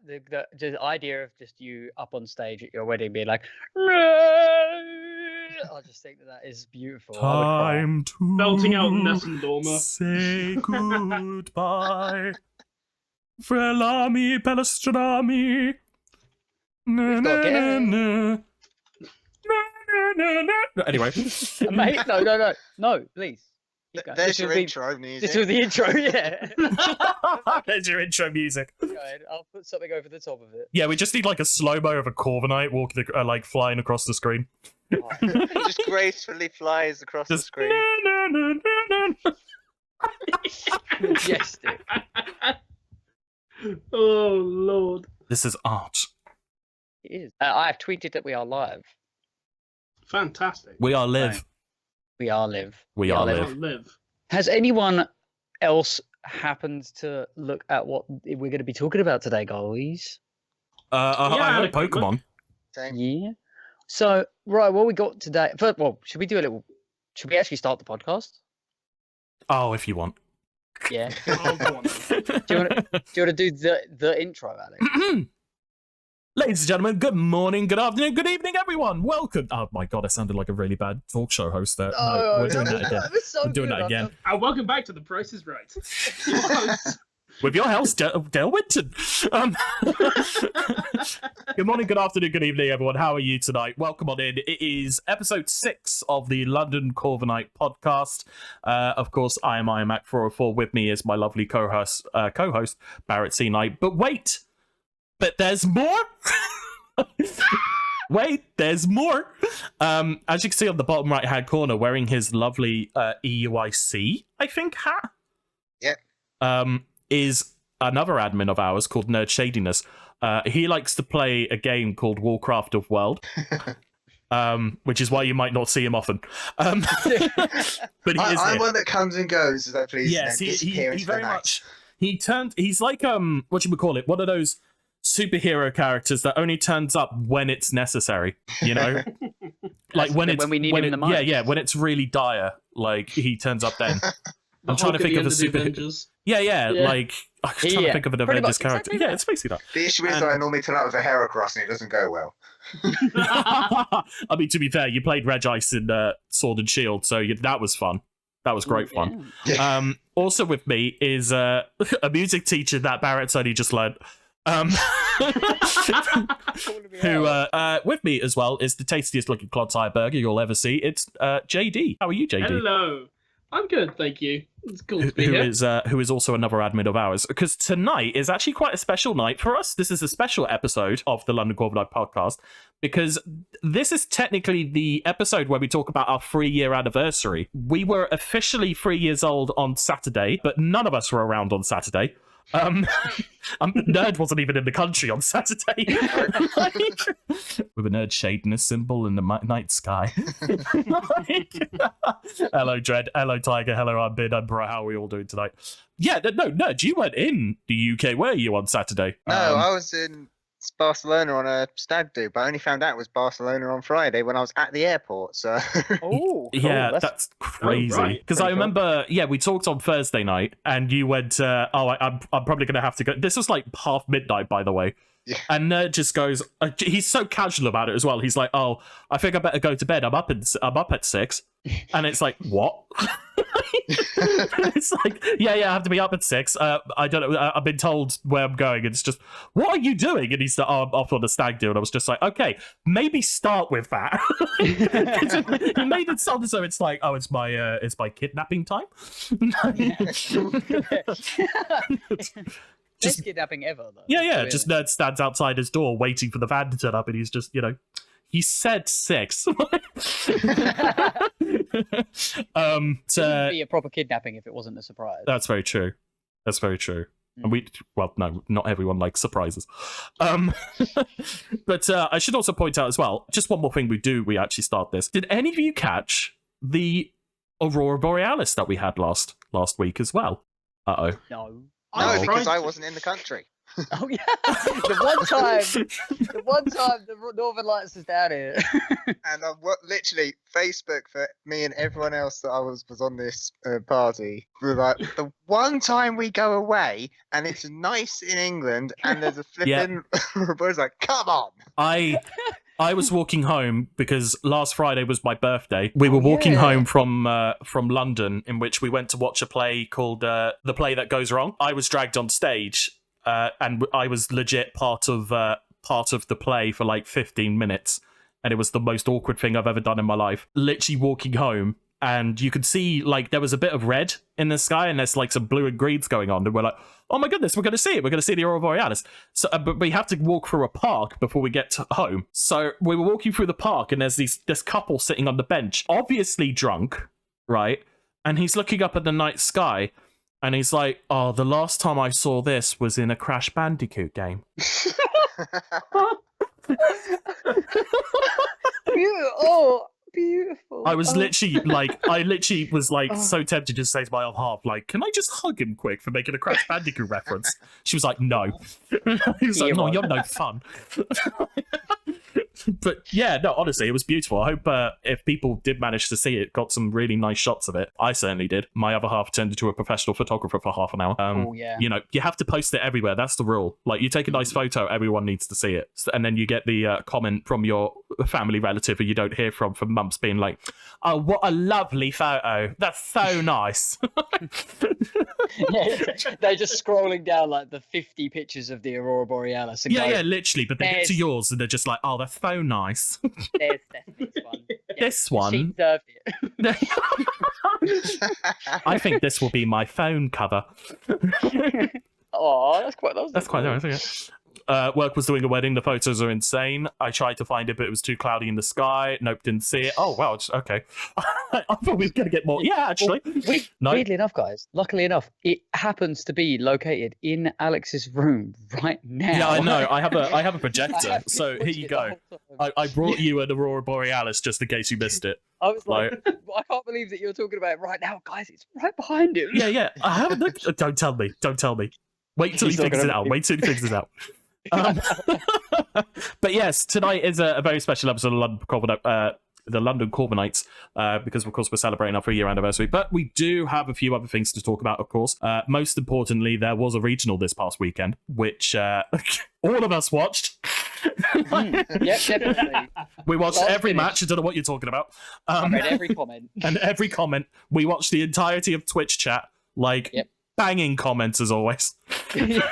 love that. The idea of just you up on stage at your wedding being like, I just think that is beautiful. Time to belting out Nosnort. say goodbye. Frelami pelestrami. Na, We've got to get na, it. na, na, na, na. Anyway. Mate, no, please. Keep going. There's This your will be- intro music. This was the intro, yeah. There's your intro music. Go ahead, I'll put something over the top of it. Yeah, we just need like a slow-mo of a Corviknight walking, like flying across the screen. Just gracefully flies across the Just screen. na, na, na, na, na. Majestic. Oh Lord! This is art. It is. I have tweeted that we are live. Fantastic. We are live. Right. We are live. We are I'll live. live. Has anyone else happened to look at what we're going to be talking about today, guys? I had heard a quick look. Pokemon. Same. Yeah. So, right, what we got today. First, well, should we actually start the podcast? Oh, if you want. Yeah. Oh, go on then. Do you want to do the intro, Alex? Ladies and gentlemen, good morning, good afternoon, good evening, everyone. Welcome. Oh my god, I sounded like a really bad talk show host there. No, we're doing that again. was so We're doing good. that again. And welcome back to The Price is Right. With your host, Dale Winton. Good morning, good afternoon, good evening, everyone. How are you tonight? Welcome on in. It is episode 6 of the London Corviknight podcast. Of course, I am IMAC404. With me is my lovely co-host Barrett C. Knight. But wait! But there's more? Wait, there's more. As you can see on the bottom right-hand corner, wearing his lovely EUIC, I think, hat. Yep. Is another admin of ours called Nerdshadeness. He likes to play a game called Warcraft of World, which is why you might not see him often. But he is I'm here. one that comes and goes as I please. Yes, and then he disappear into the very night. much. He's like what you would call it, one of those superhero characters that only turns up when it's necessary. You know, like when we need him the most. Yeah, when it's really dire, like he turns up then. I'm trying to think of a super. Yeah, Yeah. like I'm trying to think of an Pretty Avengers much character. exactly Yeah, that. it's basically that. The issue is And- that I normally turn up with a hair across and it doesn't go well. I mean, to be fair, you played Reg Ice in Sword and Shield, so that was fun. That was great fun. Also with me is a music teacher that Barrett's only just learned. Who with me as well is the tastiest looking Clodtire burger you'll ever see. It's JD. How are you, JD? Hello. I'm good, thank you. It's cool to be here. Who is also another admin of ours, because tonight is actually quite a special night for us. This is a special episode of the London Corviknight podcast, because this is technically the episode where we talk about our 3-year anniversary. We were officially 3 years old on Saturday, but none of us were around on Saturday. Nerd wasn't even in the country on Saturday. With a Nerdshadeness symbol in the night sky. Hello, Dread. Hello, Tiger. Hello, I'm Bin. I'm Bro. How are we all doing tonight? Yeah, no, Nerd, you weren't in the UK, were you, on Saturday? No, I was in Barcelona on a stag do, but I only found out it was Barcelona on Friday when I was at the airport. So Oh, cool. Yeah, that's crazy. right. Because Pretty I remember, we talked on Thursday night, and you went, I'm probably going to have to go. This was like half midnight, by the way. Yeah. And Nerd just goes, he's so casual about it as well. He's like, oh, I think I better go to bed. I'm up at 6. And it's like, what? It's like, I have to be up at 6. I don't know. I've been told where I'm going. It's just, what are you doing? And he's like, oh, I'm off on a stag do. And I was just like, okay, maybe start with that. He made it sound as though it's like, oh, it's my kidnapping time. Best kidnapping ever, though. Yeah. Just Nerd stands outside his door waiting for the van to turn up, and he's just, he said 6. It wouldn't be a proper kidnapping if it wasn't a surprise. That's very true. And no, not everyone likes surprises. But I should also point out as well, just one more thing we actually start this. Did any of you catch the Aurora Borealis that we had last week as well? Uh-oh. No. no, because I wasn't in the country. Oh yeah, the one time the Northern Lights was down here. And literally Facebook for me and everyone else that I was on this party. We were like, the one time we go away and it's nice in England and there's a flipping. Boys like, come on. I was walking home because last Friday was my birthday. We were walking home from London, in which we went to watch a play called The Play That Goes Wrong. I was dragged on stage, and I was legit part of the play for like 15 minutes, and it was the most awkward thing I've ever done in my life. Literally walking home, and you could see like there was a bit of red in the sky, and there's like some blue and greens going on, and we're like, oh my goodness, we're going to see it. We're going to see the Aurora Borealis. So, but we have to walk through a park before we get home. So we were walking through the park, and there's this couple sitting on the bench, obviously drunk, right? And he's looking up at the night sky, and he's like, oh, the last time I saw this was in a Crash Bandicoot game. Beautiful. I was literally so tempted to just say to my other half, like, can I just hug him quick for making a Crash Bandicoot reference? She was like, no. He was like, no, you're no fun. But yeah, no, honestly, it was beautiful. I hope if people did manage to see it, got some really nice shots of it. I certainly did. My other half turned into a professional photographer for half an hour. You know, you have to post it everywhere. That's the rule. Like, you take a nice photo, everyone needs to see it. And then you get the comment from your family relative who you don't hear from for months being like, oh, what a lovely photo. That's so nice. Yeah, they're just scrolling down like the 50 pictures of the Aurora Borealis. And yeah, literally. But they get to yours and they're just like, oh, that's so nice. There's this one. Yeah, this one? She deserved it. I think this will be my phone cover. Oh, that's quite nice. Work was doing a wedding. The photos are insane. I tried to find it, but it was too cloudy in the sky. Nope, didn't see it. Oh, wow. Okay. I thought we were going to get more. Yeah, actually. Weirdly enough, guys, luckily enough, it happens to be located in Alex's room right now. Yeah, I know. I have a projector. So here you go. I brought you an Aurora Borealis just in case you missed it. I was like, I can't believe that you're talking about it right now, guys. It's right behind him. Yeah. I haven't looked. Don't tell me. Wait till he figures it out. But yes, tonight is a very special episode of the London Corviknights, because of course we're celebrating our 3-year anniversary. But we do have a few other things to talk about, of course. Most importantly, there was a regional this past weekend, which all of us watched. Yep, definitely. We watched every match. I don't know what you're talking about. I read every comment. And every comment. We watched the entirety of Twitch chat. Banging comments as always. Yeah.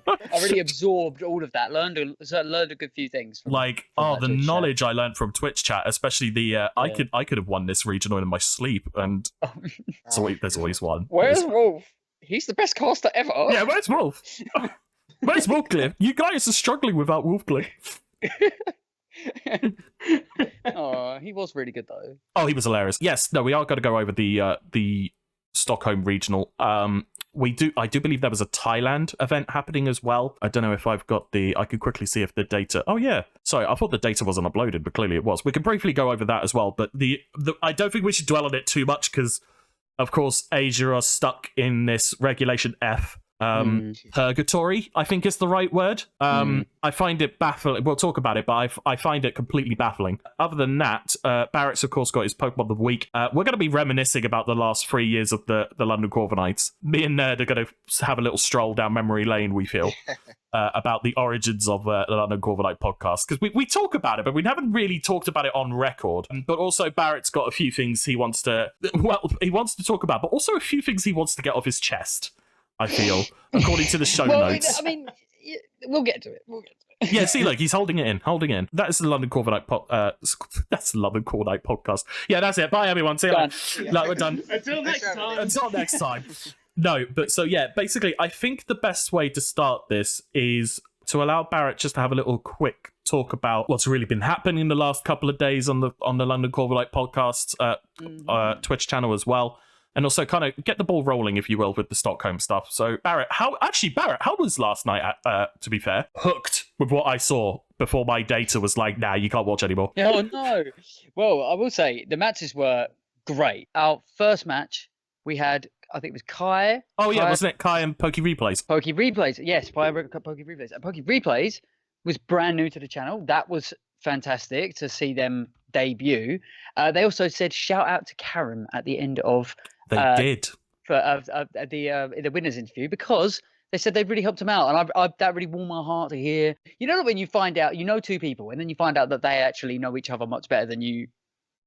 I really absorbed all of that. Learned a good few things. From the knowledge I learned from Twitch chat, especially the I could have won this regional in my sleep, and so there's always one. Where's Wolf? He's the best caster ever. Yeah, where's Wolf? Where's Wolfcliff? You guys are struggling without Wolfcliff. Oh, he was really good though. Oh, he was hilarious. Yes, no, we are going to go over the Stockholm regional. I do believe there was a Thailand event happening as well. I don't know if I've got I could quickly see if the data. Oh yeah, sorry, I thought the data wasn't uploaded, but clearly it was. We can briefly go over that as well, but I don't think we should dwell on it too much because, of course, Asia are stuck in this Regulation F. Purgatory, I think is the right word. I find it baffling. We'll talk about it, but I find it completely baffling. Other than that, Barrett's of course got his Pokemon of the Week. We're going to be reminiscing about the last 3 years of the London Corviknights. Me and Nerd are going to have a little stroll down memory lane, we feel, about the origins of the London Corviknight podcast. Because we talk about it, but we haven't really talked about it on record. But also Barrett's got a few things he wants to talk about, but also a few things he wants to get off his chest, I feel, according to the show notes. I mean, we'll get to it. Yeah, see, look, he's holding it in. That is the London Corviknight that's the London Corviknight podcast. Yeah, that's it. Bye, everyone. See you later. Like, we're done. Until next time. No, but so yeah, basically, I think the best way to start this is to allow Barrett just to have a little quick talk about what's really been happening in the last couple of days on the London Corviknight podcast Twitch channel as well. And also kind of get the ball rolling, if you will, with the Stockholm stuff. So, Barrett, how was last night, to be fair? Hooked with what I saw before my data was like, nah, you can't watch anymore. Oh, no. Well, I will say, the matches were great. Our first match, we had I think it was Kai. Oh yeah, wasn't it Kai and Pokey Replays? Pokey Replays, yes, Pokey Replays. And Pokey Replays was brand new to the channel. That was fantastic to see them debut. They also said shout out to Karen at the end of They did for the winners interview, because they said they really helped him out, and I that really warmed my heart to hear. You know, when you find out, you know, two people, and then you find out that they actually know each other much better than you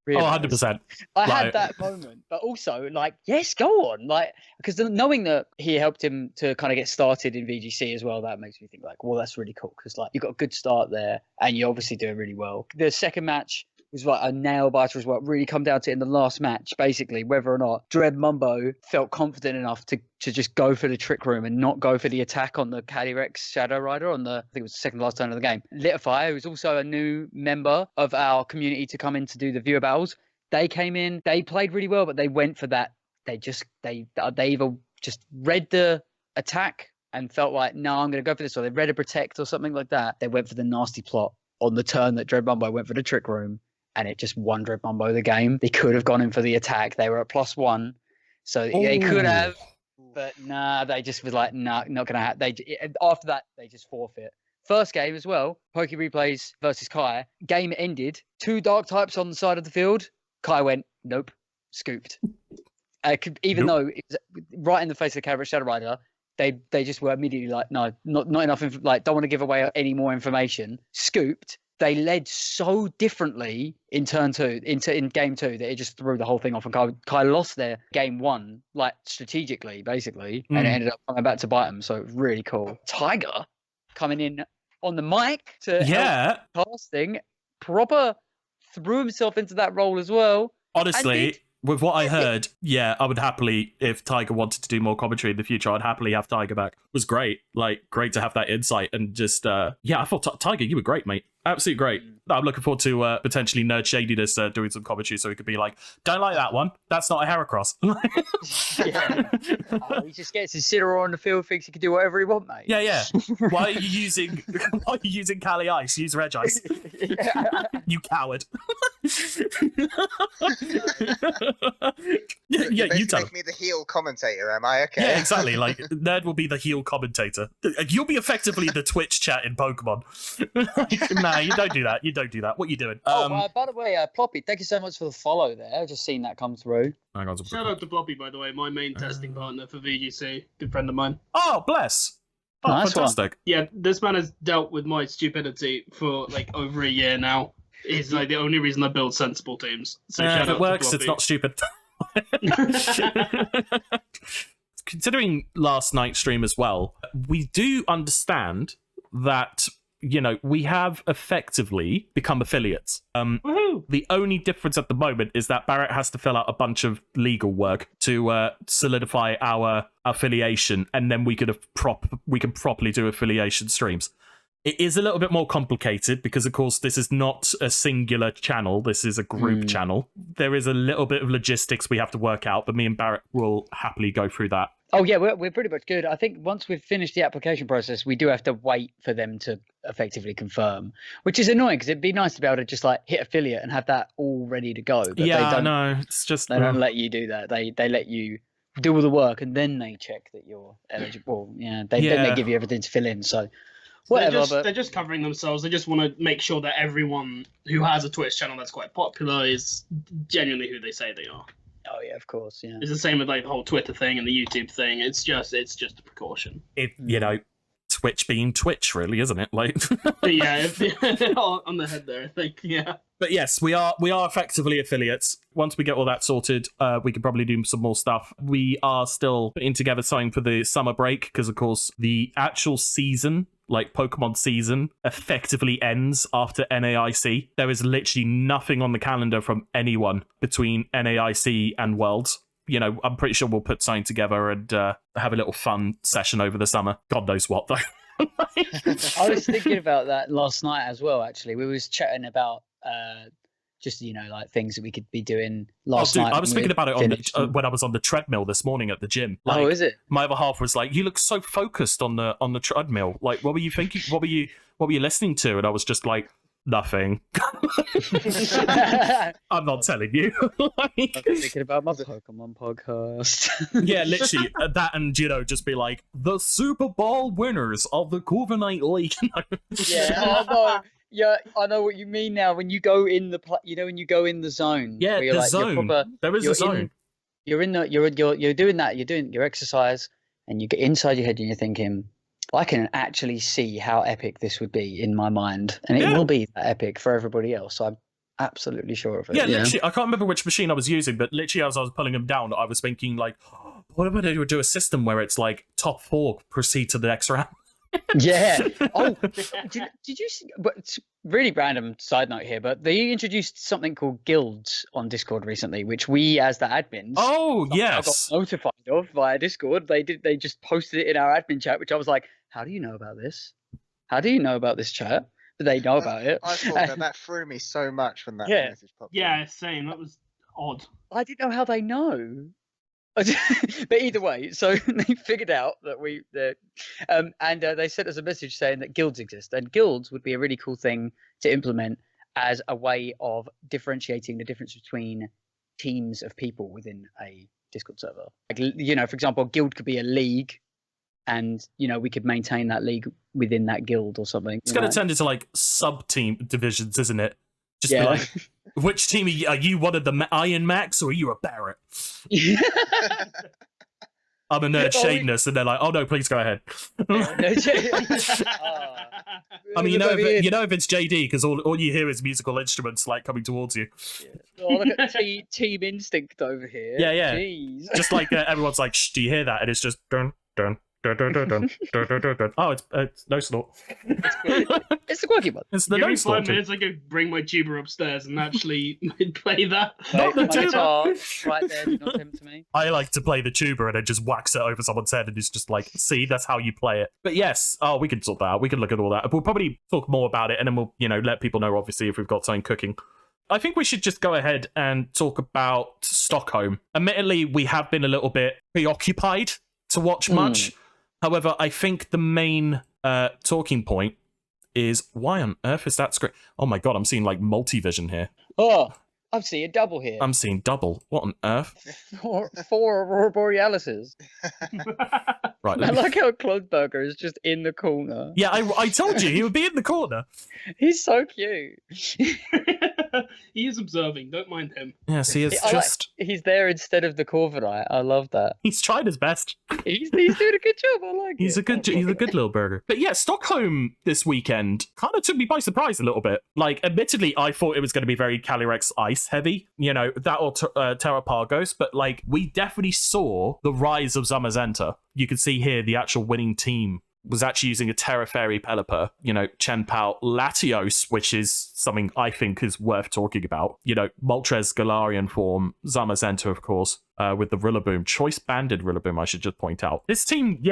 realize. 100%. I had that moment, but also like, yes, go on, like, because knowing that he helped him to kind of get started in VGC as well, that makes me think like, well, that's really cool, because like you got a good start there, and you're obviously doing really well. The second match was like a nail biter as well. It really come down to it in the last match, basically, whether or not Dread Mumbo felt confident enough to just go for the trick room and not go for the attack on the Calyrex Shadow Rider on I think it was the second last turn of the game. Litify, who's also a new member of our community to come in to do the viewer battles, they came in, they played really well, but they went for that. They either just read the attack and felt like, no, I'm going to go for this, or they read a protect or something like that. They went for the nasty plot on the turn that Dread Mumbo went for the trick room. And it just won Dread Mumbo the game. They could have gone in for the attack. They were at +1, so they could have. But nah, they just was like, nah, not gonna happen. After that, they just forfeit. First game as well, Pokey Replays versus Kai. Game ended. 2 dark types on the side of the field. Kai went, nope, scooped. Even though it was right in the face of the Calyrex Shadow Rider, they just were immediately like, no, not enough. Like, don't want to give away any more information. Scooped. They led so differently in turn 2, in game 2, that it just threw the whole thing off. And Kai lost their game 1, like strategically, basically, and it ended up coming back to bite them. So it was really cool. Tiger coming in on the mic to help casting, proper threw himself into that role as well. Honestly, with what I heard, yeah, I would happily, if Tiger wanted to do more commentary in the future, I'd happily have Tiger back. It was great. Like, great to have that insight, and just, yeah, I thought, Tiger, you were great, mate. Absolutely great. I'm looking forward to potentially Nerdshadeness doing some commentary, so he could be like, don't like that one. That's not a Heracross. He just gets his Sidoror on the field, thinks he can do whatever he wants, mate. Yeah. Why are you using Cali Ice? Use Reg Ice. You coward. You you tell make me the heel commentator, am I? Okay. Yeah, exactly. Like, Nerd will be the heel commentator. You'll be effectively the Twitch chat in Pokemon. Nah, you don't do that. You don't do that. What are you doing? By the way, Ploppy, thank you so much for the follow there. I've just seen that come through. Hang on, shout out to Ploppy, by the way, my main testing partner for VGC. Good friend of mine. Oh, bless. Oh, Nice fantastic. Yeah, this man has dealt with my stupidity for like over a year now. He's like the only reason I build sensible teams. So shout if out it works, to it's not stupid. Considering last night's stream as well, we do understand that, you know, we have effectively become affiliates. Woohoo! The only difference at the moment is that Barrett has to fill out a bunch of legal work to solidify our affiliation, and then we can properly do affiliation streams. It is a little bit more complicated because, of course, this is not a singular channel. This is a group channel. There is a little bit of logistics we have to work out, but me and Barrett will happily go through that. Oh, yeah, we're pretty much good. I think once we've finished the application process, we do have to wait for them to effectively confirm, which is annoying because it'd be nice to be able to just like hit affiliate and have that all ready to go. But yeah, no, it's just... They don't let you do that. They let you do all the work and then they check that you're eligible. Yeah, then they give you everything to fill in, so... Whatever, they're just covering themselves. They just want to make sure that everyone who has a Twitch channel that's quite popular is genuinely who they say they are. Oh yeah, of course, yeah. It's the same with like the whole Twitter thing and the YouTube thing. It's just a precaution. You know, Twitch being Twitch, really, isn't it? Like, yeah, on the head there, I think. Yeah. But yes, we are effectively affiliates. Once we get all that sorted, we could probably do some more stuff. We are still putting together something for the summer break because, of course, the actual season, like Pokemon season, effectively ends after NAIC. There is literally nothing on the calendar from anyone between NAIC and Worlds. You know, I'm pretty sure we'll put something together and have a little fun session over the summer. God knows what, though. I was thinking about that last night as well, actually. We was chatting about just, you know, like things that we could be doing last night. I was thinking about it when I was on the treadmill this morning at the gym. Like, is it? My other half was like, "You look so focused on the treadmill. Like, what were you thinking? What were you listening to?" And I was just like, Nothing. I'm not telling you. I'm thinking about my Pokemon podcast. Yeah, literally that, and just be like the Super Bowl winners of the Corviknights League. Yeah, no. Yeah, I know what you mean now. When you go in the, when you go in the zone. Yeah, where you're the like, you're zone. There is a zone. You're in the, you're doing that. You're doing your exercise, and you get inside your head, and you're thinking, I can actually see how epic this would be in my mind, and it will be that epic for everybody else. So I'm absolutely sure of it. Yeah, literally, I can't remember which machine I was using, but literally as I was pulling them down, I was thinking like, what if I do a system where it's like top 4 proceed to the next round? Yeah. Oh, did you see? But it's really random side note here, but they introduced something called guilds on Discord recently, which we, as the admins, yes, got notified of via Discord. They just posted it in our admin chat, which I was like, how do you know about this? How do you know about this chat? Do they know about it? I thought that threw me so much when that message popped. Yeah, same. That was odd. I didn't know how they know. But either way, so they figured out that and they sent us a message saying that guilds exist, and guilds would be a really cool thing to implement as a way of differentiating the difference between teams of people within a Discord server. Like, for example, a guild could be a league, and we could maintain that league within that guild or something. It's going to turn into like sub-team divisions, isn't it? Just be like, which team are you? One of the Iron Max, or are you a Barret? I'm a Nerdshadeness, and they're like, oh no, please go ahead. I mean, if it's JD, because all you hear is musical instruments like coming towards you. Yeah. Oh, look at Team Instinct over here. Yeah. Jeez. Just like everyone's like, shh, do you hear that? And it's just dun dun. Dun, dun, dun, dun, dun, dun, dun, dun. Oh, it's Nosnort. It's the quirky one. It's the Give me Nosnort. 5 minutes, I go bring my tuba upstairs and actually play that. Not the tuba. Guitar, right there, do not tempt me. I like to play the tuba and then just wax it over someone's head, and it's just like, see, that's how you play it. But yes, we can sort that out. We can look at all that. We'll probably talk more about it, and then we'll, let people know, obviously, if we've got something cooking. I think we should just go ahead and talk about Stockholm. Admittedly, we have been a little bit preoccupied to watch much. However, I think the main talking point is, why on earth is that screen? Oh my god, I'm seeing like multi-vision here. Oh, I'm seeing double here. I'm seeing double. What on earth? Four Aurora Borealises. Right. I like how Clodberger is just in the corner. Yeah, I told you he would be in the corner. He's so cute. He is observing. Don't mind him. Yes, he is just. He's there instead of the Corviknight. I love that. He's tried his best. He's doing a good job. I like He's it. He's a good little burger. But yeah, Stockholm this weekend kind of took me by surprise a little bit. Like, admittedly, I thought it was going to be very Calyrex ice heavy. That or Terra Pargos. But like, we definitely saw the rise of Zamazenta. You can see here the actual winning team was actually using a Terra Fairy Pelipper, Chenpao Latios, which is something I think is worth talking about. Moltres Galarian form, Zamazenta, of course, with the Rillaboom. Choice banded Rillaboom, I should just point out. This team,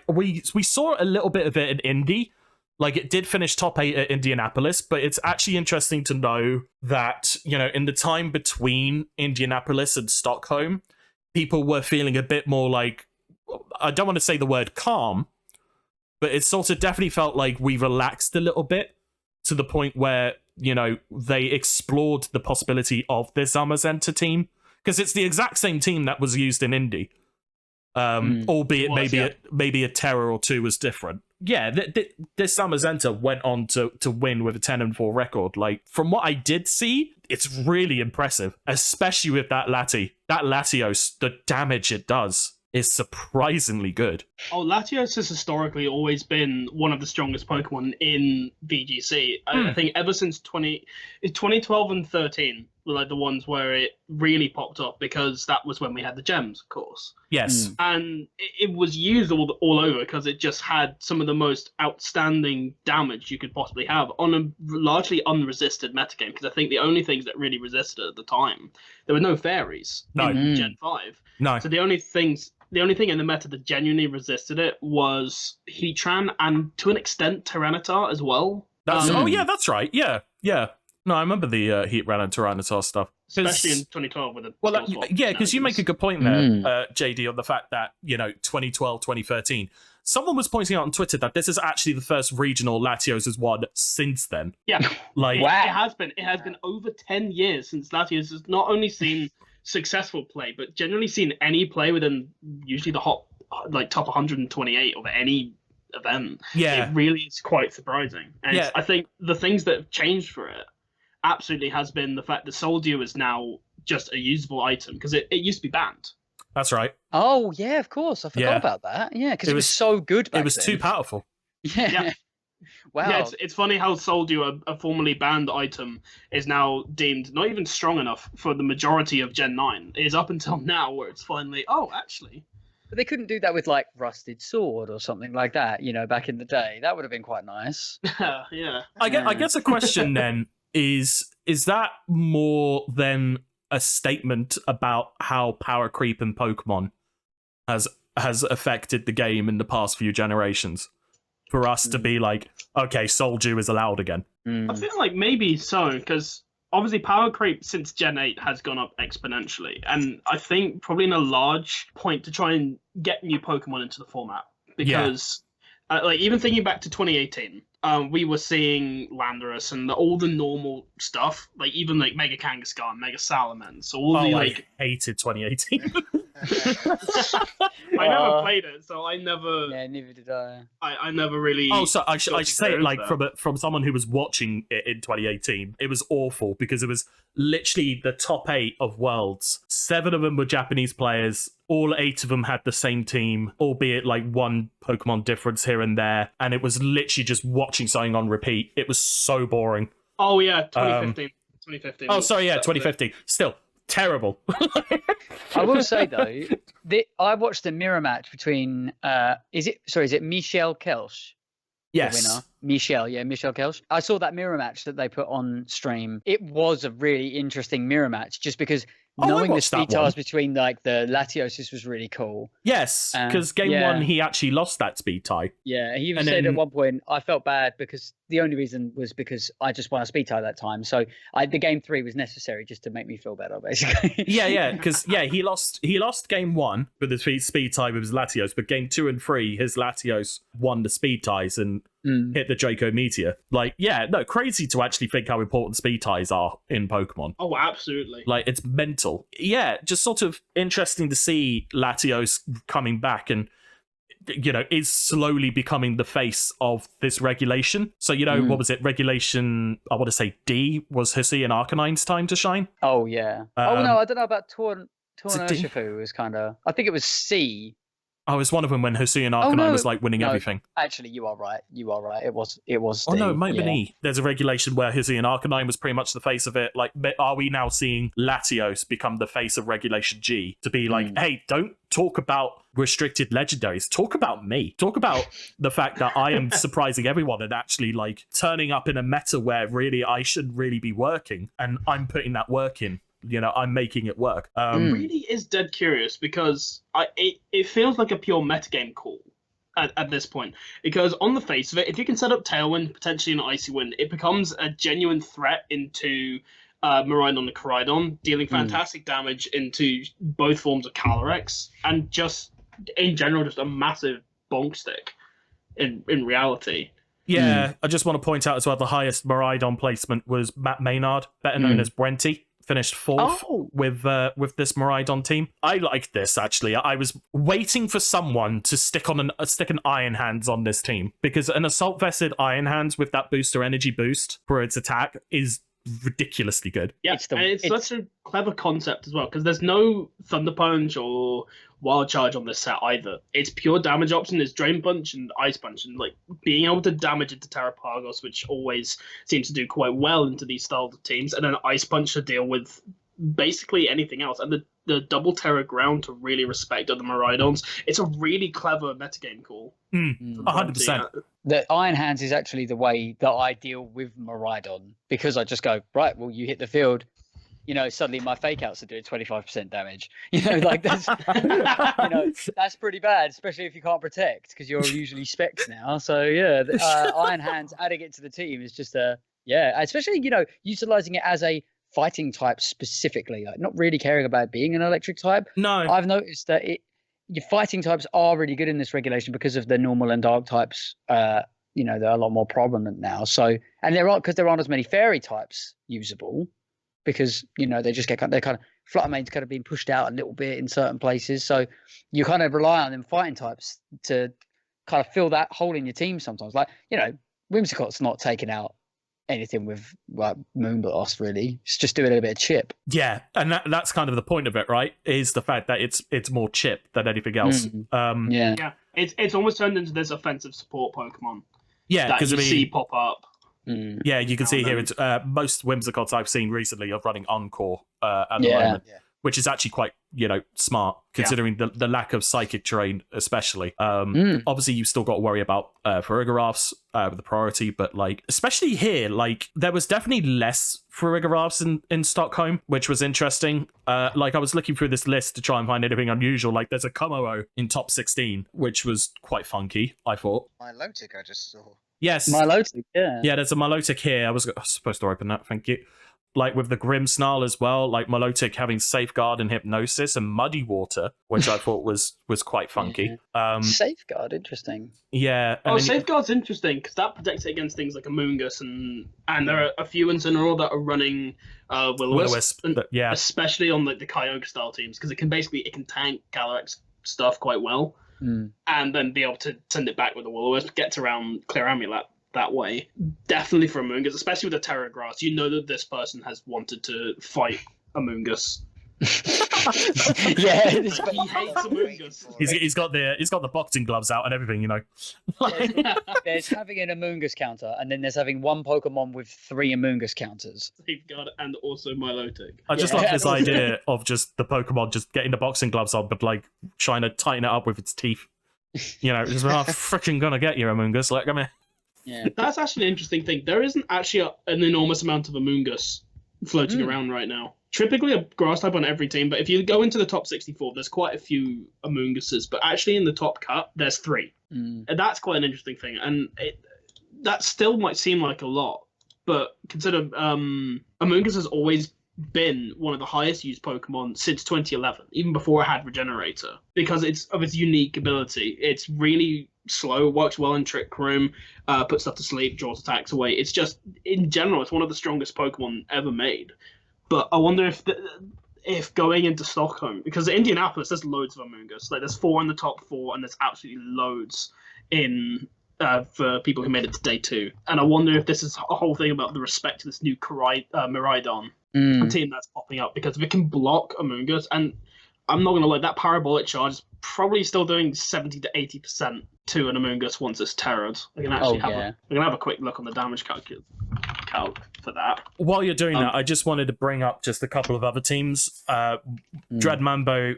we saw a little bit of it in Indy. Like, it did finish top 8 at Indianapolis, but it's actually interesting to know that, in the time between Indianapolis and Stockholm, people were feeling a bit more like, I don't want to say the word calm, but it sort of definitely felt like we relaxed a little bit to the point where, they explored the possibility of this Zamazenta team. Because it's the exact same team that was used in Indy. Albeit maybe a Terror or two was different. Yeah, this Zamazenta went on to win with a 10-4 record. Like, from what I did see, it's really impressive. Especially with that Latios, the damage it does is surprisingly good. Oh, Latios has historically always been one of the strongest Pokemon in VGC. I think ever since 2012 and 13 were like the ones where it really popped up, because that was when we had the gems, of course. Yes. And it was used all over because it just had some of the most outstanding damage you could possibly have on a largely unresisted metagame, because I think the only things that really resisted at the time, there were no fairies in Gen 5. No. So the only thing in the meta that genuinely resisted it was Heatran, and to an extent Tyranitar as well. That's right. Yeah. No, I remember the Heatran and Tyranitar stuff. Especially in 2012 with the because you make a good point there, JD, on the fact that, 2012, 2013, someone was pointing out on Twitter that this is actually the first regional Latios has won since then. Yeah, Like, it has been. It has been over 10 years since Latios has not only seen successful play, but generally seen any play within usually the top 128 of any event. Yeah. It really is quite surprising. And I think the things that have changed for it absolutely has been the fact that Soldier is now just a usable item, because it used to be banned. That's right. Oh, yeah, of course. I forgot about that. Yeah, because it was so good back It was then. too powerful. Yeah. Wow. Yeah, it's funny how Soldier, a formerly banned item, is now deemed not even strong enough for the majority of Gen 9. It is up until now where it's finally, actually. But they couldn't do that with like Rusted Sword or something like that, back in the day. That would have been quite nice. Yeah. I guess a question then is that more than a statement about how power creep in Pokemon has affected the game in the past few generations? For us to be like, okay, Soldier is allowed again. I feel like maybe so, because obviously power creep since Gen 8 has gone up exponentially. And I think probably in a large point to try and get new Pokemon into the format. Because, even thinking back to 2018, we were seeing Landorus and all the normal stuff, like even like Mega Kangaskhan, Mega Salamence, all the like. I hated 2018. I never played it, so I never. Yeah, neither did I. I never really. Oh, so I should say it like from someone who was watching it in 2018. It was awful because it was literally the top 8 of Worlds. 7 of them were Japanese players. All 8 of them had the same team, albeit like one Pokemon difference here and there. And it was literally just watching something on repeat. It was so boring. Oh yeah, 2015. 2015. Oh, sorry, yeah, 2015. Still terrible. I will say though, I watched the mirror match between is it Michelle Kelsch? Yes. The winner. Michelle Kelsch. I saw that mirror match that they put on stream. It was a really interesting mirror match just because knowing the speed tiles between like the Latioses was really cool. Yes, because game 1 he actually lost that speed tie. Yeah, he even said at one point, I felt bad because the only reason was because I just won a speed tie that time. So the game 3 was necessary just to make me feel better, basically. because he lost game 1 with the speed tie with his Latios, but game 2 and 3 his Latios won the speed ties and hit the Draco Meteor. Crazy to actually think how important speed ties are in Pokemon. Oh, absolutely. Like, it's mental. Yeah, just sort of interesting to see Latios coming back and, is slowly becoming the face of this regulation. So, what was it? Regulation, I want to say D was Hisuian Arcanine's time to shine. Oh, yeah. No, I don't know about Torn Urshifu was kind of... I think it was C. Oh, it's one of them when Hisuian Arcanine was like winning everything. Actually, you are right. It was. Oh no, it might have been E. There's a regulation where Hisuian Arcanine was pretty much the face of it. Like, are we now seeing Latios become the face of Regulation G to be like, hey, don't talk about restricted legendaries. Talk about me. Talk about the fact that I am surprising everyone and actually like turning up in a meta where really I should really be working, and I'm putting that work in. I'm making it work. Really is dead curious because it feels like a pure metagame call at this point. Because on the face of it, if you can set up Tailwind, potentially an Icy Wind, it becomes a genuine threat into Miraidon and Koraidon, dealing fantastic damage into both forms of Calyrex, and just, in general, just a massive bonk stick in reality. Yeah, I just want to point out as well, the highest Miraidon placement was Matt Maynard, better known as Brenty. Finished 4th with this Miraidon team. I like this, actually. I was waiting for someone to stick an Iron Hands on this team, because an Assault Vested Iron Hands with that booster energy boost for its attack is ridiculously good. Yeah, it's such a clever concept as well, because there's no Thunder Punch or Wild Charge on this set either. Its pure damage option is Drain Punch and Ice Punch, and like being able to damage into Terrapagos, which always seems to do quite well into these styles of teams, and then Ice Punch to deal with basically anything else, and the double Terra Ground to really respect other Miraidons. It's a really clever metagame call. 100%. The Iron Hands is actually the way that I deal with Miraidon, because I just go, right, well, you hit the field, suddenly my fake outs are doing 25% damage. That's that's pretty bad, especially if you can't protect, because you're usually specs now. So yeah, Iron Hands adding it to the team is just especially utilizing it as a fighting type specifically, like not really caring about being an electric type. No, I've noticed that your fighting types are really good in this regulation because of the normal and dark types. They're a lot more prominent now. So, and there aren't as many fairy types usable because they just they're kind of Fluttermane's kind of being pushed out a little bit in certain places. So you kind of rely on them fighting types to kind of fill that hole in your team sometimes. Like Whimsicott's not taking out anything with like Moonblast really. It's just doing a bit of chip. Yeah, and that's kind of the point of it, right? Is the fact that it's more chip than anything else. Yeah, it's almost turned into this offensive support Pokemon. Yeah, because you see pop up. Yeah, you can see here it's most Whimsicots I've seen recently are running Encore at the moment, which is actually quite smart considering the lack of psychic terrain, especially. Obviously, you've still got to worry about Farigirafs with the priority, but like especially here, like there was definitely less Farigirafs in Stockholm, which was interesting. Like I was looking through this list to try and find anything unusual. Like there's a Kommo in top 16, which was quite funky, I thought. Milotic I just saw. Yes. Milotic, yeah. Yeah, there's a Milotic here. I was supposed to open that, thank you. Like with the Grimmsnarl as well, like Milotic having Safeguard and Hypnosis and Muddy Water, which I thought was quite funky. Safeguard, interesting. Yeah. Safeguard's interesting because that protects it against things like Amoonguss and there are a few in Incineroar that are running Will-O-Wisp, yeah, especially on like the Kyogre style teams because it can tank Calyrex stuff quite well. And then be able to send it back with a Will-O-Wisp, gets around Clear Amulet that way. Definitely for Amoonguss, especially with the Terra Grass, you know that this person has wanted to fight Amoonguss. Yeah, he hates Amoonguss. He's got the boxing gloves out and everything, There's having an Amoonguss counter, and then there's having one Pokemon with 3 Amoonguss counters. Safeguard and also Milotic. I just love this idea of just the Pokemon just getting the boxing gloves on, but like trying to tighten it up with its teeth. Just I'm freaking gonna get you, Amoonguss. Like, come here. Yeah, that's actually an interesting thing. There isn't actually an enormous amount of Amoonguss floating around right now. Typically a grass type on every team, but if you go into the top 64, there's quite a few Amoongusses, but actually in the top cut, there's 3. And that's quite an interesting thing. And that still might seem like a lot, but consider Amoonguss has always been one of the highest used Pokemon since 2011, even before it had Regenerator, because of its unique ability. It's really slow, works well in Trick Room, puts stuff to sleep, draws attacks away. It's just, in general, it's one of the strongest Pokemon ever made. But I wonder if going into Stockholm, because in Indianapolis there's loads of Amoonguss. Like there's 4 in the top 4, and there's absolutely loads in for people who made it to day 2. And I wonder if this is a whole thing about the respect to this new Miraidon team that's popping up, because if it can block Amoonguss, and I'm not gonna lie, that Parabolic charge is probably still doing 70 to 80% to an Amoonguss once it's terrored. I can actually have a quick look on the damage calc for that. While you're doing that, I just wanted to bring up just a couple of other teams. Dread Mambo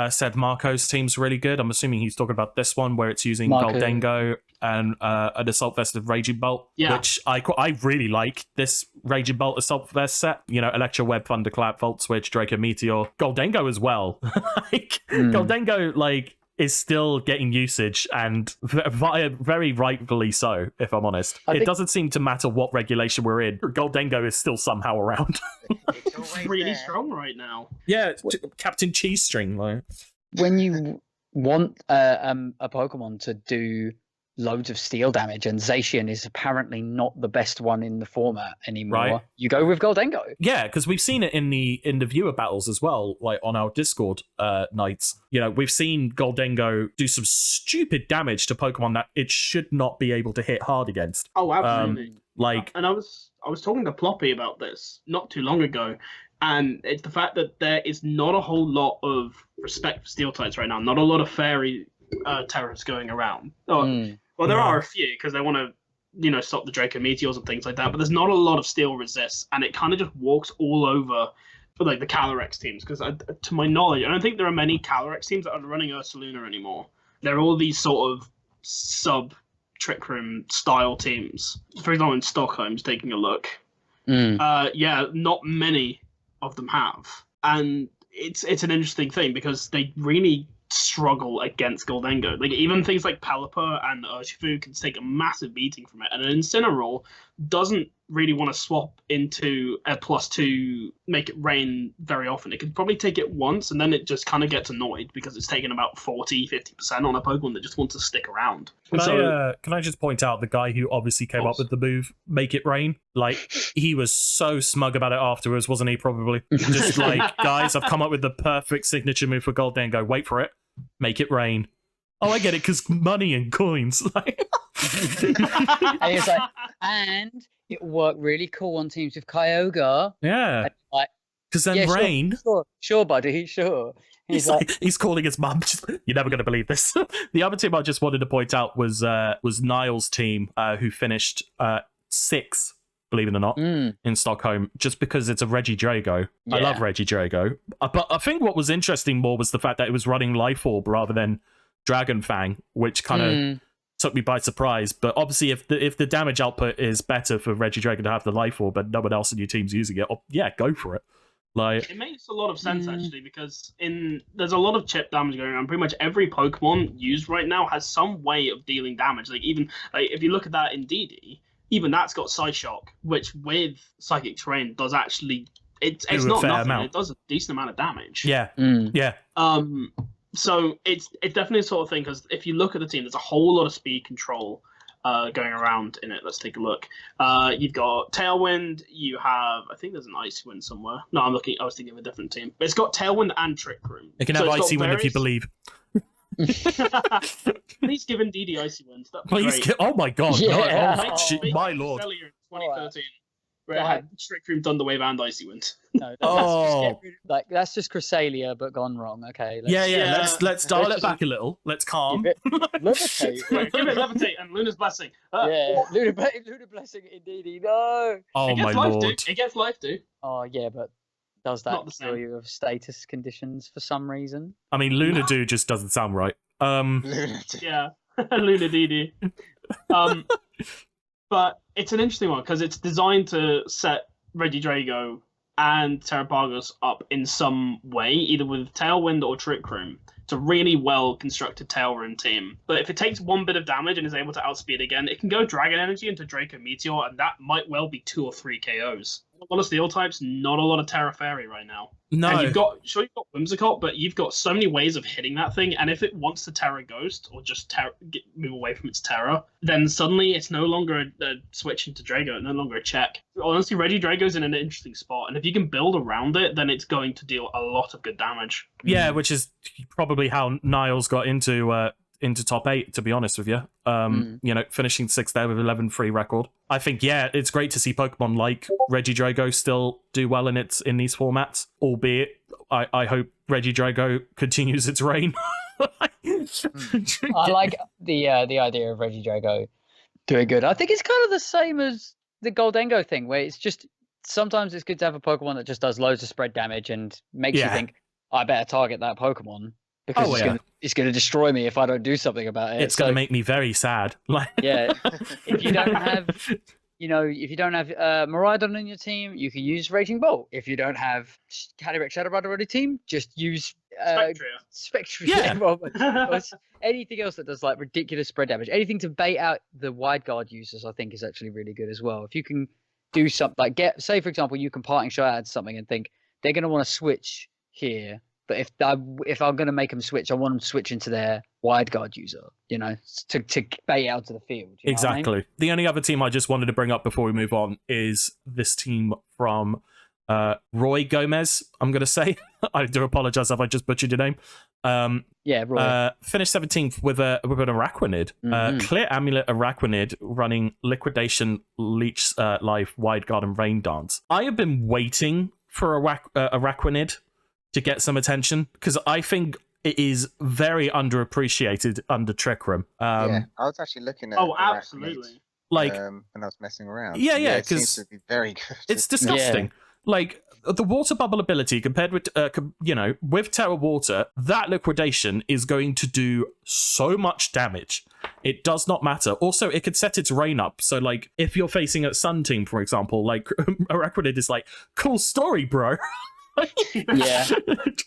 said Marco's team's really good. I'm assuming he's talking about this one where it's using Goldengo and an Assault Vest of Raging Bolt, which I really like this Raging Bolt Assault Vest set. Electro Web, Thunderclap, Volt Switch, Draco Meteor, Goldengo as well. Goldengo, is still getting usage, and very rightfully so, if I'm honest. It doesn't seem to matter what regulation we're in. Goldengo is still somehow around. It's really strong right now. Yeah, Captain Cheese String. When you want a Pokemon to do loads of steel damage, and Zacian is apparently not the best one in the format anymore, right, you go with Goldengo. Yeah, because we've seen it in the viewer battles as well, like on our Discord nights. We've seen Goldengo do some stupid damage to Pokemon that it should not be able to hit hard against. Oh, absolutely. And I was talking to Ploppy about this not too long ago, and it's the fact that there is not a whole lot of respect for steel types right now. Not a lot of fairy terrors going around. Well, there are a few because they want to, stop the Draco Meteors and things like that. But there's not a lot of steel resists, and it kind of just walks all over for like the Calyrex teams. Because to my knowledge, I don't think there are many Calyrex teams that are running Ursaluna anymore. They're all these sort of sub Trick Room style teams. For example, in Stockholm, just taking a look. Not many of them have, and it's an interesting thing because they really struggle against Goldengo. Like even things like Pelipper and Urshifu can take a massive beating from it, and an Incineroar doesn't really want to swap into a +2, make it rain very often. It could probably take it once, and then it just kind of gets annoyed because it's taken about 40-50% on a Pokemon that just wants to stick around. Can I just point out the guy who obviously came up with the move, Make It Rain? Like, he was so smug about it afterwards, wasn't he, probably? Just like, guys, I've come up with the perfect signature move for Goldango. Wait for it. Make it rain. Oh, I get it, because money and coins. Like... And he's like, and it worked really cool on teams with Kyogre. Yeah. Like, because then rain. Sure, buddy, sure. He's calling his mum. You're never going to believe this. The other team I just wanted to point out was Niall's team, who finished 6th, believe it or not, in Stockholm, just because it's a Regidrago. Yeah. I love Regidrago. But I think what was interesting more was the fact that it was running Life Orb rather than Dragon Fang, which kind of took me by surprise. But obviously, if the damage output is better for Regidrago to have the Life Orb, but no one else in your team's using it, yeah, go for it. Like, it makes a lot of sense actually, because there's a lot of chip damage going on. Pretty much every Pokemon used right now has some way of dealing damage. Like, even if you look at that in DD, even that's got Side Shock, which with Psychic Terrain does actually it's not nothing. Amount. It does a decent amount of damage. Yeah, yeah. So it's definitely a sort of thing, because if you look at the team, there's a whole lot of speed control going around in it. Let's take a look. You've got Tailwind. You have, I think there's an Icy Wind somewhere. No, I was thinking of a different team. But it's got Tailwind and Trick Room. It can have Icy Wind if you believe. Please give DD Icy Wind. Please, oh my god! Yeah. No, my lord! 2013. Where it had Trick Room, Thunderwave, and Icy Wind. No, that's just Cresselia, but gone wrong. Okay. Let's dial it back a little. Let's calm. Levitate. Give it Levitate and Luna's Blessing. Yeah, Luna Blessing indeed. No. Oh my lord! It gets life, dude. Oh yeah, but does that kill you of status conditions for some reason? I mean, Luna Do just doesn't sound right. Yeah, Luna DD. But it's an interesting one because it's designed to set Regidrago and Terrapagos up in some way, either with Tailwind or Trick Room. It's a really well constructed Tail Room team. But if it takes one bit of damage and is able to outspeed again, it can go Dragon Energy into Draco Meteor, and that might well be 2 or 3 KOs. A lot of Steel types, not a lot of Terra Fairy right now. No. And you've got Whimsicott, but you've got so many ways of hitting that thing, and if it wants to Terra Ghost or just move away from its Terra, then suddenly it's no longer a switch into Drago, no longer a check. Honestly, Regidrago's in an interesting spot, and if you can build around it, then it's going to deal a lot of good damage. Yeah, which is probably how Niall's got into top 8, to be honest with you. Finishing 6th there with 11-3 record. I think, it's great to see Pokemon like Regidrago still do well in these formats, albeit I hope Regidrago continues its reign. I like the idea of Regidrago doing good. I think it's kind of the same as the Goldango thing, where it's just sometimes it's good to have a Pokemon that just does loads of spread damage and makes you think, I better target that Pokemon. Because it's going to destroy me if I don't do something about it. It's going to make me very sad. If you don't have, Miraidon in your team, you can use Raging Bolt. If you don't have Calyrex Shadow Rider on your team, just use Spectria. Yeah. Anything else that does like ridiculous spread damage, anything to bait out the wide guard users, I think is actually really good as well. If you can do something like say for example, you can Parting Shot add something and think they're going to want to switch here. But if I'm going to make them switch, I want them to switch into their wide guard user, to bait out to the field. Exactly. What I mean? The only other team I just wanted to bring up before we move on is this team from Roy Gomez, I'm going to say. I do apologize if I just butchered your name. Roy. Finished 17th with an Araquanid. Clear Amulet Araquanid running Liquidation, Leech Life, Wide Guard, and Rain Dance. I have been waiting for Araquanid to get some attention, because I think it is very underappreciated under Trick Room. I was actually looking at absolutely. When I was messing around. It seems to be very good. It's disgusting. Like, the water bubble ability compared with, with Terra Water, that liquidation is going to do so much damage. It does not matter. Also, it could set its rain up. So, like, if you're facing a Sun team, for example, like, Araquanid is like, cool story, bro.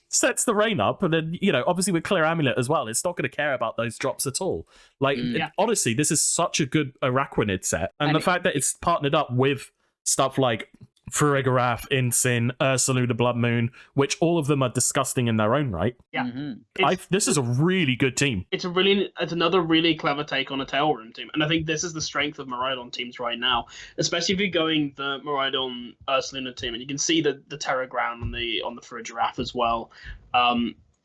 Sets the rain up, and then obviously with Clear Amulet as well, it's not going to care about those drops at all. Honestly, this is such a good Araquanid set, and the fact that it's partnered up with stuff like Farigarath, Incin, Ursaluna Blood Moon, which all of them are disgusting in their own right. Yeah. Mm-hmm. This is a really good team. It's another really clever take on a Tail Room team, and I think this is the strength of Miraidon teams right now, especially if you're going the Miraidon Ursaluna team, and you can see the Terra Ground on the Farigarath as well.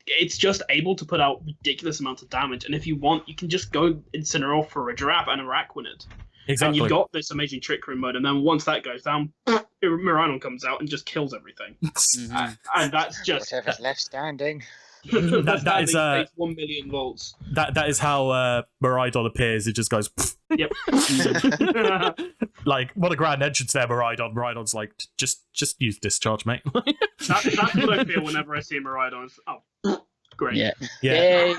It's just able to put out ridiculous amounts of damage, and if you want, you can just go Incineroar, Farigarath, and Araquanid. Exactly. And you've got this amazing Trick Room mode, and then once that goes down, Miraidon comes out and just kills everything. And that's just... Whatever's left standing. that is 1 million volts. That is how Miraidon appears. It just goes... Yep. Like, what a grand entrance there, Miraidon. Miraidon's like, just use Discharge, mate. That's what I feel whenever I see Miraidon. Oh, great. Yeah. Yeah.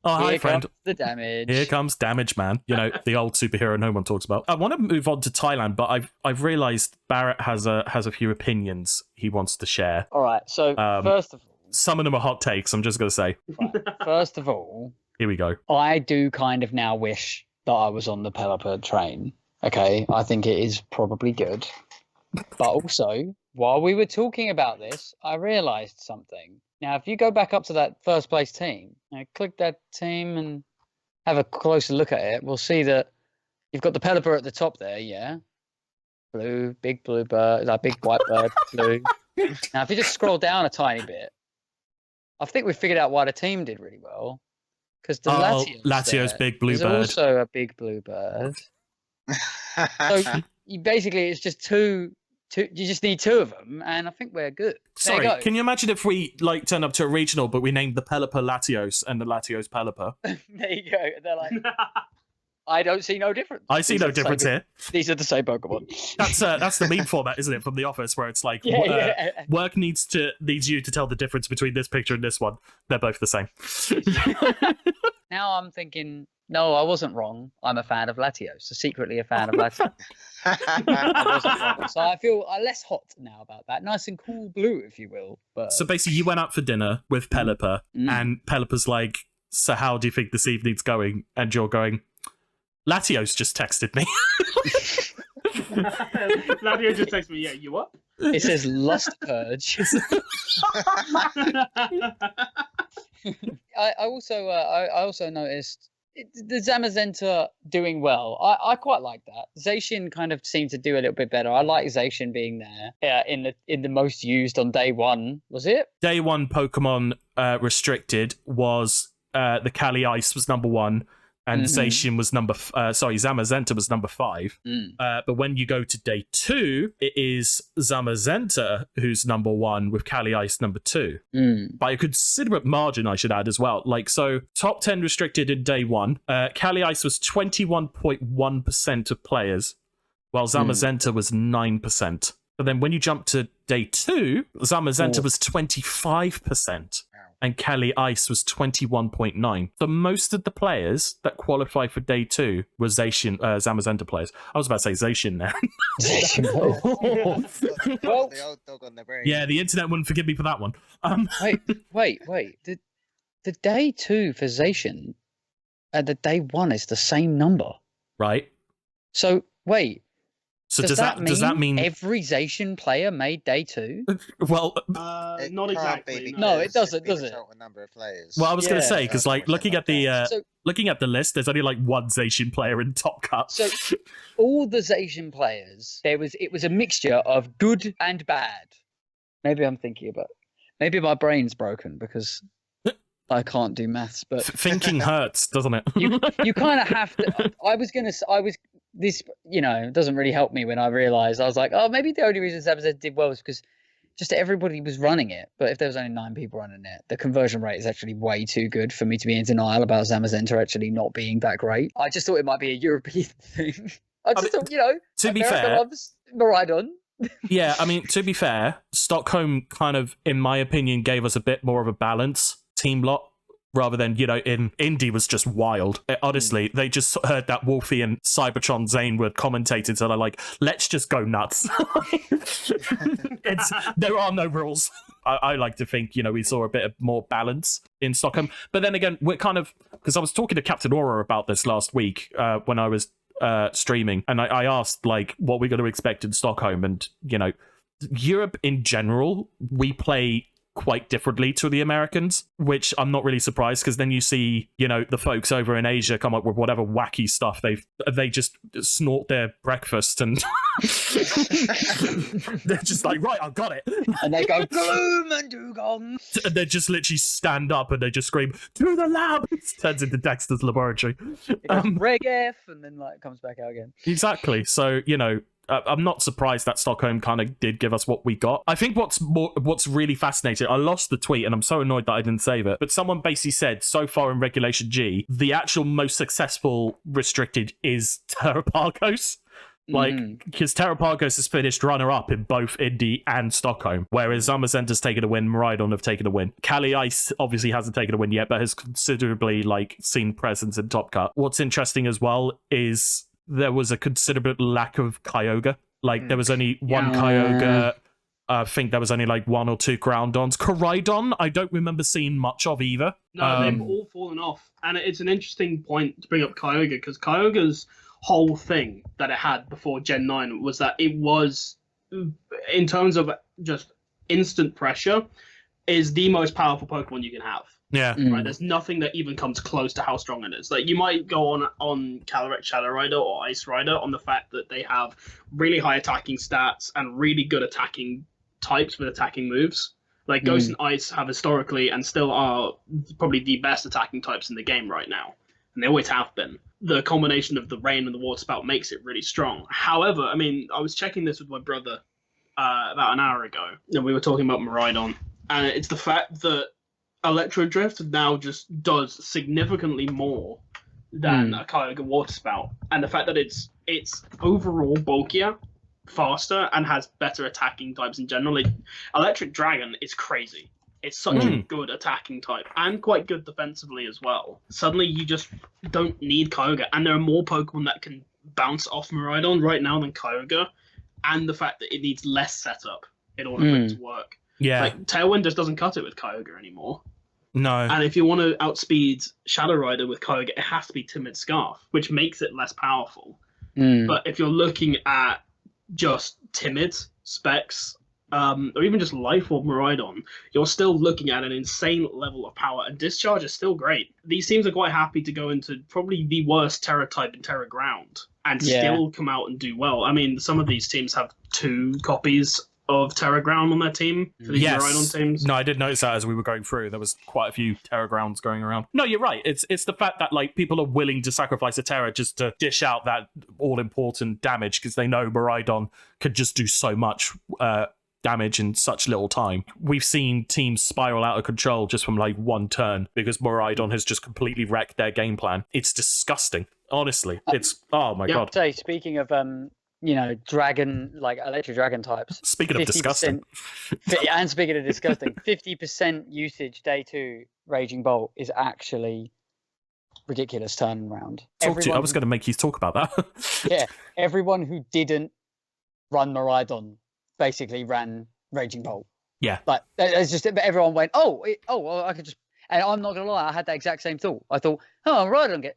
Oh, hi, Here friend. comes the damage. Here comes Damage Man. You know, the old superhero no one talks about. I want to move on to Thailand, but I've realised Barrett has a few opinions he wants to share. All right. So first of all, Some of them are hot takes, I'm just going to say. right, first of all, Here we go. I do kind of now wish that I was on the Pelipper train. Okay, I think it is probably good. But also, while we were talking about this, I realised something. Now, if you go back up to that first place team, click that team and have a closer look at it, we'll see that you've got the Pelipper at the top there, yeah? Blue, big blue bird, like big white bird, blue. Now, if you just scroll down a tiny bit, I think we figured out why the team did really well. Because the Latios big blue is bird. also a big blue bird. So basically, it's just two. You just need two of them, and I think we're good. Sorry, can you imagine if we turned up to a regional, but we named the Pelipper Latios and the Latios Pelipper? There you go. They're like, I don't see no difference. I see no difference here. These are the same Pokemon. That's the meme format, isn't it, from The Office, where it's like work needs you to tell the difference between this picture and this one. They're both the same. Now I'm thinking, no, I wasn't wrong. I'm a fan of Latios, so secretly a fan of Latios. I wasn't wrong. So I feel less hot now about that. Nice and cool blue, if you will. But So basically, you went out for dinner with Pelipper, and Pelipper's like, so how do you think this evening's going? And you're going, Latios just texted me. Latios just texted me, yeah, you up? It says Lust Purge. I also noticed the Zamazenta doing well. I quite like that. Zacian kind of seemed to do a little bit better. I like Zacian being there in the most used on day one. Was it? Day one Pokemon restricted was the Kali Ice was number 1. And Zacian was Zamazenta was number 5. But when you go to day 2, it is Zamazenta who's number 1 with Kali Ice number 2. By a considerate margin, I should add as well. So top 10 restricted in day 1. Kali Ice was 21.1% of players, while Zamazenta was 9%. But then when you jump to day 2, Zamazenta was 25%. And Kali Ice was 21.9. So most of the players that qualify for day 2 were Zamazenta players. I was about to say Zacian now. Well, the old dog on the brain. Yeah, the internet wouldn't forgive me for that one. wait. The day 2 for Zacian and the day 1 is the same number. Right. So wait. So does that mean every Zacian player made day 2? Well, not exactly. No, it doesn't, does it? A number of players. Well, I was going to say because looking at the list, there's only one Zacian player in Top Cut. So all the Zacian players, it was a mixture of good and bad. Maybe I'm thinking about. Maybe my brain's broken because I can't do maths. But thinking hurts, doesn't it? you kind of have to. This, doesn't really help me when I realised. I was like, oh, maybe the only reason Zamazenta did well was because just everybody was running it. But if there was only 9 people running it, the conversion rate is actually way too good for me to be in denial about Zamazenta actually not being that great. I just thought it might be a European thing. I thought, to be America fair, loves Miraidon. Yeah, I mean, to be fair, Stockholm kind of, in my opinion, gave us a bit more of a balance team lot. Rather than, in Indy was just wild. Honestly, they just heard that Wolfie and Cybertron Zane were commentating, so they're like, let's just go nuts. There are no rules. I like to think, we saw a bit of more balance in Stockholm. But then again, we're kind of, because I was talking to Captain Aura about this last week when I was streaming, and I asked like what we're going to expect in Stockholm, and Europe in general, we play quite differently to the Americans, which I'm not really surprised, because then you see, the folks over in Asia come up with whatever wacky stuff they just snort their breakfast and they're just like, right, I've got it. And they go, gloom and dugong. And they just literally stand up and they just scream, to the lab! It turns into Dexter's laboratory. It goes, Reg F, and then like comes back out again. Exactly. So, I'm not surprised that Stockholm kind of did give us what we got. I think what's really fascinating, I lost the tweet and I'm so annoyed that I didn't save it, but someone basically said, so far in Regulation G, the actual most successful restricted is Terra Pagos. Because Terra Pagos has finished runner-up in both Indy and Stockholm, whereas Zamazenta's taken a win, Maridon have taken a win. Cali Ice obviously hasn't taken a win yet, but has considerably seen presence in Top Cut. What's interesting as well is there was a considerable lack of Kyogre. There was only one Kyogre. I think there was only one or two Groundons. Koraidon, I don't remember seeing much of either. No, they've all fallen off. And it's an interesting point to bring up Kyogre, because Kyogre's whole thing that it had before Gen 9 was that it was, in terms of just instant pressure, is the most powerful Pokemon you can have. Yeah. Right. There's nothing that even comes close to how strong it is. You might go on Calyrex Shadow Rider or Ice Rider on the fact that they have really high attacking stats and really good attacking types with attacking moves. Ghost and Ice have historically and still are probably the best attacking types in the game right now, and they always have been. The combination of the Rain and the Water Spout makes it really strong. However, I was checking this with my brother about an hour ago, and we were talking about Maridon, and it's the fact that Electro Drift now just does significantly more than a Kyogre Water Spout, and the fact that it's overall bulkier, faster, and has better attacking types in general. Electric Dragon is crazy. It's such a good attacking type and quite good defensively as well. Suddenly you just don't need Kyogre, and there are more Pokemon that can bounce off Maridon right now than Kyogre, and the fact that it needs less setup in order for it to work. Yeah. Tailwind just doesn't cut it with Kyogre anymore. No. And if you want to outspeed Shadow Rider with Kyogre, it has to be Timid Scarf, which makes it less powerful. But if you're looking at just Timid, Specs, or even just Life Orb Maridon, you're still looking at an insane level of power, and Discharge is still great. These teams are quite happy to go into probably the worst Terra type in Terra Ground and still come out and do well. Some of these teams have 2 copies of Terra Ground on their team for these Maridon teams. No, I did notice that as we were going through. There was quite a few Terra Grounds going around. No, you're right. It's the fact that people are willing to sacrifice a Terra just to dish out that all-important damage, because they know Maridon could just do so much damage in such little time. We've seen teams spiral out of control just from one turn because Maridon has just completely wrecked their game plan. It's disgusting. Honestly, it's oh my god. So speaking of dragon, electric dragon types. Speaking of disgusting. And speaking of disgusting, 50% usage day 2 Raging Bolt is actually ridiculous turnaround. I was going to make you talk about that. Yeah, everyone who didn't run Maridon basically ran Raging Bolt. Yeah. It's just everyone went, well, I could just, and I'm not going to lie, I had that exact same thought. I thought, Maridon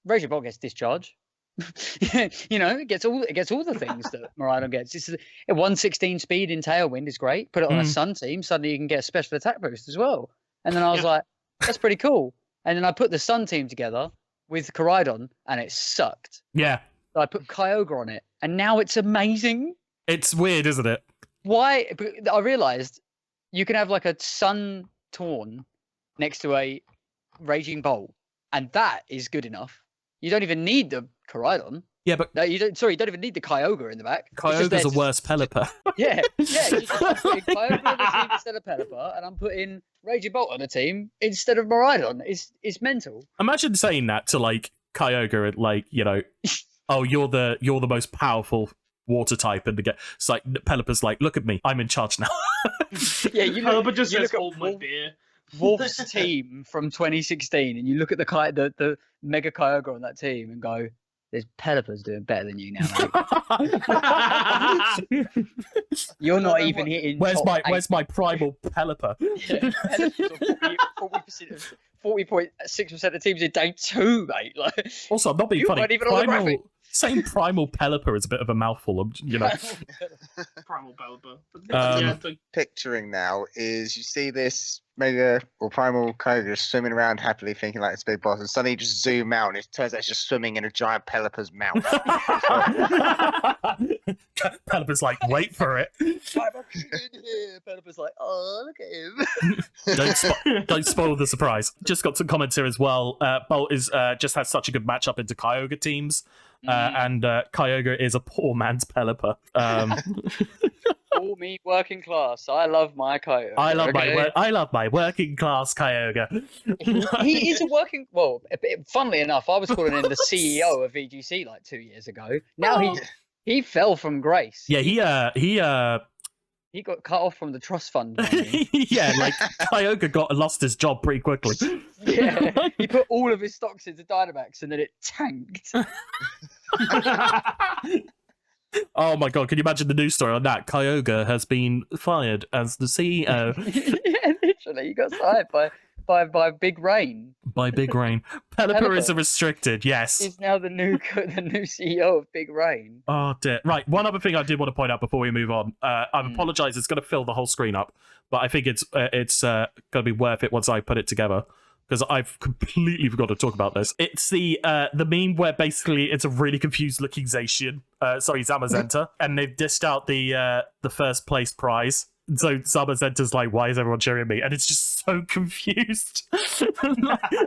Raging Bolt gets Discharge. It gets all the things that Maridon gets. It's a 116 speed in Tailwind is great. Put it on a Sun team, suddenly you can get a special attack boost as well. And then I was like, that's pretty cool. And then I put the Sun team together with Koraidon, and it sucked. Yeah. So I put Kyogre on it, and now it's amazing. It's weird, isn't it? Why? I realized you can have a Sun Torn next to a Raging Bolt, and that is good enough. You don't even need the Koraidon. Yeah, but you don't even need the Kyogre in the back. Kyogre's a worse Pelipper. Yeah. I'm putting Kyogre on the team instead of Pelipper, and I'm putting Raging Bolt on the team instead of Maridon. It's mental. Imagine saying that to Kyogre, oh, you're the most powerful water type in the game. It's Pelipper's look at me, I'm in charge now. Yeah, Pelipper just says, hold my beer. Wolf's team from 2016, and you look at the Mega Kyogre on that team and go, "There's Pelipper's doing better than you now, mate." You're not even hitting. Where's my primal Pelipper? Yeah, Pelipper's 40.6% of teams in day 2, mate. Also, I'm not being funny. saying Primal Pelipper is a bit of a mouthful, you know. Primal Pelipper. Picturing now is you see this Mega or Primal Koga just swimming around happily thinking like it's a big boss, and suddenly you just zoom out and it turns out it's just swimming in a giant Pelipper's mouth. Pelipper's like, wait for it. Pelipper's like, oh, look at him. Don't spoil the surprise. Just got some comments here as well. Bolt is just has such a good matchup into Kyogre teams, and Kyogre is a poor man's Pelipper. Call me working class. I love my Kyogre. I love my working class Kyogre. He is a working. Well, funnily enough, I was calling him the CEO of VGC like 2 years ago. Now he fell from grace. Yeah, he got cut off from the trust fund money. Yeah, like Kyogre lost his job pretty quickly. Yeah, he put all of his stocks into Dynamax and then it tanked. Oh my god, can you imagine the news story on that? Kyogre has been fired as the CEO. Yeah, literally, he got fired by Big Rain. By Big Rain. Pelipper is a restricted, yes. He's now the new CEO of Big Rain. Oh dear. Right, one other thing I did want to point out before we move on. I apologise, it's going to fill the whole screen up, but I think it's going to be worth it once I put it together, because I've completely forgot to talk about this. It's the meme where basically it's a really confused looking Zamazenta, and they've dished out the first place prize. So Zamazenta's like, why is everyone cheering me? And it's just so confused.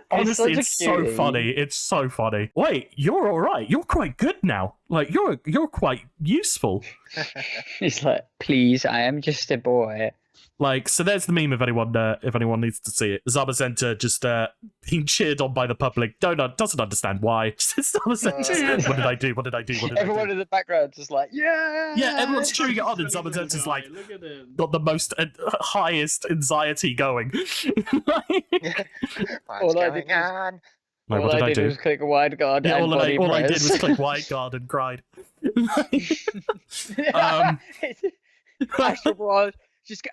Honestly, it's so funny. It's so funny. Wait, you're all right. You're quite good now. Like, you're quite useful. He's like, please, I am just a boy. Like, so there's the meme if anyone needs to see it. Zamazenta just being cheered on by the public. Doesn't understand why. Zamazenta. What did I do? What did I do? Everyone in the background just like, yeah. Yeah, everyone's cheering it on, and Zamazenta's like, got the most highest anxiety going. What's going on? Like, what did I do? Was click wide guard. Yeah, and all I did was click wide guard and cried. Astral Barrage.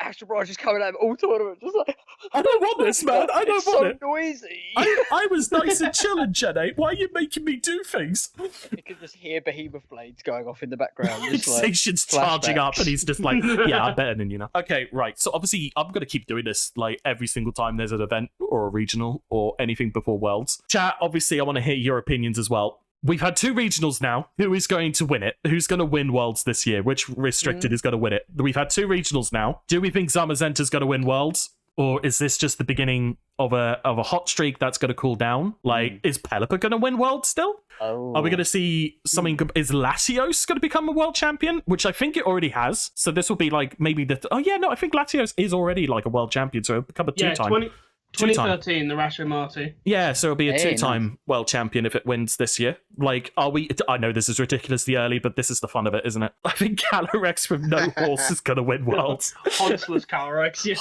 Astral Barrage just coming out of all tournaments, just like, I don't want this, man. I don't want it. So noisy. I was nice and chilling, Gen 8. Why are you making me do things? You can just hear Behemoth blades going off in the background. Station's charging up, and he's just like, yeah, I'm better than you now. Okay, right. So obviously, I'm going to keep doing this like every single time there's an event or a regional or anything before Worlds. Chat, obviously, I want to hear your opinions as well. We've had 2 regionals now. Who is going to win it? Who's going to win Worlds this year? Which restricted is going to win it? We've had 2 regionals now. Do we think Zamazenta's going to win Worlds? Or is this just the beginning of a hot streak that's going to cool down? Like, is Pelipper going to win Worlds still? Oh. Are we going to see something? Is Latios going to become a world champion? Which I think it already has. So this will be like maybe I think Latios is already like a world champion. So it'll become a 2-time. 2013, the Rasho Marty. Yeah, so it'll be a 2-time world champion if it wins this year. Like, I know this is ridiculously early, but this is the fun of it, isn't it? I think Calyrex with no horse is going to win Worlds. Horseless Calyrex, yeah.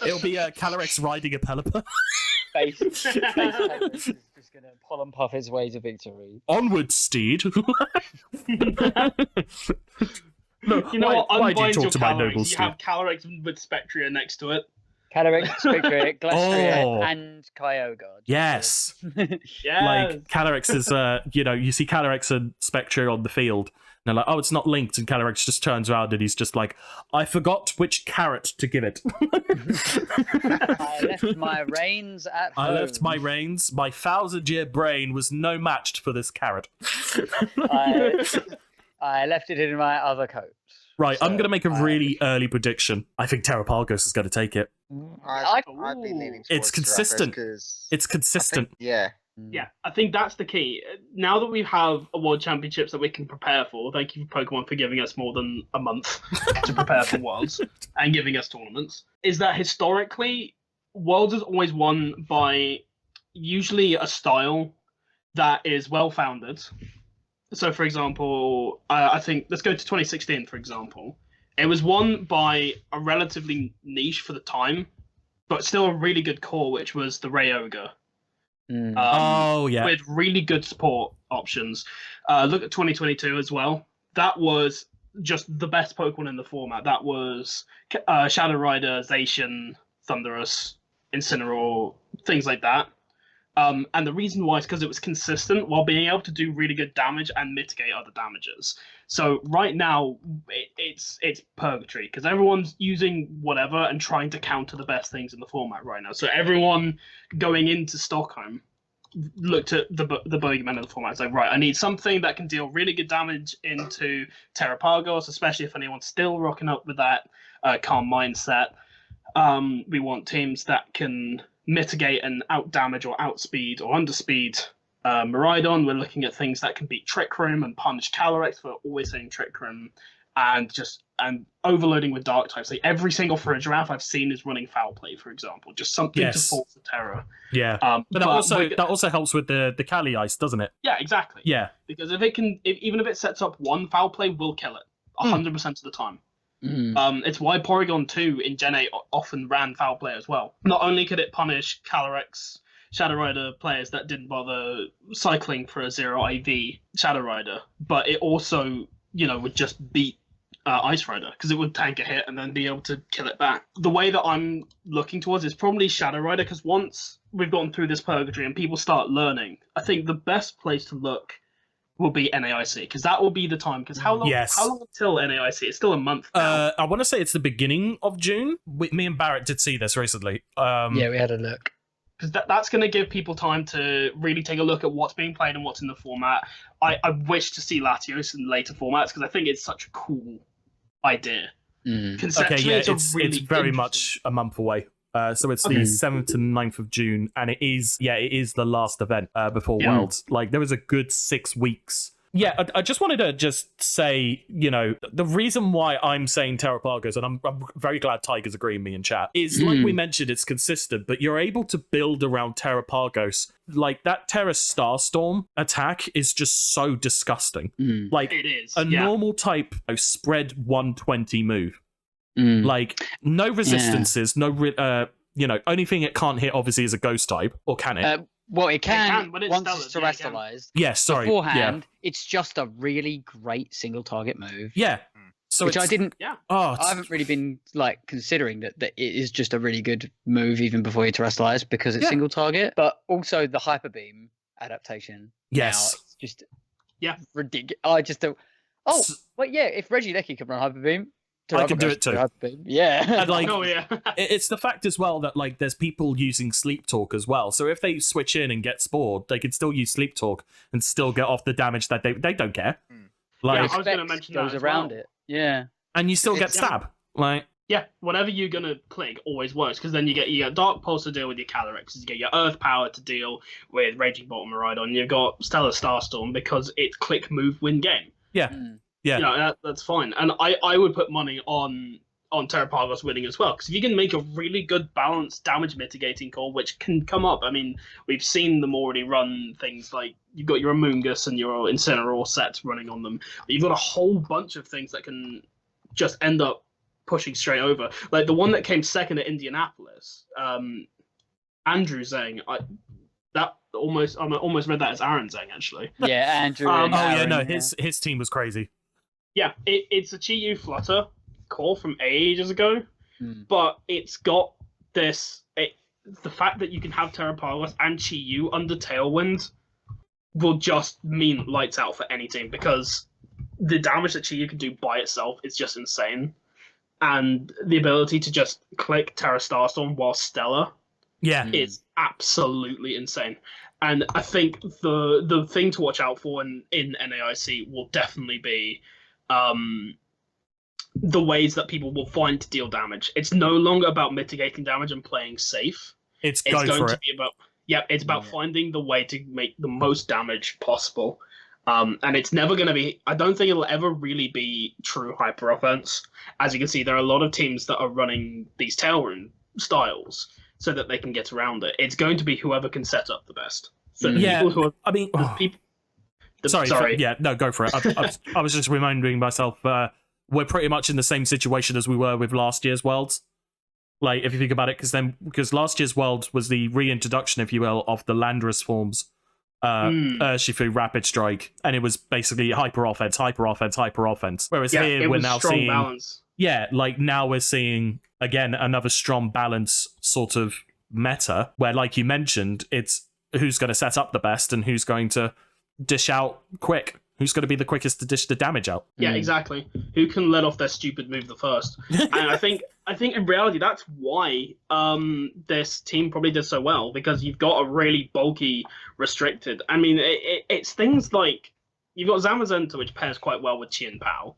It'll be Calyrex riding a Pelipper. Face Calyrex is just going to pollen puff his way to victory. Onward, steed. Look, you know what? Why do you talk to my noble You steed? have Calyrex with Spectria next to it. Calyrex, Spectric, Glastrier, and Kyogre. Yes. Yeah. Like, Calyrex is, you see Calyrex and Spectre on the field, and they're like, oh, it's not linked, and Calyrex just turns around and he's just like, I forgot which carrot to give it. I left my reins at home. I left my reins. My 1,000-year brain was no matched for this carrot. I left it in my other coat. Right, I'm going to make a really early prediction. I think Terrapagos is going to take it. I'd be leaning towards It's consistent. It's consistent. Yeah. Yeah, I think that's the key. Now that we have a World Championships that we can prepare for, thank you for Pokemon for giving us more than a month to prepare for Worlds and giving us tournaments, is that historically, Worlds is always won by usually a style that is well-founded. So, for example, I think, let's go to 2016, for example. It was won by a relatively niche for the time, but still a really good core, which was the Rayogre. With really good support options. Look at 2022 as well. That was just the best Pokemon in the format. That was Shadow Rider, Zacian, Thundurus, Incineroar, things like that. And the reason why is because it was consistent while being able to do really good damage and mitigate other damages. So right now, it's purgatory because everyone's using whatever and trying to counter the best things in the format right now. So everyone going into Stockholm looked at the bogeyman of the format. It's like, right, I need something that can deal really good damage into Terrapagos, especially if anyone's still rocking up with that calm mindset. We want teams that can mitigate and out-damage or outspeed or underspeed Miraidon. We're looking at things that can beat Trick Room and punish Calyrex for always saying Trick Room, and overloading with dark types. Like every single fridge draft I've seen is running Foul Play, for example, just something to force the terror. Yeah, but that also helps with the Kali Ice, doesn't it? Yeah, exactly. Yeah, because even if it sets up one Foul Play, we'll kill it 100% of the time. It's why Porygon 2 in Gen 8 often ran Foul Play as well. Not only could it punish Calyrex Shadow Rider players that didn't bother cycling for a 0 IV Shadow Rider, but it also, would just beat Ice Rider because it would tank a hit and then be able to kill it back. The way that I'm looking towards is probably Shadow Rider, because once we've gone through this purgatory and people start learning, I think the best place to look will be NAIC, because that will be the time. Because how long until NAIC? It's still a month now. I want to say it's the beginning of June. Me and Barrett did see this recently. Yeah, we had a look. Because that's going to give people time to really take a look at what's being played and what's in the format. I wish to see Latios in later formats because I think it's such a cool idea. Conceptually, it's very much a month away. So it's the 7th to 9th of June, and it is the last event before Worlds. Like, there was a good 6 weeks. Yeah, I just wanted to say, the reason why I'm saying Terrapagos, and I'm very glad Tiger's agreeing with me in chat, is like we mentioned, it's consistent, but you're able to build around Terrapagos. Like, that Terra Starstorm attack is just so disgusting. Like, it is. Normal type spread 120 move. Like, no resistances, only thing it can't hit, obviously, is a ghost type, or can it? Well, it can but it's once it's terrestrialized. Yes, sorry. Beforehand, it's just a really great single target move. Yeah. So which I didn't. Yeah. I haven't really been considering that it is just a really good move even before you terrestrialize because it's single target. But also the Hyper Beam adaptation. Yes. Now, it's just ridiculous. I just don't. Oh, wait, yeah. If Regieleki can run Hyper Beam, I can do it too. Yeah. And it's the fact as well that there's people using Sleep Talk as well. So if they switch in and get spored, they can still use Sleep Talk and still get off the damage that they don't care. I was going to mention that goes around it. Yeah. And you still get stab. Yeah, whatever you're gonna click always works because then you get Dark Pulse to deal with your Calyrex, you get your Earth Power to deal with Raging Bolt and Miraidon, you've got Stellar Starstorm because it's click, move, win game. Yeah. Yeah, that's fine, and I would put money on Terrapagos winning as well because if you can make a really good balanced damage mitigating call, which can come up. I mean, we've seen them already run things like you've got your Amoonguss and your Incineroar sets running on them. But you've got a whole bunch of things that can just end up pushing straight over. Like the one that came second at Indianapolis, Andrew Zhang. I almost read that as Aaron Zhang actually. Yeah, Andrew. His team was crazy. Yeah, it's a Chi-Yu Flutter core from ages ago, but it's got this. The fact that you can have Terrapagos and Chi-Yu under Tailwind will just mean lights out for any team because the damage that Chi-Yu can do by itself is just insane, and the ability to just click Terra Starstorm while Stellar is absolutely insane. And I think the thing to watch out for in NAIC will definitely be the ways that people will find to deal damage. It's no longer about mitigating damage and playing safe. It's going to be about finding the way to make the most damage possible. And it's never going to be. I don't think it'll ever really be true hyper offense. As you can see, there are a lot of teams that are running these tail rune styles so that they can get around it. It's going to be whoever can set up the best. So people who are, people. Sorry. Go for it. I was just reminding myself, we're pretty much in the same situation as we were with last year's Worlds. Like, if you think about it, because last year's World was the reintroduction, if you will, of the Landorus forms, Urshifu, Rapid Strike, and it was basically hyper offense. Whereas here we're now seeing balance. Now we're seeing again another strong balance sort of meta, where, like you mentioned, it's who's going to set up the best and who's going to dish out quick. Who's going to be the quickest to dish the damage out? Yeah, exactly. Who can let off their stupid move the first? And I think in reality that's why this team probably did so well, because you've got a really bulky restricted. I mean, it's things like you've got Zamazenta, which pairs quite well with Chien Pao,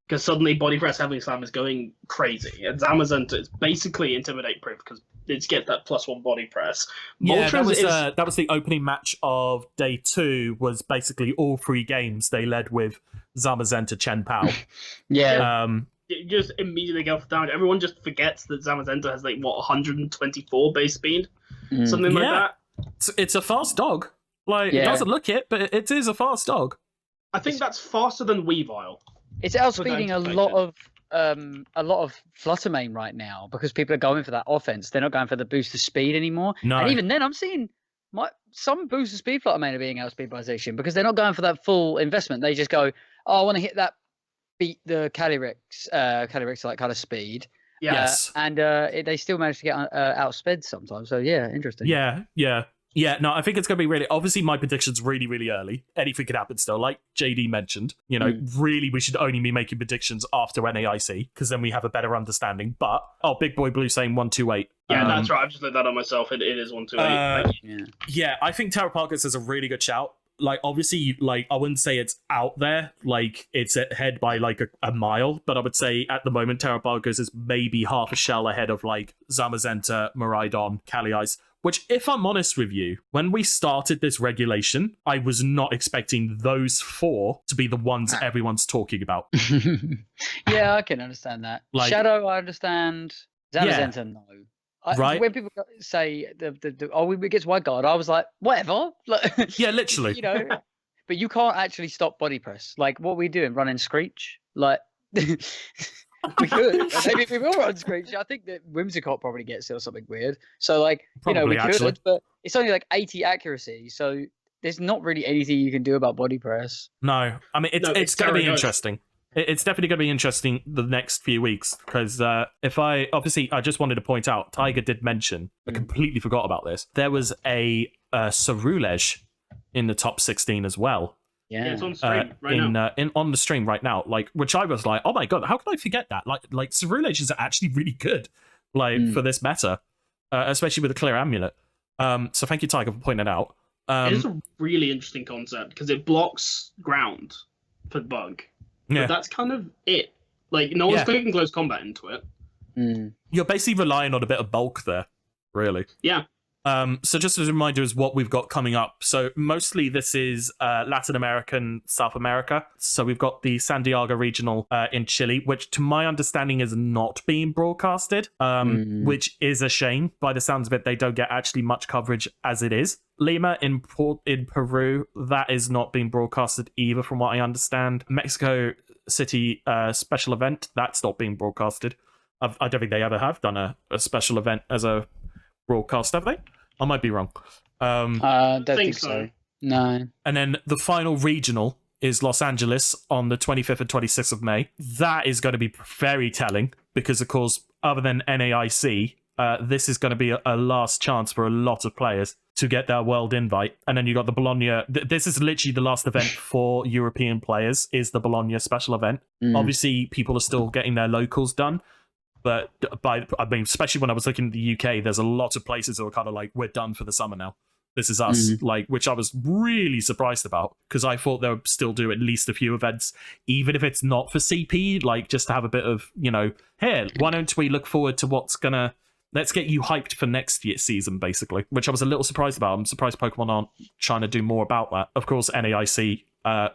because suddenly body press heavily slam is going crazy, and Zamazenta is basically intimidate proof because it gets that +1 body press. Yeah, that was the opening match of day 2. Was basically all 3 games they led with Zamazenta Chen Pao. Yeah. You just immediately go for damage. Everyone just forgets that Zamazenta has 124 base speed, something like that. It's a fast dog. It doesn't look it, but it is a fast dog. I think that's faster than Weavile. It's outspeeding a lot of Fluttermane right now because people are going for that offense. They're not going for the boost of speed anymore. No. And even then, I'm seeing some boost of speed Fluttermane are being outspeed by Zacian because they're not going for that full investment. They just go, I want to hit that, beat the Calyrex kind of speed. Yeah. Yes. And they still manage to get outsped sometimes. So yeah, interesting. Yeah, no, I think it's going to be really... Obviously, my prediction's really, really early. Anything could happen still. Like JD mentioned, really we should only be making predictions after NAIC, because then we have a better understanding. But, Big Boy Blue saying 128. Yeah, that's right. I've just looked that on myself. It is 128. Yeah, I think Tara Parkers is a really good shout. Obviously, I wouldn't say it's out there, it's ahead by, a mile, but I would say at the moment, Tara Parkers is maybe half a shell ahead of, Zamazenta, Miraidon, Kali-Ice. Which, if I'm honest with you, when we started this regulation, I was not expecting those 4 to be the ones everyone's talking about. Yeah, I can understand that. Shadow, I understand. Zamazenta, no. Right? When people say we get White Guard, I was like, whatever. Yeah, literally. But you can't actually stop body press. What are we doing? Running Screech? We could. Maybe we will run Screech. I think that Whimsicott probably gets it or something weird. So, probably, we could, actually. but it's only 80 accuracy. So there's not really anything you can do about body press. No. I mean, it's going to be interesting. It's definitely going to be interesting the next few weeks, because I just wanted to point out, Tiger did mention, I completely forgot about this, there was a Cerulege in the top 16 as well. Yeah, it's on stream now. On the stream right now, which I was like, oh my god, how could I forget that? Cerulege is actually really good, for this meta, especially with the Clear Amulet. So thank you, Tiger, for pointing it out. It is a really interesting concept because it blocks ground for bug. Yeah, but that's kind of it. No one's clicking close combat into it. You're basically relying on a bit of bulk there, really. Yeah. So just as a reminder is what we've got coming up. So mostly this is Latin America and South America. So we've got the San Diego Regional in Chile, which to my understanding is not being broadcasted, which is a shame. By the sounds of it, they don't get actually much coverage as it is. Lima in Peru, that is not being broadcasted either from what I understand. Mexico City special event, that's not being broadcasted. I don't think they ever have done a special event as a broadcast, have they? I might be wrong. Don't think so. No. And then the final regional is Los Angeles on the 25th and 26th of May. That is going to be very telling because, of course, other than NAIC, this is going to be a last chance for a lot of players to get their world invite. And then you got the Bologna. This is literally the last event for European players, is the Bologna special event. Obviously, people are still getting their locals done. But especially when I was looking at the UK, there's a lot of places that were kind of we're done for the summer now. This is us, which I was really surprised about because I thought they would still do at least a few events, even if it's not for CP, just to have a bit of, here, why don't we look forward to let's get you hyped for next year's season, basically, which I was a little surprised about. I'm surprised Pokemon aren't trying to do more about that. Of course, NAIC,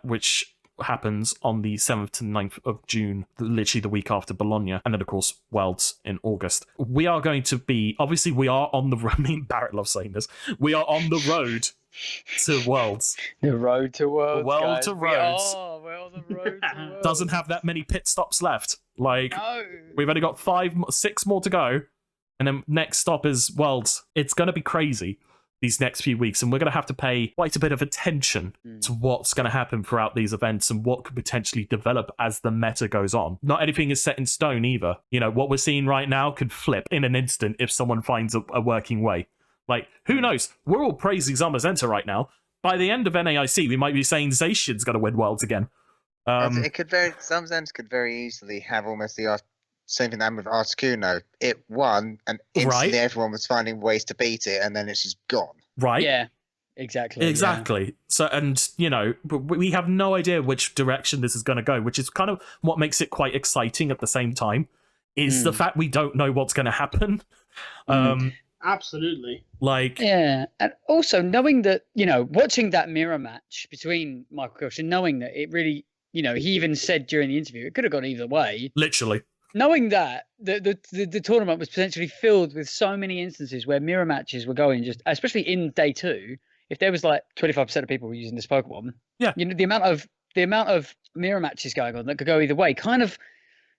which happens on the 7th to 9th of June, literally the week after Bologna, and then of course Worlds in August. We are going to be, obviously we are on the road, I mean Barrett loves saying this, we are on the road to Worlds. The road to Worlds, World to Roads. We're on the road to Worlds. Doesn't have that many pit stops left. No. We've only got 6 more to go, and then next stop is Worlds. It's going to be crazy these next few weeks, and we're going to have to pay quite a bit of attention to what's going to happen throughout these events and what could potentially develop as the meta goes on. Not anything is set in stone either. What we're seeing right now could flip in an instant if someone finds a working way. Like, who knows? We're all praising Zamazenta right now. By the end of NAIC, we might be saying Zacian's going to win Worlds again. It could some Zens could very easily have almost the same thing that happened with Articuno. It won, and instantly everyone was finding ways to beat it, and then it's just gone. Right? Yeah, exactly. Exactly. Yeah. So, and, you know, we have no idea which direction this is going to go, which is kind of what makes it quite exciting at the same time, is the fact we don't know what's going to happen. Absolutely. Like, yeah, and also knowing that, you know, watching that mirror match between Michael Koch and knowing that it really, you know, he even said during the interview it could have gone either way. literally. Knowing that the tournament was potentially filled with so many instances where mirror matches were going, just especially in day 2, if there was like 25% of people were using this Pokemon, you know, the amount of mirror matches going on that could go either way, kind of,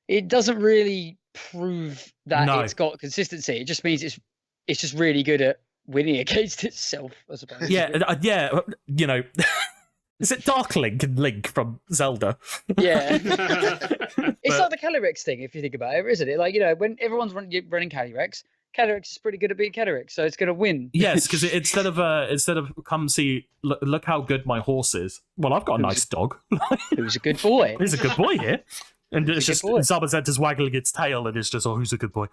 it doesn't really prove that it's got consistency. It just means it's just really good at winning against itself, I suppose. Yeah, you know, is it Dark Link and Link from Zelda? Yeah. It's like the Calyrex thing, if you think about it, isn't it? Like, you know, when everyone's running Calyrex is pretty good at beating Calyrex, so it's going to win. Yes, because instead of come see, look how good my horse is. Well, I've got a nice dog. Who's a good boy? He's a good boy here. And it's just Zamazenta's waggling its tail, and it's just, oh, who's a good boy?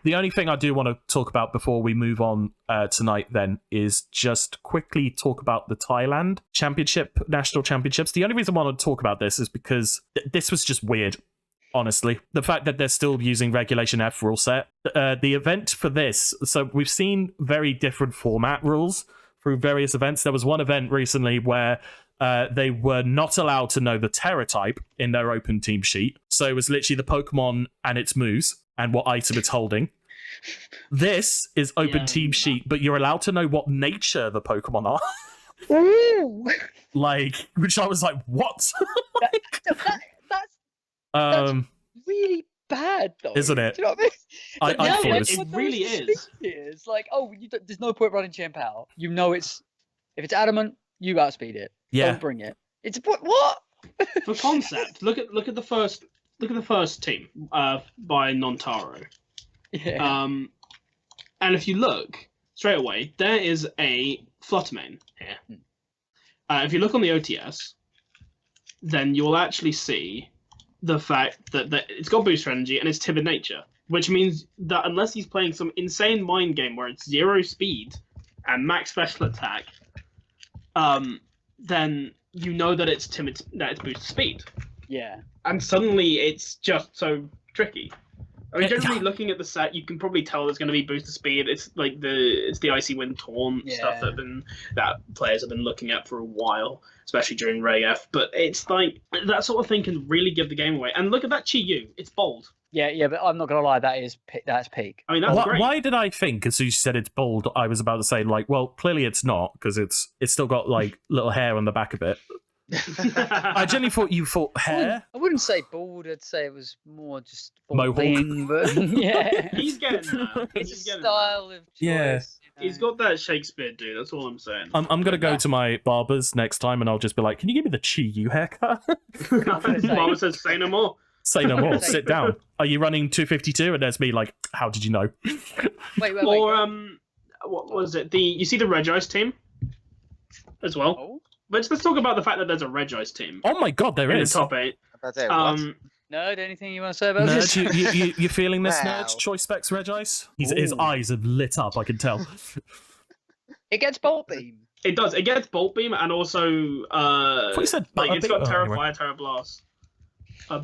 The only thing I do want to talk about before we move on tonight, then, is just quickly talk about the Thailand National Championships. The only reason I want to talk about this is because this was just weird, honestly. The fact that they're still using Regulation F rule set. The event for this, so we've seen very different format rules through various events. There was one event recently where they were not allowed to know the Terra type in their open team sheet. So it was literally the Pokemon and its moves and what item it's holding. This is open team sheet, but you're allowed to know what nature the Pokemon are. Ooh. Like, which I was like, what? That's really bad, though. Isn't it? Do you know what I mean? I thought it really is. It's like, there's no point running Chien-Pao. You know, if it's adamant, you outspeed it. Yeah. Don't bring it. It's what? For concept, look at the first team by Nontaro. Yeah. And if you look straight away, there is a Fluttermane here. If you look on the OTS, then you'll actually see the fact that it's got booster energy and it's timid nature, which means that unless he's playing some insane mind game where it's 0 speed and max special attack, then you know that it's timid, that it's boosted speed. Yeah. And suddenly it's just so tricky. I mean, generally looking at the set, you can probably tell there's going to be boosted speed. It's like the Icy Wind Taunt stuff that players have been looking at for a while, especially during Ray F. But it's like that sort of thing can really give the game away. And look at that Chi-Yu, it's bold. Yeah, but I'm not gonna lie, that's peak. I mean, that's great. Why did I think, as soon as you said it's bold, I was about to say, like, well, clearly it's not, because it's still got like little hair on the back of it. I generally thought you thought hair. I wouldn't say bald. I'd say it was more just Mohawk. balding, but yeah, He's getting that. it's a style of choice. Yeah. He's got that Shakespeare dude. That's all I'm saying. I'm gonna go to my barber's next time, and I'll just be like, "Can you give me the Chi-Yu haircut?" Mama says, "Say no more." Say no more. Sit down. Are you running 252? And there's me like, how did you know? Wait. Or what was it? You see the Regice team as well. Oh? Let's talk about the fact that there's a Regice team. Oh my god, there in is. the top 8. Nerd, anything you want to say about this? Nerd, you feeling this, Wow. Nerd? Choice specs, Regice? His eyes have lit up, I can tell. It gets Bolt Beam. It does. It gets Bolt Beam and also I thought you said it's got Terra anyway. Fire, Terra Blast.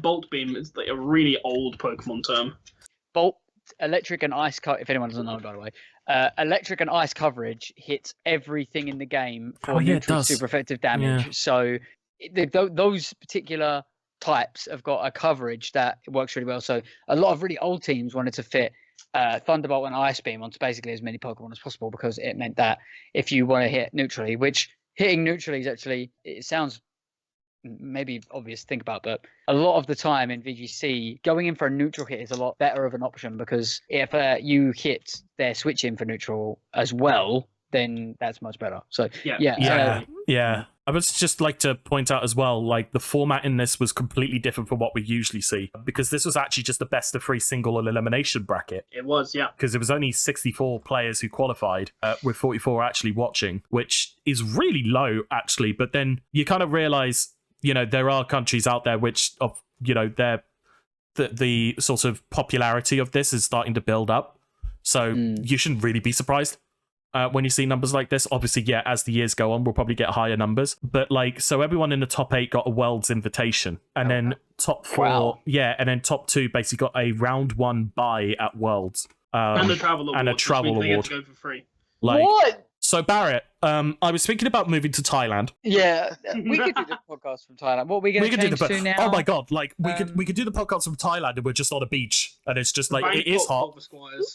Bolt Beam is like a really old Pokemon term. Bolt, electric and ice if anyone doesn't know, by the way, electric and ice coverage hits everything in the game for neutral super effective damage. Yeah. So those particular types have got a coverage that works really well. So a lot of really old teams wanted to fit Thunderbolt and Ice Beam onto basically as many Pokemon as possible, because it meant that if you want to hit neutrally, which hitting neutrally is actually, it sounds maybe obvious to think about, but a lot of the time in VGC, going in for a neutral hit is a lot better of an option, because if you hit their switch in for neutral as well, then that's much better. So yeah. Yeah. I would just like to point out as well, like the format in this was completely different from what we usually see, because this was actually just a best of 3 single elimination bracket. It was, yeah. Because there was only 64 players who qualified, with 44 actually watching, which is really low actually. But then you kind of realize, there are countries out there which, the sort of popularity of this is starting to build up. So you shouldn't really be surprised when you see numbers like this. Obviously, yeah, as the years go on, we'll probably get higher numbers. But so everyone in the top 8 got a Worlds invitation, and then top 4, and then top 2 basically got a round 1 bye at Worlds. And a travel award. And a travel which means award. They get to go for free. What? So Barrett, I was thinking about moving to Thailand. Yeah, we could do the podcast from Thailand. What are we going to change to now? Oh my god! We could do the podcast from Thailand, and we're just on a beach, and it's just it is hot.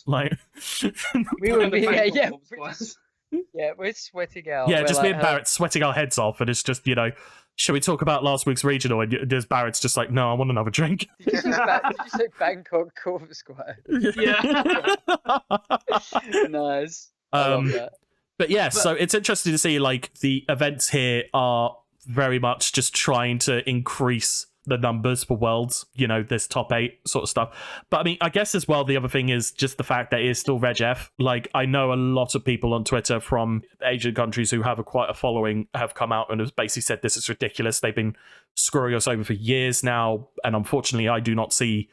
Like we would be, we're sweating out. Yeah, we're just me and Barrett sweating our heads off, and it's just shall we talk about last week's regional? And there's Barrett's just like, no, I want another drink. Did you say Bangkok Corviknights Square? Yeah. Nice. I love that. But yeah, so it's interesting to see the events here are very much just trying to increase the numbers for Worlds, this top 8 sort of stuff. But I mean, I guess as well, the other thing is just the fact that it is still Reg F. I know a lot of people on Twitter from Asian countries who have quite a following have come out and have basically said this is ridiculous. They've been screwing us over for years now. And unfortunately, I do not see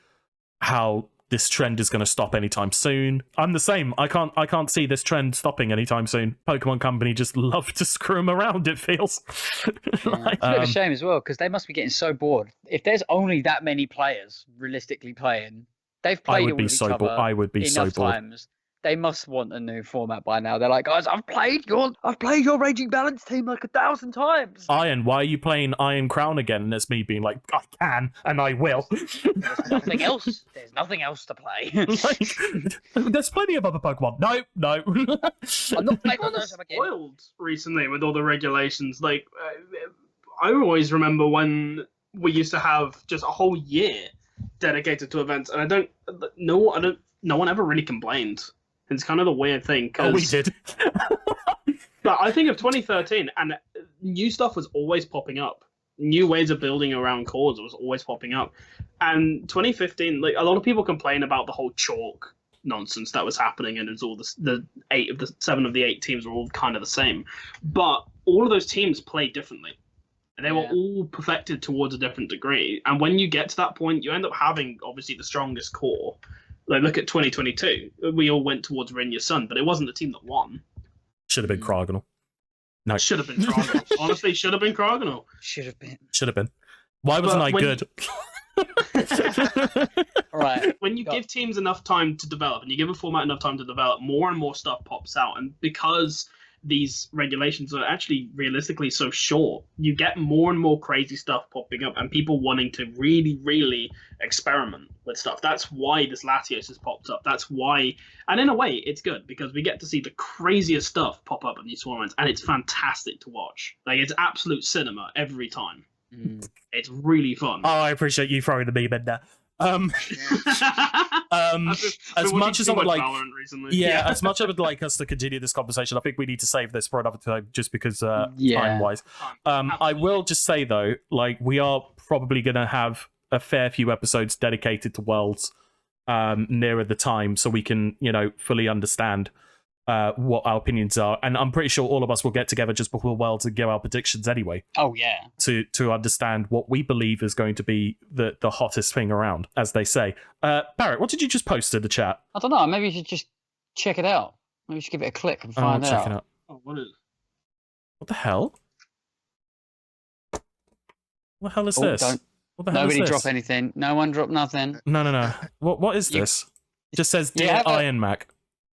how this trend is going to stop anytime soon. I'm the same. I can't see this trend stopping anytime soon. Pokemon Company just love to screw them around, it feels. It's a bit of a shame as well, because they must be getting so bored. If there's only that many players realistically playing, they've played it with each other I would be so bored. Times. They must want a new format by now. They're like, guys, I've played your Raging Balance team 1,000 times. Iron, why are you playing Iron Crown again? And it's me being like, I can and I will. There's nothing else. There's nothing else to play. There's plenty of other Pokemon. No. I'm not playing on those spoiled recently with all the regulations. I always remember when we used to have just a whole year dedicated to events, and no one ever really complained. It's kind of the weird thing. Oh, we did. But I think of 2013, and new stuff was always popping up. New ways of building around cores was always popping up. And 2015, a lot of people complain about the whole chalk nonsense that was happening, and it's all the 7 of the 8 teams were all kind of the same. But all of those teams played differently. And they were all perfected towards a different degree. And when you get to that point, you end up having, obviously, the strongest core. Look at 2022. We all went towards Rinya's Sun, but it wasn't the team that won. Should have been Kraganal. No. Should have been Kraganal. Honestly, should have been Kraganal. Should have been. Why wasn't I good? Right. When you give teams enough time to develop, and you give a format enough time to develop, more and more stuff pops out. And because these regulations are actually realistically so short, you get more and more crazy stuff popping up and people wanting to really, really experiment with stuff. That's why this Latios has popped up. That's why, and in a way, it's good because we get to see the craziest stuff pop up in these tournaments, and it's fantastic to watch. It's absolute cinema every time. It's really fun. Oh, I appreciate you throwing the meme in there. As much as I would like, as much as I would like us to continue this conversation, I think we need to save this for another time, just because time-wise. I will just say though, we are probably going to have a fair few episodes dedicated to Worlds nearer the time, so we can, fully understand what our opinions are, and I'm pretty sure all of us will get together just before Worlds and give our predictions anyway. Oh yeah, to understand what we believe is going to be the hottest thing around, as they say. Barrett, what did you just post in the chat? I don't know. Maybe you should just check it out. Maybe you should give it a click and find out. Check it out. Oh, what the hell? What the hell is this? What the hell Nobody is this? drop anything. No one drop nothing. No. What is this? It just says Dear Iron Mac.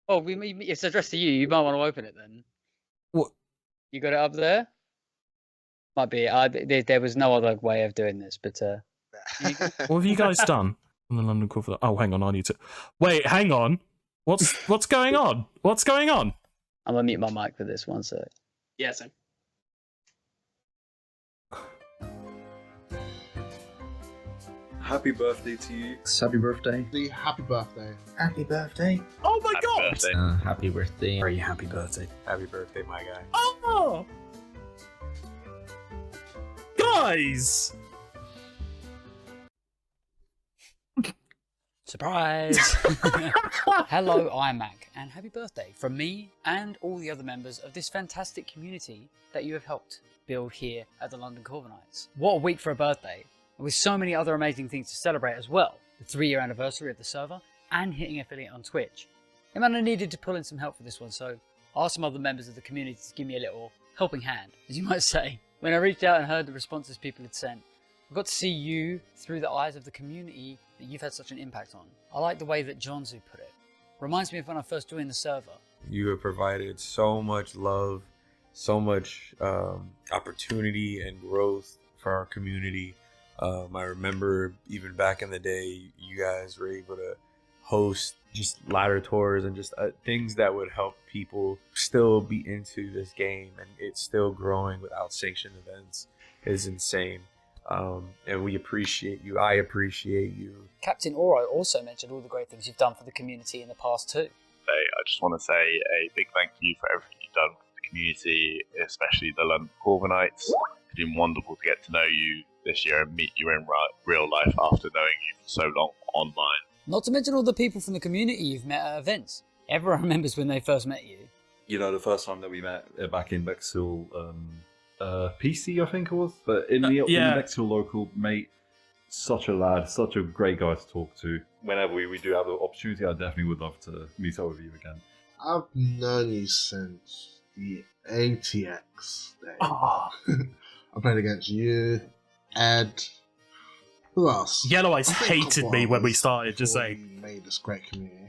Oh, it's addressed to you. You might want to open it then. What? You got it up there? Might be. There was no other way of doing this, but. What have you guys done on the London Call for? Oh, hang on. I need to. Wait, hang on. What's going on? What's going on? I'm gonna mute my mic for this one sec. Yeah, same. Happy birthday to you. Happy birthday. Happy birthday. Happy birthday. Oh my god! Happy birthday. Very happy birthday. Happy birthday, my guy. Oh! Eyes! Surprise! Hello, iMac, and happy birthday from me and all the other members of this fantastic community that you have helped build here at the London Corviknights. What a week for a birthday, and with so many other amazing things to celebrate as well. The 3-year anniversary of the server and hitting affiliate on Twitch. It meant I needed to pull in some help for this one, so I asked some other members of the community to give me a little helping hand, as you might say. When I reached out and heard the responses people had sent, I got to see you through the eyes of the community that you've had such an impact on. I like the way that Jonzu put it. Reminds me of when I first joined the server. You have provided so much love, so much opportunity and growth for our community. I remember even back in the day, you guys were able to host just ladder tours and just things that would help people still be into this game, and it's still growing without sanctioned events is insane. And we appreciate you. I appreciate you. Captain Oro also mentioned all the great things you've done for the community in the past too. I just want to say a big thank you for everything you've done for the community, especially the London Corviknights. It's been wonderful to get to know you this year and meet you in real life after knowing you for so long online. Not to mention all the people from the community you've met at events. Everyone remembers when they first met you. You know, the first time that we met back in Bexhill, PC, I think it was. But in the Bexhill local, mate, such a lad, such a great guy to talk to. Whenever we do have the opportunity, I definitely would love to meet up with you again. I've known you since the ATX day. Oh. I played against you, Ed. Who else? Yellow Eyes hated me when we started, just saying. We made this great community.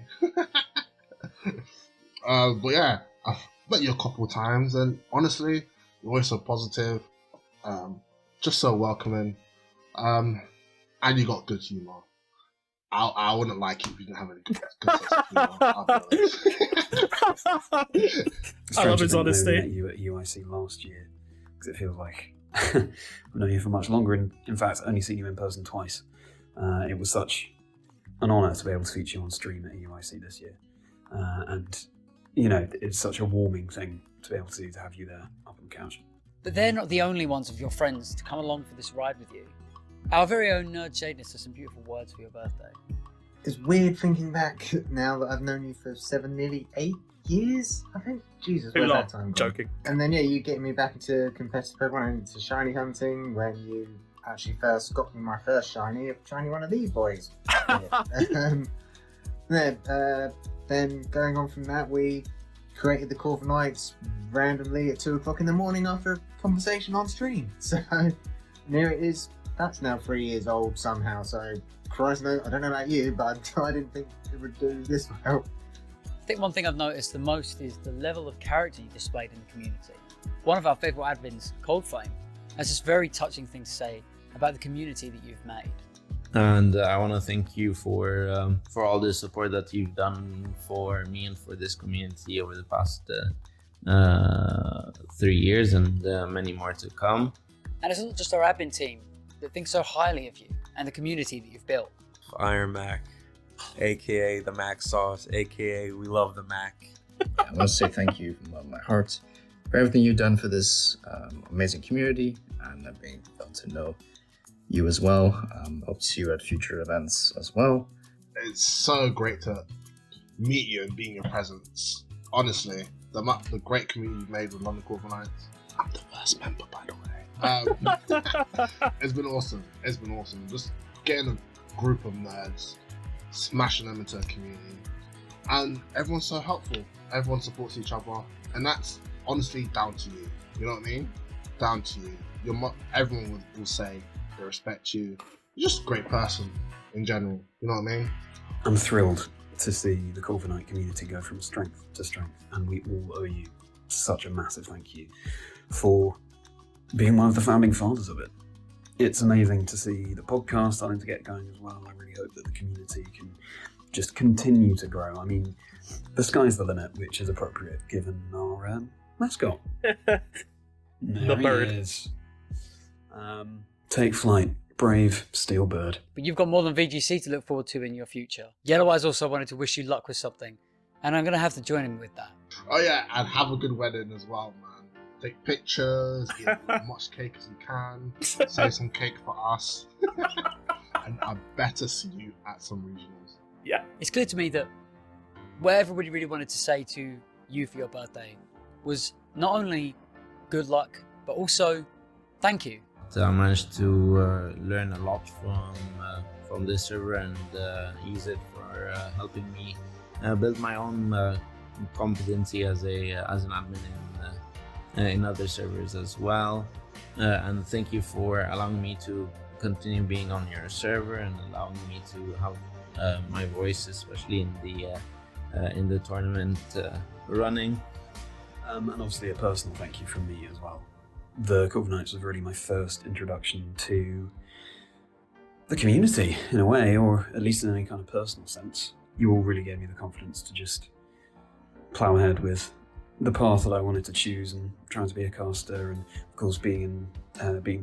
But yeah, I've met you a couple of times, and honestly, you're always so positive, just so welcoming, and you got good humour. I wouldn't like you if you didn't have any good sense of humour. I'll be honest. I love his honesty. I met you at UIC last year, because it feels like I've known you for much longer, and in fact, only seen you in person twice. It was such an honour to be able to feature you on stream at UIC this year, and you know, it's such a warming thing to be able to have you there up on the couch. But they're not the only ones of your friends to come along for this ride with you. Our very own Nerdshadeness has some beautiful words for your birthday. It's weird thinking back now that I've known you for 7, nearly 8 years, I think. Jesus, where's that time gone? Joking. And then, yeah, you getting me back into competitive Pokemon, into shiny hunting, when you actually first got me my first shiny one of these boys. Then going on from that, we created the Corviknights randomly at 2 o'clock in the morning after a conversation on stream. So, here it is. That's now 3 years old somehow, so Christ no, I don't know about you, but I didn't think it would do this well. I think one thing I've noticed the most is the level of character you displayed in the community. One of our favourite admins, Coldflame, has this very touching thing to say about the community that you've made. And I want to thank you for all the support that you've done for me and for this community over the past 3 years, and many more to come. And it's not just our admin team that thinks so highly of you and the community that you've built. Iron Mac, aka the Mac Sauce, aka we love the Mac. I want to say thank you from my heart for everything you've done for this amazing community, and I've been able to know you as well. Hope to see you at future events as well. It's so great to meet you and be in your presence. Honestly, the great community you've made with London Corviknights. I'm the first member, by the way. It's been awesome. It's been awesome. Just getting a group of nerds, smashing them into a community, and everyone's so helpful. Everyone supports each other, and that's honestly down to you. You know what I mean? Down to you. Everyone will say they respect you. You're just a great person in general. You know what I mean? I'm thrilled to see the Corviknight community go from strength to strength, and we all owe you such a massive thank you for being one of the founding fathers of it. It's amazing to see the podcast starting to get going as well. I really hope that the community can just continue to grow. I mean, the sky's the limit, which is appropriate given our mascot. The bird. Is. Take flight, brave steel bird. But you've got more than VGC to look forward to in your future. Yellow Eyes also wanted to wish you luck with something, and I'm going to have to join him with that. Oh yeah, and have a good wedding as well, man. take pictures, eat as much cake as you can, save some cake for us, and I better see you at some regionals. Yeah. It's clear to me that what everybody really wanted to say to you for your birthday was not only good luck, but also thank you. I managed to learn a lot from this server and use it for helping me build my own competency as an admin in other servers as well. And thank you for allowing me to continue being on your server and allowing me to have my voice, especially in the tournament running. And obviously a personal thank you from me as well. The Corviknights was really my first introduction to the community in a way, or at least in any kind of personal sense. You all really gave me the confidence to just plough ahead with the path that I wanted to choose and trying to be a caster, and of course being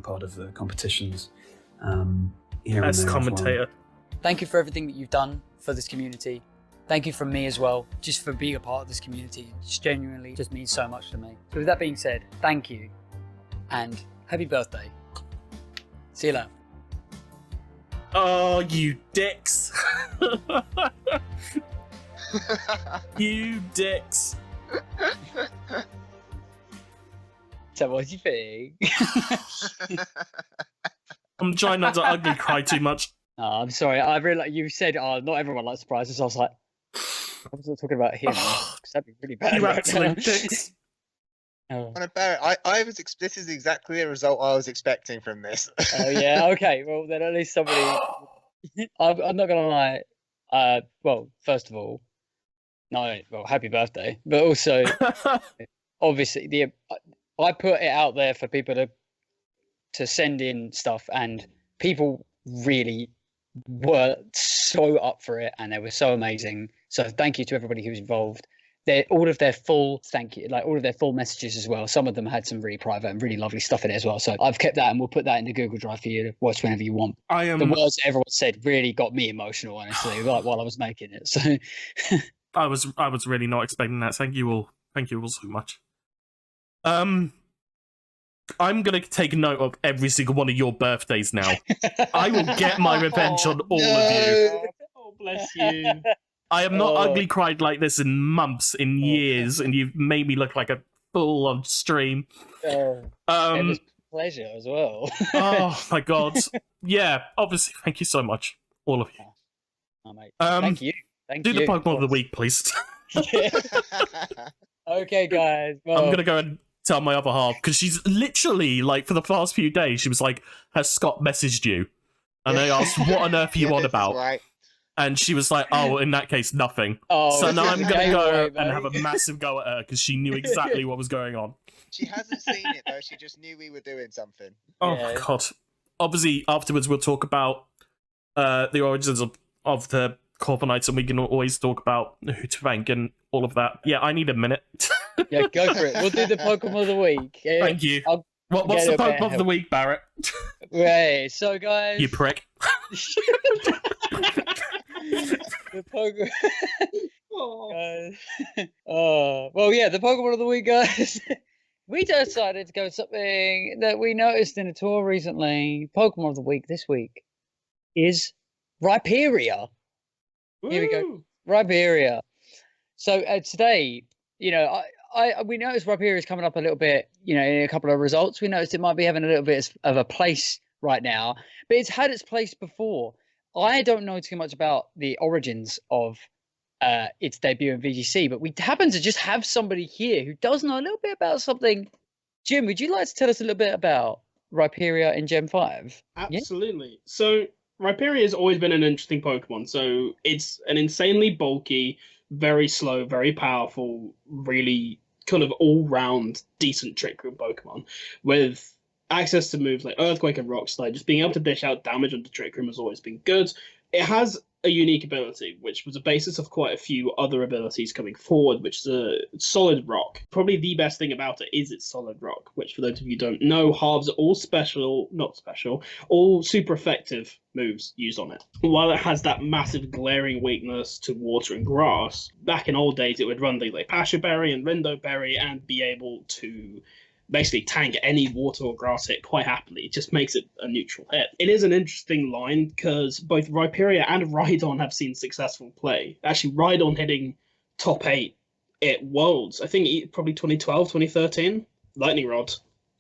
part of the competitions here As and there commentator. as well. Thank you for everything that you've done for this community. Thank you from me as well, just for being a part of this community. It just genuinely just means so much to me. So with that being said, thank you and happy birthday. See you later. Oh, you dicks. You dicks. So what do you think? I'm trying not to ugly cry too much. Oh, I'm sorry. I really like you said, not everyone likes surprises. I was like, I was not talking about him. Because that'd be really bad. You right absolute now. dicks. Oh. Barrett, this is exactly the result I was expecting from this. Oh yeah, okay. Well, then at least somebody. I'm not gonna lie. Well, first of all, happy birthday. But also, obviously, I put it out there for people to send in stuff, and people really were so up for it, and they were so amazing. So thank you to everybody who was involved. All of their full thank you, like all of their full messages as well. Some of them had some really private and really lovely stuff in it as well. So I've kept that, and we'll put that in the Google Drive for you to watch whenever you want. The words that everyone said really got me emotional, honestly, like while I was making it. So I was really not expecting that. Thank you all so much. I'm gonna take note of every single one of your birthdays now. I will get my revenge on all of you. Oh, bless you. I have not ugly cried like this in months, in years, and you've made me look like a fool on stream. it was a pleasure as well. Oh my god. Yeah, obviously, thank you so much, all of you. Oh, mate. Thank you. Do the Pokemon of the week, please. Okay, guys. Well, I'm gonna go and tell my other half, because she's literally, like, for the past few days, she was like, has Scott messaged you? And I asked, what on earth are you on about? Right. And she was like, oh, in that case, nothing. Oh, so now I'm going to okay, go right, and mate. have a massive go at her, because she knew exactly what was going on. She hasn't seen it though. She just knew we were doing something. Oh, my God. Obviously, afterwards, we'll talk about the origins of the Corviknights, and we can always talk about who to thank and all of that. Yeah, I need a minute. Yeah, go for it. We'll do the Pokemon of the week. Thank you. What's the Pokemon of the week, Barrett? Right, so guys... You prick. The Pokemon... the Pokemon of the week, guys. We decided to go with something that we noticed in a tour recently. Pokemon of the week this week is Rhyperior. Here we go. Rhyperior. So today, we noticed Rhyperior is coming up a little bit, in a couple of results. We noticed it might be having a little bit of a place right now, but it's had its place before. I don't know too much about the origins of its debut in VGC, but we happen to just have somebody here who does know a little bit about something. Jim, would you like to tell us a little bit about Rhyperior in Gen 5? Absolutely. Yeah? So Rhyperior has always been an interesting Pokemon. So it's an insanely bulky, very slow, very powerful, really kind of all-round decent Trick Room Pokemon with access to moves like Earthquake and Rock Slide. Just being able to dish out damage onto Trick Room has always been good. It has a unique ability, which was a basis of quite a few other abilities coming forward, which is a Solid Rock. Probably the best thing about it is its Solid Rock, which for those of you who don't know, halves all all super effective moves used on it. While it has that massive glaring weakness to water and grass, back in old days it would run things like Passion Berry and Rindo Berry and be able to basically tank any water or grass hit quite happily. It just makes it a neutral hit. It is an interesting line because both Rhyperior and Rhydon have seen successful play. Actually, Rhydon hitting top 8 at Worlds, I think probably 2012, 2013. Lightning Rod,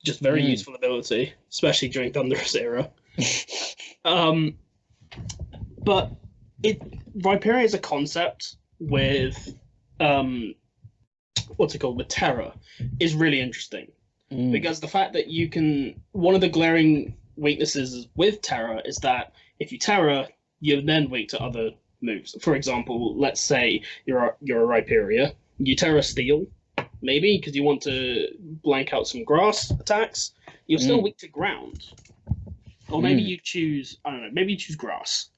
just very useful ability, especially during Thunderous era. But Rhyperior is a concept with what's it called, with Terra, is really interesting. Because the fact that you can, one of the glaring weaknesses with Terra is that if you Terra, you're then weak to other moves. For example, let's say you're a Rhyperior, you Terra Steel, maybe because you want to blank out some grass attacks. You're still weak to ground, or maybe you choose, I don't know, maybe you choose grass,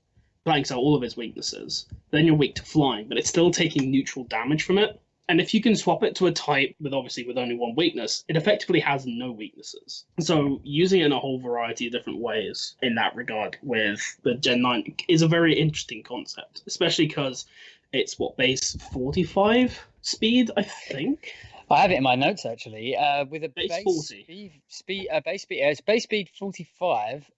blanks out all of its weaknesses. Then you're weak to flying, but it's still taking neutral damage from it. And if you can swap it to a type with only one weakness, it effectively has no weaknesses. So using it in a whole variety of different ways in that regard with the Gen 9 is a very interesting concept, especially because it's base 45 speed, I think. I have it in my notes actually. With a base 40 it's base speed 45.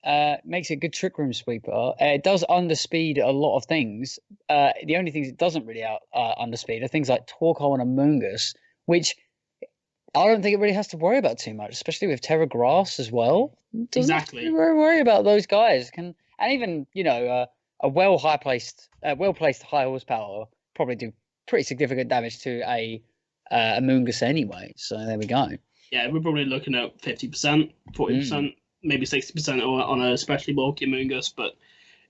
Makes it a good trick room sweeper. It does underspeed a lot of things. The only things it doesn't really underspeed are things like Torkoal and Amoonguss, which I don't think it really has to worry about too much, especially with Terra Grass as well. Exactly. Worry about those guys. And even a well placed high horsepower probably do pretty significant damage to a Amoonguss anyway. So there we go. Yeah, we're probably looking at 50%, 40%, maybe 60% on a especially bulky Amoonguss. But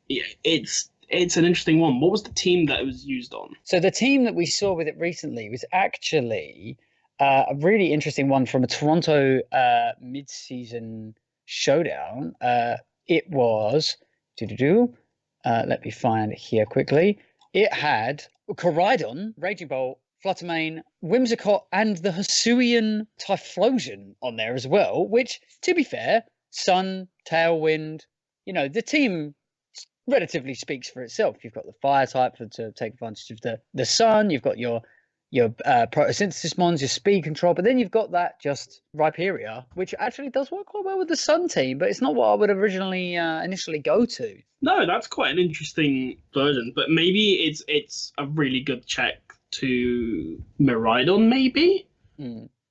yeah, it's an interesting one. What was the team that it was used on? So the team that we saw with it recently was actually a really interesting one from a Toronto mid-season showdown. It was let me find it here quickly. It had Koraidon, Raging Bolt, Fluttermane, Whimsicott, and the Hisuian Typhlosion on there as well, which, to be fair, Sun, Tailwind, the team relatively speaks for itself. You've got the Fire type to take advantage of the Sun, you've got your Photosynthesis Mons, your Speed Control, but then you've got that just Rhyperior, which actually does work quite well with the Sun team, but it's not what I would originally initially go to. No, that's quite an interesting version, but maybe it's a really good check to Miraidon, maybe?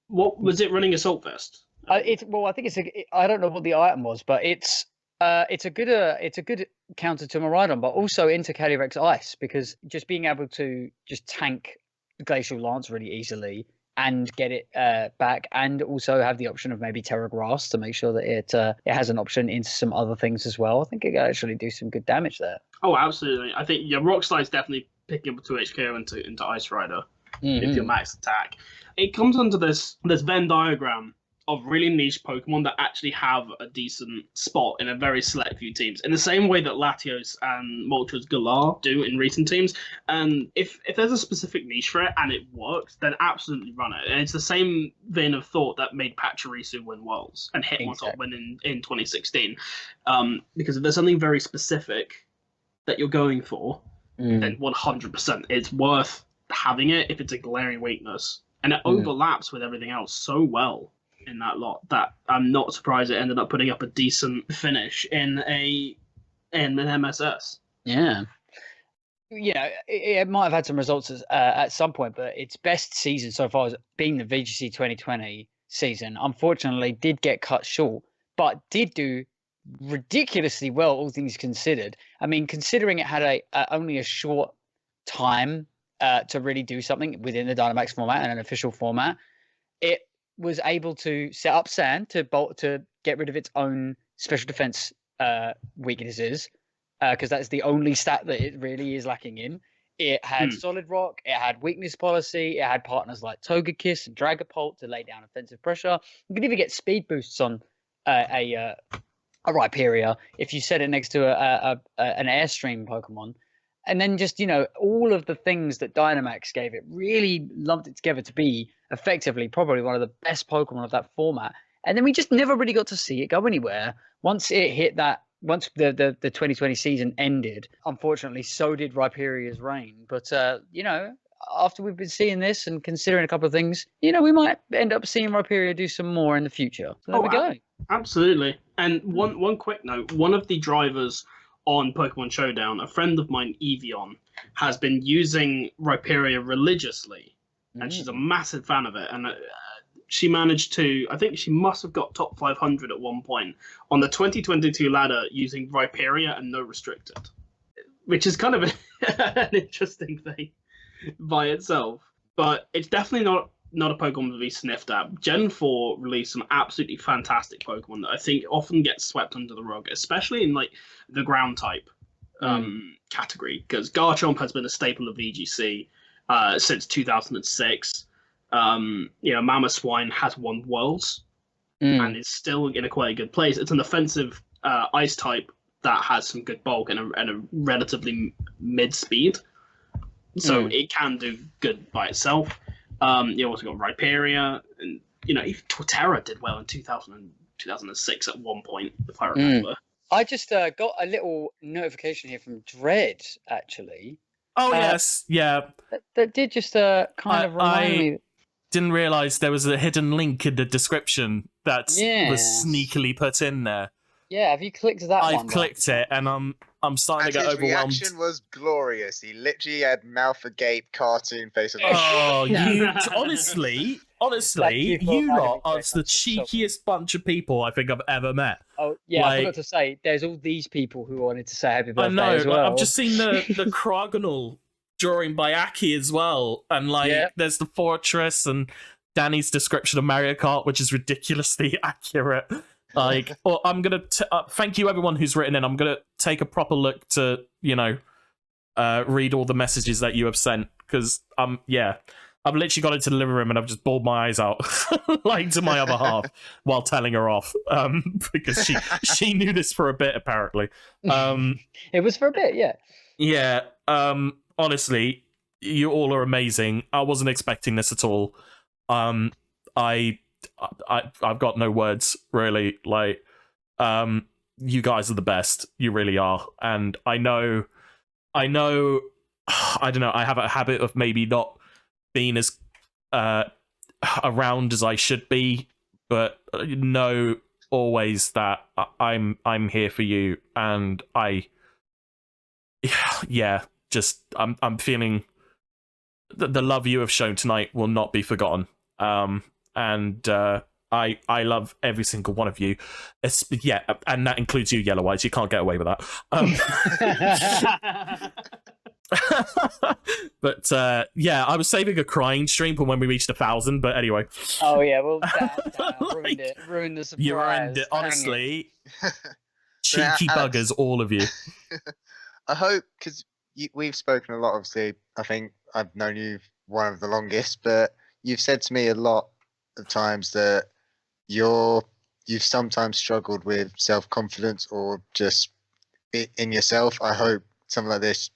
What was it running Assault Vest? I think I don't know what the item was, but it's a good counter to Miraidon, but also into Calyrex Ice, because just being able to just tank Glacial Lance really easily and get it back, and also have the option of maybe Terra Grass to make sure that it has an option into some other things as well. I think it can actually do some good damage there. Oh, absolutely. I think Rock Slide's definitely picking up 2 HKO into Ice Rider with your max attack. It comes under this Venn diagram of really niche Pokemon that actually have a decent spot in a very select few teams, in the same way that Latios and Moltres Galar do in recent teams. And if there's a specific niche for it and it works, then absolutely run it. And it's the same vein of thought that made Pachirisu win Worlds and Hitmontop win in 2016. Because if there's something very specific that you're going for, then 100% it's worth having it if it's a glaring weakness. And it overlaps with everything else so well in that lot that I'm not surprised it ended up putting up a decent finish in an MSS. Yeah. It might have had some results at some point, but its best season so far has been the VGC 2020 season. Unfortunately, did get cut short, but did do ridiculously well, all things considered. I mean, considering it had only a short time to really do something within the Dynamax format and an official format, it was able to set up Sand to get rid of its own special defense weaknesses, because that's the only stat that it really is lacking in. It had Solid Rock, it had Weakness Policy, it had partners like Togekiss and Dragapult to lay down offensive pressure. You could even get speed boosts on a Rhyperior if you set it next to an Airstream Pokemon. And then just, all of the things that Dynamax gave it really lumped it together to be effectively probably one of the best Pokemon of that format. And then we just never really got to see it go anywhere. Once the 2020 season ended, unfortunately, so did Rhyperior's reign. But, after we've been seeing this and considering a couple of things, we might end up seeing Rhyperior do some more in the future. So there we go. Absolutely. And one quick note: one of the drivers on Pokemon Showdown, a friend of mine, Evian, has been using Rhyperior religiously, and she's a massive fan of it. And she managed to, I think she must have got top 500 at one point on the 2022 ladder using Rhyperior and no restricted, which is kind of an interesting thing by itself. But it's definitely not a Pokemon to be sniffed at. Gen 4 released some absolutely fantastic Pokemon that I think often get swept under the rug, especially in like the ground type category, because Garchomp has been a staple of VGC since 2006. Mamoswine has won Worlds and is still in a quite good place. It's an offensive ice type that has some good bulk and a relatively mid speed, so it can do good by itself. You also got Rhyperior, and even Torterra did well in 2006 at one point, if I remember. I just got a little notification here from Dread, actually. Oh yes, yeah. That did just kind of remind me. Didn't realize there was a hidden link in the description that was sneakily put in there. Yeah, have you clicked that one? I've clicked it, and I'm starting to get overwhelmed. His reaction was glorious. He literally had mouth agape, cartoon face. Oh, you honestly, you lot are the cheekiest bunch of people I think I've ever met. Oh yeah, I forgot to say, there's all these people who wanted to say happy birthday as well. I've just seen the Crogonal drawing by Aki as well, and there's the fortress and Danny's description of Mario Kart, which is ridiculously accurate. I'm gonna thank you everyone who's written in. I'm gonna take a proper look to read all the messages that you have sent, because I've literally got into the living room and I've just bawled my eyes out like to my other half while telling her off, because she knew this for a bit apparently. It was for a bit, yeah. Honestly, you all are amazing. I wasn't expecting this at all. I've got no words really. You guys are the best. You really are. And I know. I don't know. I have a habit of maybe not being as around as I should be, but know always that I'm here for you, and I'm feeling the love you have shown tonight will not be forgotten. And I love every single one of you. And that includes you, Yellow Eyes. You can't get away with that. But I was saving a crying stream for when we reached 1,000. But anyway. Oh yeah, well, ruined the surprise. You ruined it, honestly. Cheeky buggers, all of you. I hope, because we've spoken a lot. Obviously, I think I've known you one of the longest, but you've said to me a lot of times that you've sometimes struggled with self-confidence or just in yourself. I hope something like this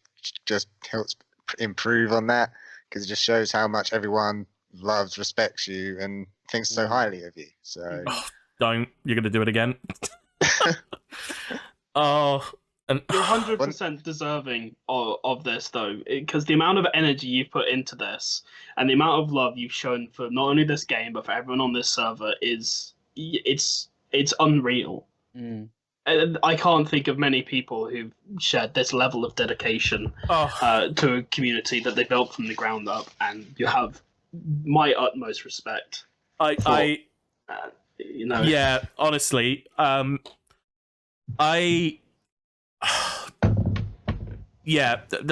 just helps improve on that, because it just shows how much everyone loves, respects you, and thinks so highly of you. So don't, you're gonna do it again. And you're 100% deserving of this, though, because the amount of energy you've put into this and the amount of love you've shown for not only this game but for everyone on this server it's unreal. And I can't think of many people who've shared this level of dedication to a community that they built from the ground up, and you have my utmost respect. Yeah, honestly,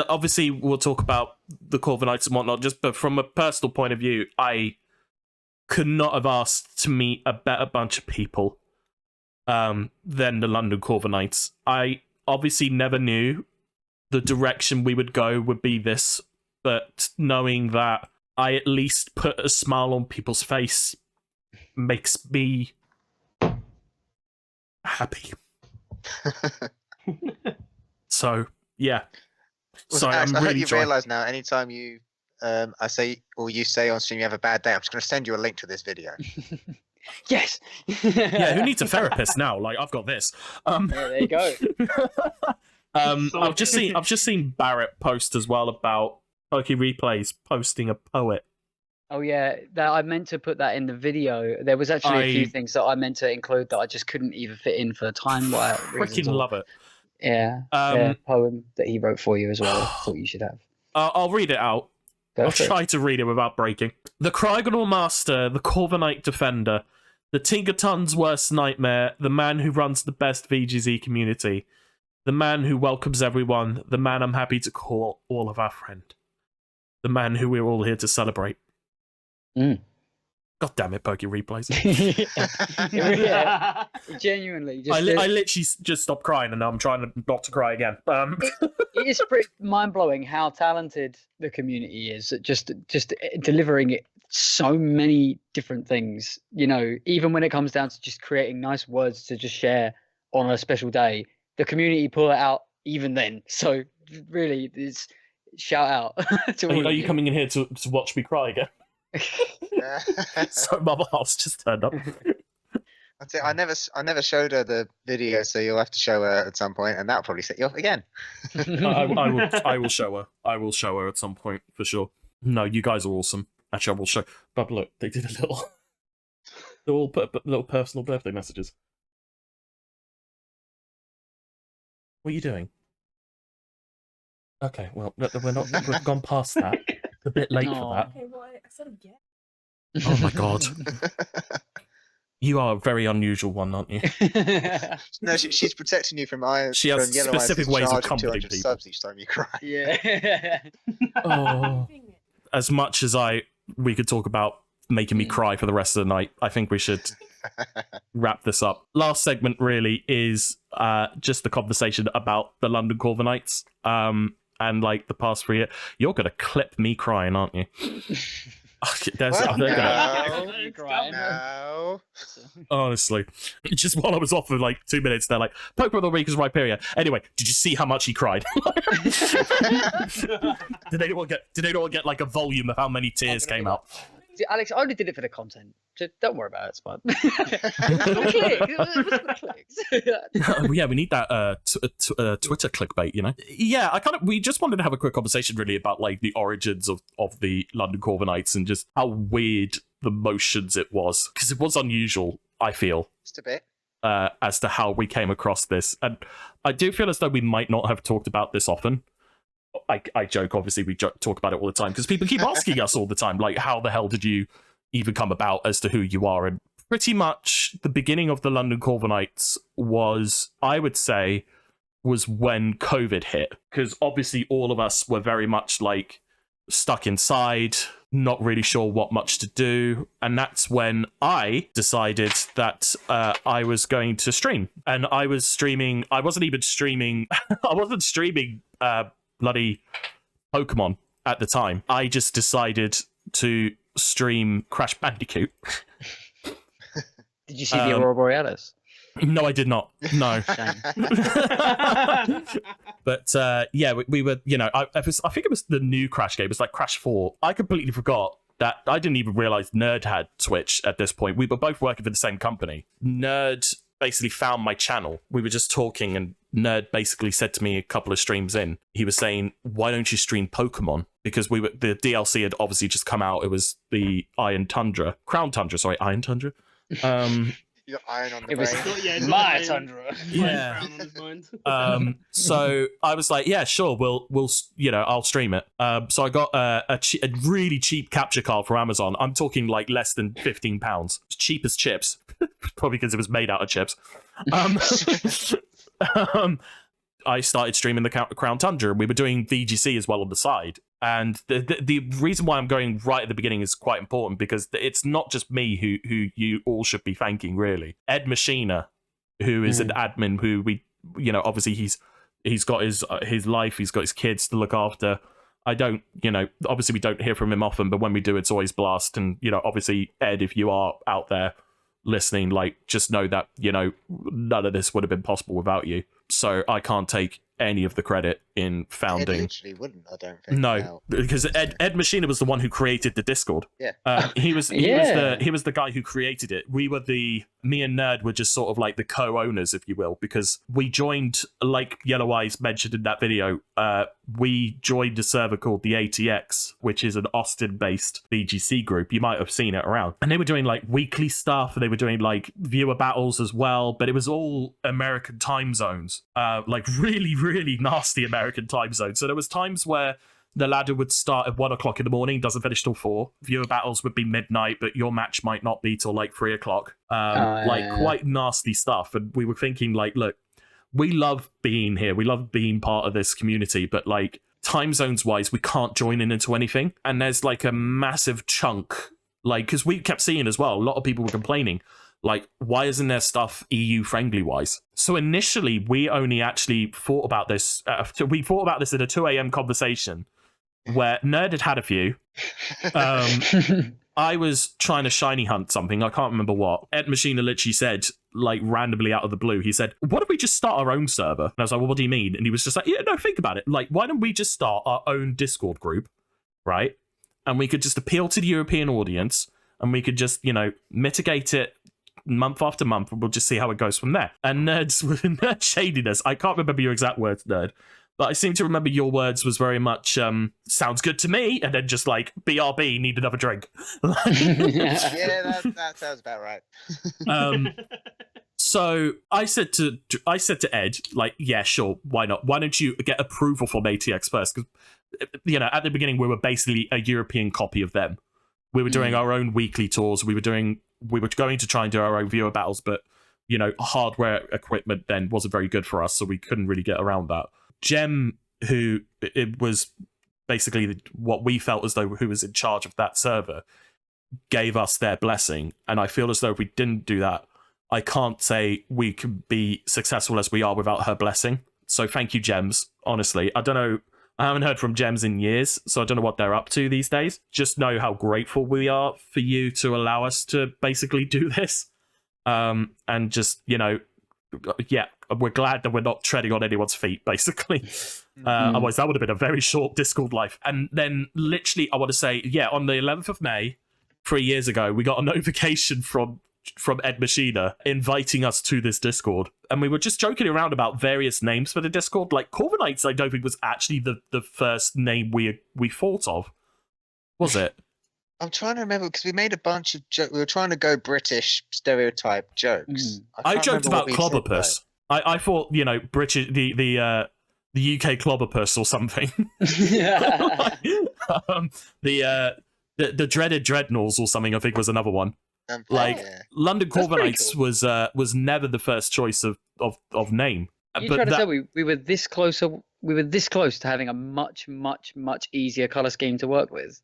obviously we'll talk about the Corviknights and whatnot, but from a personal point of view, I could not have asked to meet a better bunch of people than the London Corviknights. I obviously never knew the direction we would go would be this, but knowing that I at least put a smile on people's face makes me happy. So, yeah. Sorry, I I'm hope really you realise now, anytime you I say, or you say on stream you have a bad day, I'm just going to send you a link to this video. Yes. Yeah, who needs a therapist now? Like, I've got this. There you go. I've just seen Barrett post as well about Pokey Replays posting a poet. Oh yeah, that I meant to put that in the video. There was actually a few things that I meant to include that I just couldn't even fit in for time reasons. Freaking love it. Yeah, poem that he wrote for you as well. I thought you should have. I'll read it out. I'll try to read it without breaking. The Krygonor Master, the Corviknight Defender, the Tinkerton's worst nightmare, the man who runs the best VGZ community, the man who welcomes everyone, the man I'm happy to call all of our friend, the man who we're all here to celebrate. God damn it, Pokey Replays. Yeah, genuinely. I literally just stopped crying and now I'm trying not to cry again. It is pretty mind-blowing how talented the community is at just delivering it so many different things. You know, even when it comes down to just creating nice words to just share on a special day, the community pull it out even then. So really, it's shout out to all Are you coming in here to watch me cry again? So Mama House just turned up. That's it. I never showed her the video, so you'll have to show her at some point, and that'll probably set you off again. I will show her. I will show her at some point for sure. No, you guys are awesome. Actually, I will show. But look, they did a little. They all put little personal birthday messages. What are you doing? Okay, well, we're not. We've gone past that. A bit late for that. Okay, well, I sort of get. Oh my god. You are a very unusual one, aren't you? No, she's protecting you from iron. She has specific ways of comforting people. Subs each time you cry. Yeah. Oh. As much as we could talk about making me cry for the rest of the night, I think we should wrap this up. Last segment really is just the conversation about the London Corviknights. And like the past 3 years, you're gonna clip me crying, aren't you? No. Honestly, just while I was off for like 2 minutes, they're like, Pokemon of the Week is Rhyperior. Anyway, did you see how much he cried? Did anyone get like a volume of how many tears came out? Alex, I only did it for the content. Just don't worry about it. It's fine. It was clicks. Yeah, we need that Twitter clickbait, you know. Yeah, we just wanted to have a quick conversation really about like the origins of the London Corviknights and just how weird the motions it was, because it was unusual. I feel just a bit as to how we came across this, and I do feel as though we might not have talked about this often. I joke, obviously, we talk about it all the time because people keep asking us all the time, like, how the hell did you even come about as to who you are? And pretty much the beginning of the London Corviknights was, I would say, was when COVID hit, because obviously all of us were very much like stuck inside, not really sure what much to do. And that's when I decided that I was going to stream. And I was streaming, I wasn't even streaming, I wasn't streaming bloody Pokemon at the time. I just decided to stream Crash Bandicoot. Did you see the Aurora Borealis? No, I did not. No. But yeah, we were, you know, I think it was the new Crash game. It was like Crash 4. I completely forgot that I didn't even realize Nerd had Twitch at this point. We were both working for the same company. Nerd basically found my channel. We were just talking and Nerd basically said to me a couple of streams in, he was saying, why don't you stream Pokemon? Because the DLC had obviously just come out. It was the Crown Tundra. You got iron on the It was brain. my Tundra. Yeah. So I was like, yeah, sure, we'll you know, I'll stream it. So I got a really cheap capture card from Amazon. I'm talking like less than £15. Cheap as chips, probably because it was made out of chips. I started streaming the Crown Tundra. We were doing VGC as well on the side. And the reason why I'm going right at the beginning is quite important, because it's not just me who you all should be thanking, really. Ed Machina, who is an admin who we, you know, obviously he's got his life, he's got his kids to look after. I don't, you know, obviously we don't hear from him often, but when we do, it's always blast. And, you know, obviously, Ed, if you are out there listening, like, just know that, you know, none of this would have been possible without you. So I can't take any of the credit in It founding. literally wouldn't, I don't think. No, because Ed Machina was the one who created the Discord. Yeah. He was Yeah. the guy who created it. Me and Nerd were just sort of like the co-owners, if you will, because we joined, like Yellow Eyes mentioned in that video, we joined a server called the ATX, which is an Austin-based VGC group. You might have seen it around. And they were doing like weekly stuff, and they were doing like viewer battles as well, but it was all American time zones, like really, really nasty American time zones. So there was times where the ladder would start at 1 o'clock in the morning, doesn't finish till 4. Viewer battles would be midnight, but your match might not be till like 3 o'clock. Quite nasty stuff. And we were thinking, like, look, we love being here. We love being part of this community, but like time zones wise, we can't join in into anything. And there's like a massive chunk, like, because we kept seeing as well, a lot of people were complaining, like, why isn't there stuff EU friendly wise? So initially, we only actually thought about this. We thought about this in a 2 a.m. conversation where Nerd had a few. I was trying to shiny hunt something. I can't remember what. Ed Machina literally said, like, randomly out of the blue, he said, "Why don't we just start our own server?" And I was like, "Well, what do you mean?" And he was just like, "Yeah, no, think about it. Like, why don't we just start our own Discord group, right? And we could just appeal to the European audience, and we could just, you know, mitigate it month after month, and we'll just see how it goes from there." And Nerdshadeness, I can't remember your exact words, Nerd, but I seem to remember your words was very much, sounds good to me, and then just like, BRB, need another drink. Yeah, that sounds about right. So I said to Ed, like, yeah, sure, why not? Why don't you get approval from ATX first? Because, you know, at the beginning, we were basically a European copy of them. We were doing our own weekly tours. We were going to try and do our own viewer battles, but, you know, hardware equipment then wasn't very good for us, so we couldn't really get around that. Gem, who it was basically what we felt as though who was in charge of that server, gave us their blessing. And I feel as though if we didn't do that, I can't say we can be successful as we are without her blessing. So thank you, Gems. Honestly, I don't know. I haven't heard from Gems in years, so I don't know what they're up to these days. Just know how grateful we are for you to allow us to basically do this. And just, you know, yeah, we're glad that we're not treading on anyone's feet, basically. Otherwise, that would have been a very short Discord life. And then, literally, I want to say, yeah, on the 11th of May, 3 years ago, we got a notification from Ed Machina inviting us to this Discord. And we were just joking around about various names for the Discord. Like, Corviknights, I don't think was actually the first name we thought of. Was it? I'm trying to remember, because we made a bunch of jokes. We were trying to go British stereotype jokes. I joked about Clobberpuss. I thought, you know, British, the UK Clobberpuss or something. The dreaded Dreadnoughts or something, I think, was another one. London Corviknights was never the first choice of name. You trying to tell me we were this close? We were this close to having a much, much, much easier color scheme to work with.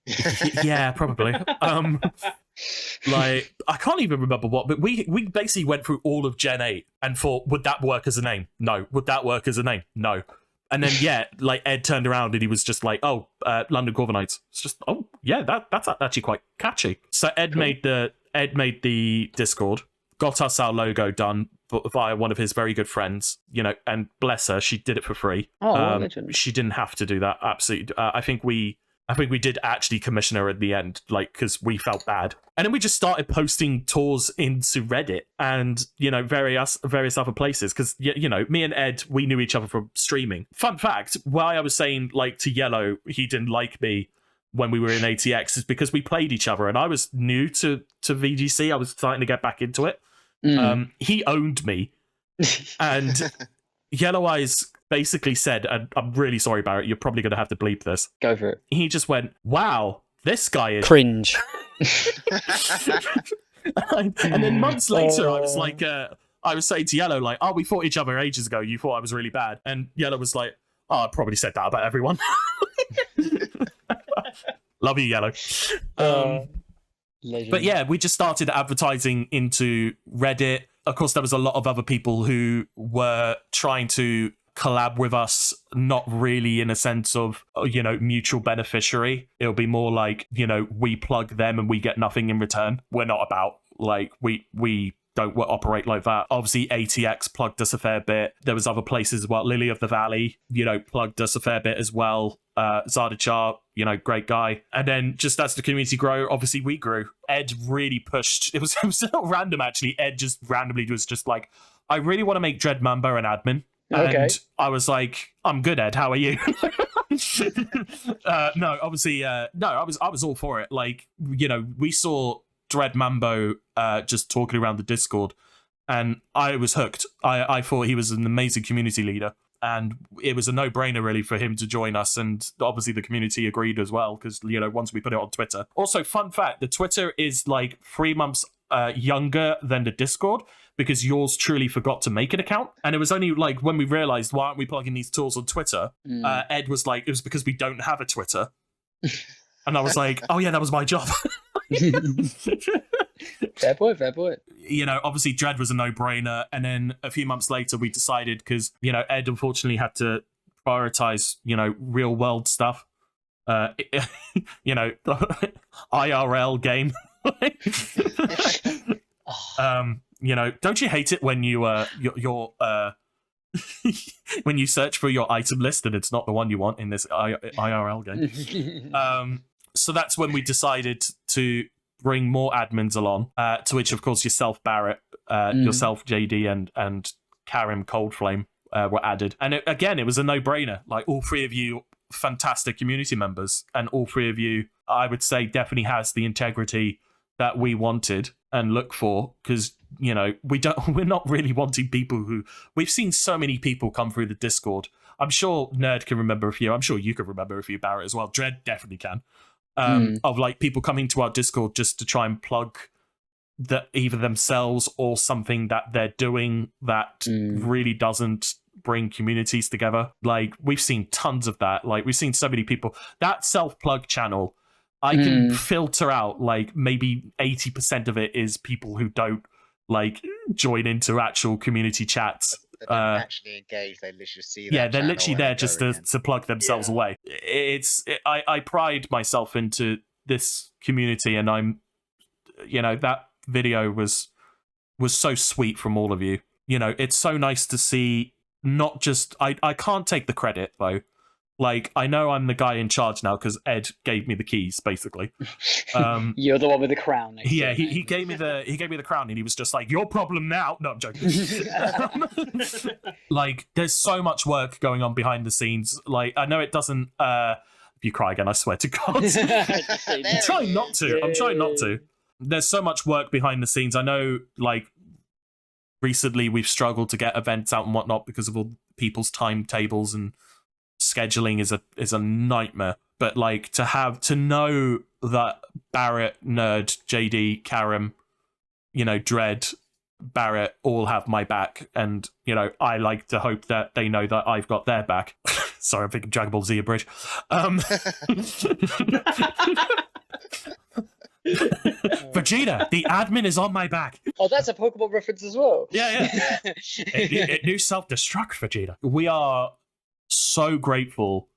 Yeah, probably. Like, I can't even remember what, but we basically went through all of Gen 8 and thought, would that work as a name? No. Would that work as a name? No. And then, yeah, like, Ed turned around and he was just like, oh, London Corviknights. It's just, oh, yeah, that's actually quite catchy. So Ed made the Discord, got us our logo done via one of his very good friends, you know, and bless her, she did it for free. Oh, she didn't have to do that. Absolutely. I think we did actually commission her at the end, like, because we felt bad. And then we just started posting tours into Reddit and, you know, various other places. Because, you know, me and Ed, we knew each other from streaming. Fun fact, why I was saying, like, to Yellow, he didn't like me when we were in ATX is because we played each other. And I was new to VGC. I was starting to get back into it. He owned me. And Yellow Eyes basically said, and I'm really sorry, Barrett, you're probably going to have to bleep this. Go for it. He just went, wow, this guy is... Cringe. And then months later, I was like, I was saying to Yellow, like, oh, we fought each other ages ago. You thought I was really bad. And Yellow was like, oh, I probably said that about everyone. Love you, Yellow. But yeah, we just started advertising into Reddit. Of course, there was a lot of other people who were trying to collab with us, not really in a sense of, you know, mutual beneficiary. It'll be more like, you know, we plug them and we get nothing in return. We're not about, like, we don't operate like that. Obviously, ATX plugged us a fair bit. There was other places as well. Lily of the Valley, plugged us a fair bit as well. Zardachar, great guy. And then just as the community grew, obviously we grew. Ed really pushed. It was a little random, actually. Ed just randomly was just like, I really want to make Dread Mamba an admin. Okay. And I was like, I'm good, Ed. How are you? No, obviously, I was all for it. Like, we saw Dread Mambo just talking around the Discord, and I was hooked. I thought he was an amazing community leader, and it was a no-brainer really for him to join us, and obviously the community agreed as well, because once we put it on Twitter. Also, fun fact, the Twitter is like 3 months younger than the Discord, because yours truly forgot to make an account, and it was only like when we realized, why aren't we plugging these tools on Twitter, Ed was like, it was because we don't have a Twitter. And I was like, oh yeah, that was my job. Fair point. Obviously Dread was a no-brainer, and then a few months later we decided, because Ed unfortunately had to prioritize real world stuff, IRL game. Don't you hate it when you your when you search for your item list and it's not the one you want in this IRL game? So that's when we decided to bring more admins along, to which, of course, yourself, Barrett, yourself, JD, and Karim Coldflame were added. And it was a no-brainer. Like, all 3 of you, fantastic community members, and all 3 of you, I would say, definitely has the integrity that we wanted and look for, because we're not really wanting people who, we've seen so many people come through the Discord. I'm sure Nerd can remember a few. I'm sure you can remember a few, Barrett, as well. Dread definitely can. Of like people coming to our Discord just to try and plug either themselves or something that they're doing that really doesn't bring communities together. Like, we've seen tons of that. Like, we've seen so many people. That self-plug channel, I can filter out like maybe 80% of it is people who don't like join into actual community chats. They don't actually engage. They literally see that. Yeah, they're channel literally and there go just again. to plug themselves away. I pride myself into this community, and I'm, that video was so sweet from all of you. It's so nice to see. Not just I can't take the credit though. Like, I know I'm the guy in charge now because Ed gave me the keys, basically. You're the one with the crown. Yeah, he gave me the crown, and he was just like, "Your problem now." No, I'm joking. Like, there's so much work going on behind the scenes. Like, I know it doesn't. If you cry again, I swear to God. I'm trying not to. There's so much work behind the scenes. I know, like, recently we've struggled to get events out and whatnot because of all people's timetables, and scheduling is a nightmare. But like, to know that Barrett, Nerd, JD, Karim, Dread, Barrett all have my back, and I like to hope that they know that I've got their back. Sorry, I'm thinking Dragon Ball Z Bridge. Vegeta, the admin is on my back. Oh, that's a Pokemon reference as well. Yeah. It knew self-destruct, Vegeta. We are so grateful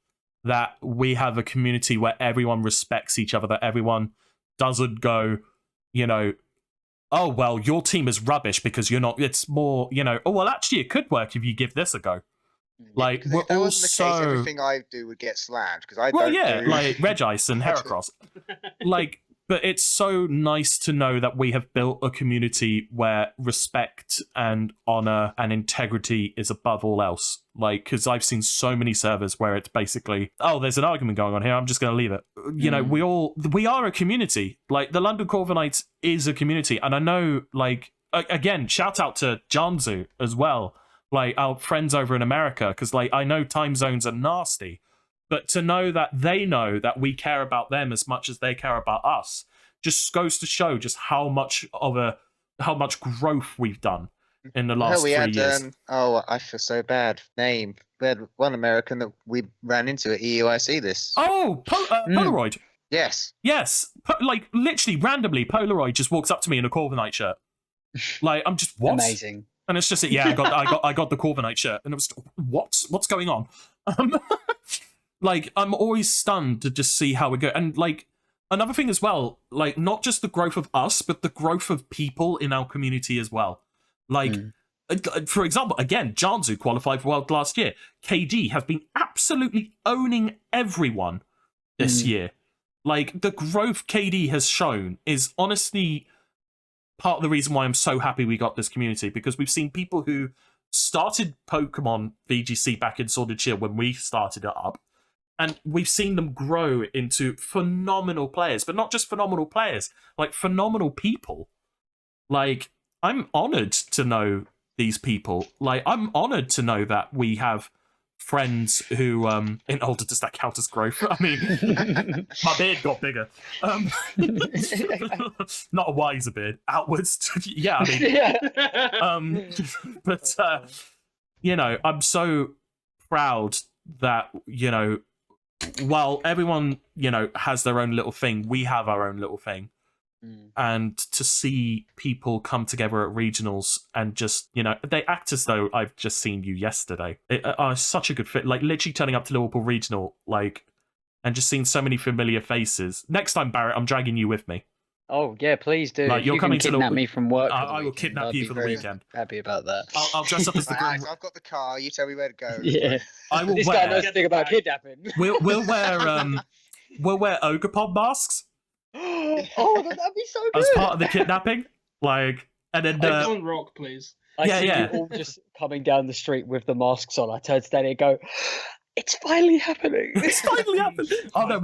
that we have a community where everyone respects each other, that everyone doesn't go, oh, well, your team is rubbish because you're not. It's more, oh, well, actually, it could work if you give this a go. Like, we're if that all wasn't the case, everything I do would get slammed because I don't do... like Regice and Heracross. Like, but it's so nice to know that we have built a community where respect and honor and integrity is above all else. Like, because I've seen so many servers where it's basically, oh, there's an argument going on here, I'm just going to leave it. We are a community. Like, the London Corviknights is a community. And I know, like, again, shout out to Janzu as well. Like, our friends over in America, because, like, I know time zones are nasty. But to know that they know that we care about them as much as they care about us just goes to show just how much growth we've done in the last 3 years. I feel so bad. We had one American that we ran into at EUIC this. Oh, Polaroid. Yes. Like, literally randomly, Polaroid just walks up to me in a Corviknight shirt. Like, I'm just, what? Amazing. And it's just, yeah, I got the Corviknight shirt, and it was, what's going on? Like, I'm always stunned to just see how we go. And, like, another thing as well, like not just the growth of us, but the growth of people in our community as well. Like, for example, again, Janzu qualified for World last year. KD has been absolutely owning everyone this year. Like, the growth KD has shown is honestly part of the reason why I'm so happy we got this community, because we've seen people who started Pokemon VGC back in Sword and Shield when we started it up, and we've seen them grow into phenomenal players, but not just phenomenal players, like phenomenal people. Like, I'm honored to know these people. Like, I'm honored to know that we have friends who, in order does that count as growth? I mean, my beard got bigger. Not a wiser beard, outwards. Yeah, I mean, but, you know, I'm so proud that, you know, while everyone, you know, has their own little thing, we have our own little thing. And to see people come together at regionals and just, you know, they act as though I've just seen you yesterday. It's such a good fit. Like, literally turning up to Liverpool Regional, like, and just seeing so many familiar faces. Next time, Barrett, I'm dragging you with me. Oh, yeah, please do. Like, you're coming to kidnap me from work. I will kidnap you for the weekend. Happy about that. I'll dress up as the Alex, I've got the car. You tell me where to go. Yeah. I will this wear... guy knows nothing about kidnapping. We'll wear Ogre masks. Oh, that'd be so good. As part of the kidnapping. Like, and then... Don't rock, please. I see you all just coming down the street with the masks on. I turn to Danny and go, it's finally happening. It's finally happening. Oh, no,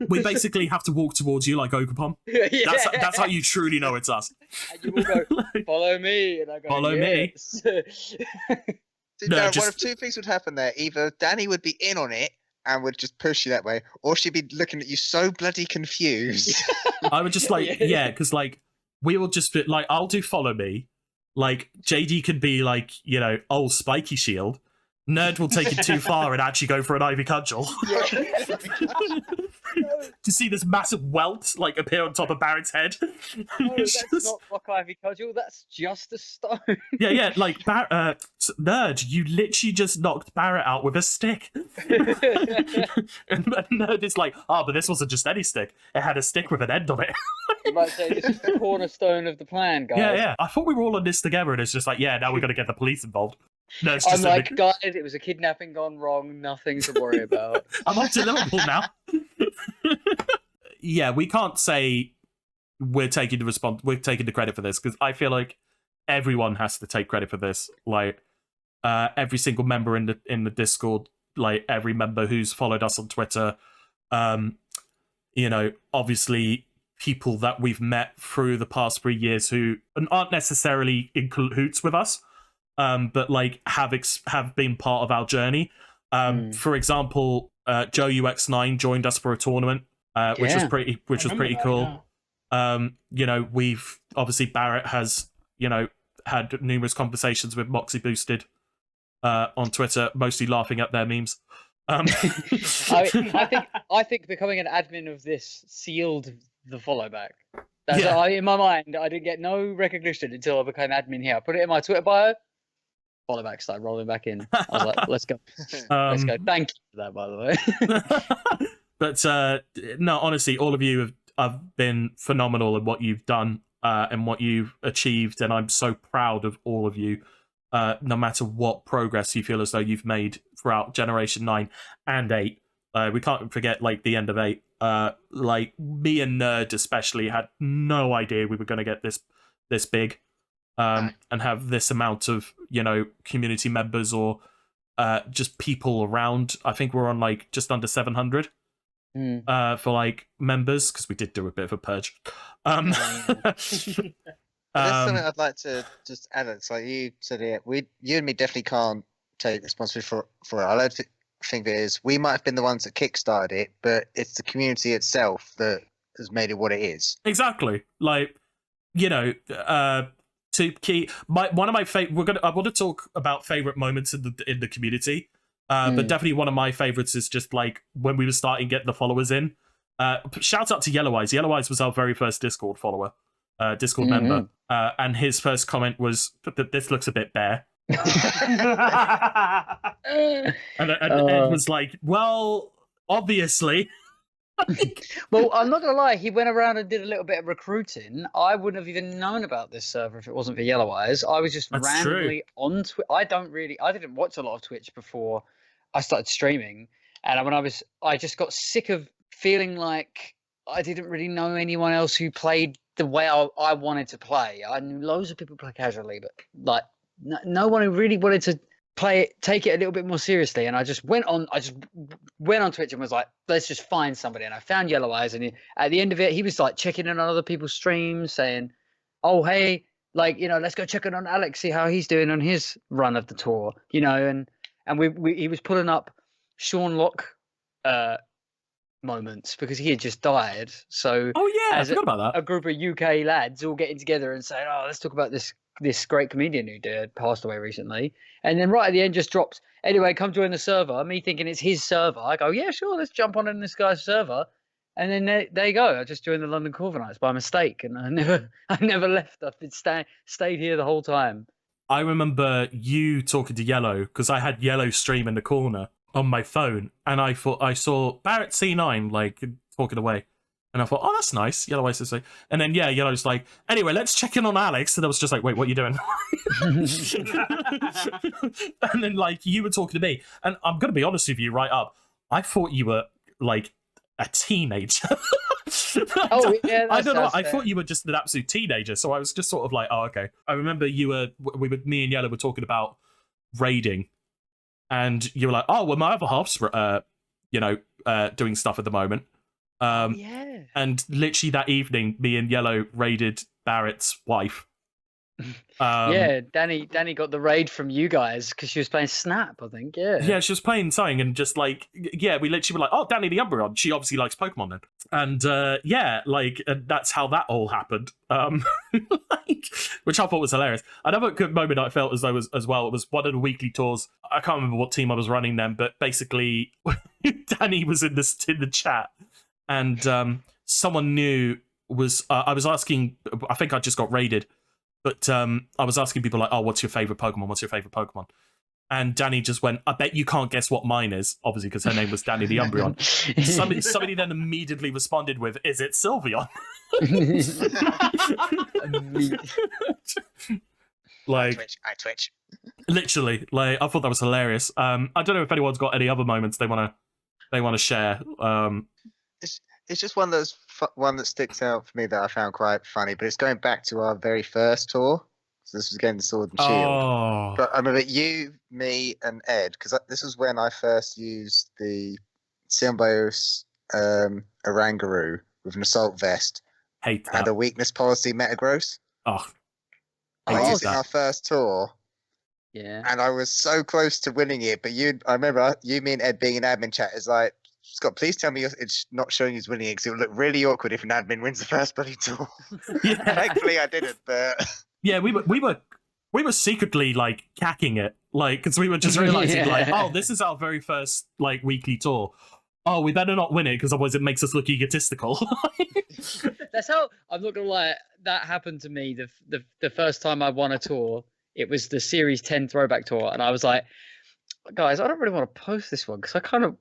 we basically have to walk towards you like Ogre. Yeah. That's how you truly know it's us. And you all go, follow me. And I go, follow me. One of two things would happen there. Either Danny would be in on it and would just push you that way, or she'd be looking at you so bloody confused. I would just like, because like, we will just be like, I'll do follow me. Like, JD could be like, you know, old spiky shield. Nerd will take it too far and actually go for an Ivy Cudgel. To see this massive welt like appear on top of Barrett's head. No, that's not Rock Ivy Cudgel, that's just a stone. Yeah, like, Nerd, you literally just knocked Barrett out with a stick. And Nerd is like, but this wasn't just any stick. It had a stick with an end on it. You might say this is the cornerstone of the plan, guys. Yeah. I thought we were all on this together, and it's just like, now we're going to get the police involved. No, it's just I'm like, guys, it was a kidnapping gone wrong. Nothing to worry about. I'm up to Liverpool now. Yeah, we can't say we're taking the credit for this, because I feel like everyone has to take credit for this. Like, every single member in the Discord, like every member who's followed us on Twitter, you know, obviously people that we've met through the past 3 years who aren't necessarily in cahoots with us. But like have been part of our journey. For example, Joe UX9 joined us for a tournament, which was pretty cool. Yeah. You know, we've obviously Barrett has, you know, had numerous conversations with Moxie Boosted on Twitter, mostly laughing at their memes. I think becoming an admin of this sealed the follow back. In my mind, I didn't get no recognition until I became admin here. I put it in my Twitter bio. Follow back started rolling back in. I was like, let's go. Let's go. Thank you for that, by the way. But no, honestly, all of you have been phenomenal in what you've done and what you've achieved, and I'm so proud of all of you. No matter what progress you feel as though you've made throughout Generation 9 and 8. We can't forget like the end of 8. Like me and Nerd especially had no idea we were going to get this big. And have this amount of, you know, community members or just people around. I think we're on like just under 700 for like members, because we did do a bit of a purge. There's something I'd like to just add. It's like you said it. You and me definitely can't take responsibility for it. I don't think it is. We might have been the ones that kickstarted it, but it's the community itself that has made it what it is. Exactly. Like, you know, to key one of my favorite. I want to talk about favorite moments in the community, but definitely one of my favorites is just like when we were starting getting the followers in. Shout out to Yellow Eyes. Yellow Eyes was our very first Discord follower, Discord member, and his first comment was that this looks a bit bare. and Ed was like, well, obviously. Well, I'm not gonna lie. He went around and did a little bit of recruiting. I wouldn't have even known about this server if it wasn't for Yellow Eyes. I was just That's randomly on Twitch. I didn't watch a lot of Twitch before I started streaming, and I just got sick of feeling like I didn't really know anyone else who played the way I wanted to play. I knew loads of people play casually, but like no one who really wanted to take it a little bit more seriously. And I just went on Twitch and was like, let's just find somebody. And I found Yellow Eyes, and at the end of it, he was like checking in on other people's streams, saying, "Oh, hey, like, let's go check in on Alex, see how he's doing on his run of the tour, and he was pulling up Sean Locke moments because he had just died. So I forgot about that. A group of UK lads all getting together and saying, "Oh, let's talk about this great comedian who passed away recently." And then right at the end just drops, "Anyway, come join the server." Me thinking it's his server. I go, "Yeah, sure, let's jump on in this guy's server." And then there you go. I just joined the London Corviknights by mistake, and I never left. I've been stayed here the whole time. I remember you talking to Yellow because I had Yellow stream in the corner on my phone, and I thought I saw Barrett C9 like talking away, and I thought, "Oh, that's nice." Yellow Eyes is like, and then Yellow's like, "Anyway, let's check in on Alex." And I was just like, "Wait, what are you doing?" And then like you were talking to me, and I'm gonna be honest with you, right up, I thought you were like a teenager. I don't know. I thought you were just an absolute teenager, so I was just sort of like, "Oh, okay." I remember me and Yellow were talking about raiding, and you were like, "Oh, well, my other half's doing stuff at the moment." And literally that evening, me and Yellow raided Barrett's wife. Danny got the raid from you guys because she was playing Snap, I think. Yeah, she was playing something, and just like, we literally were like, "Oh, Danny the Umbreon." She obviously likes Pokemon then, and and that's how that all happened. Which I thought was hilarious. Another good moment I felt as though as well. It was one of the weekly tours. I can't remember what team I was running then, but basically, Danny was in the chat, and someone new was. I was asking. I think I just got raided. But I was asking people like, "Oh, what's your favorite Pokemon? What's your favorite Pokemon?" And Danny just went, "I bet you can't guess what mine is," obviously because her name was Danny the Umbreon. Somebody then immediately responded with, "Is it Sylveon?" Like, I twitch. Literally, like I thought that was hilarious. I don't know if anyone's got any other moments they want to share. It's just one that sticks out for me that I found quite funny, but it's going back to our very first tour. So this was again the Sword and Shield. Oh. But I remember you, me, and Ed, because this was when I first used the Symbios Orangaroo with an assault vest Hate that. and a weakness policy Metagross. Oh, I used it in our first tour. Yeah. And I was so close to winning it, but I remember you, me, and Ed being in admin chat is like, "Scott, please tell me it's not showing he's winning it because it would look really awkward if an admin wins the first bloody tour." Thankfully, I didn't. But we were secretly like cacking it, like because we were just realizing like, "Oh, this is our very first like weekly tour. Oh, we better not win it because otherwise it makes us look egotistical." That's how. I'm not gonna lie. That happened to me the first time I won a tour. It was the Series 10 throwback tour, and I was like, "Guys, I don't really want to post this one because I kind of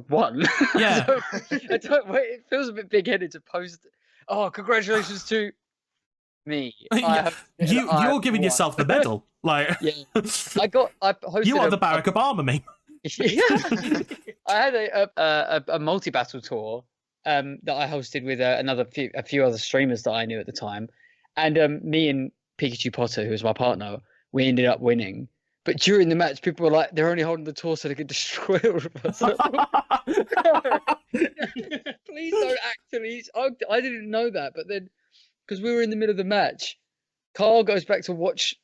won." Yeah. It feels a bit big-headed to post. "Oh, congratulations to me." You're giving yourself the medal. Like, yeah. I hosted. You are the Barack Obama meme. I had a multi-battle tour that I hosted with a few other streamers that I knew at the time, and me and Pikachu Potter, who was my partner, we ended up winning. But during the match, people were like, they're only holding the tour so they could destroy all of us. Please don't actually. I didn't know that. But then, because we were in the middle of the match, Carl goes back to watch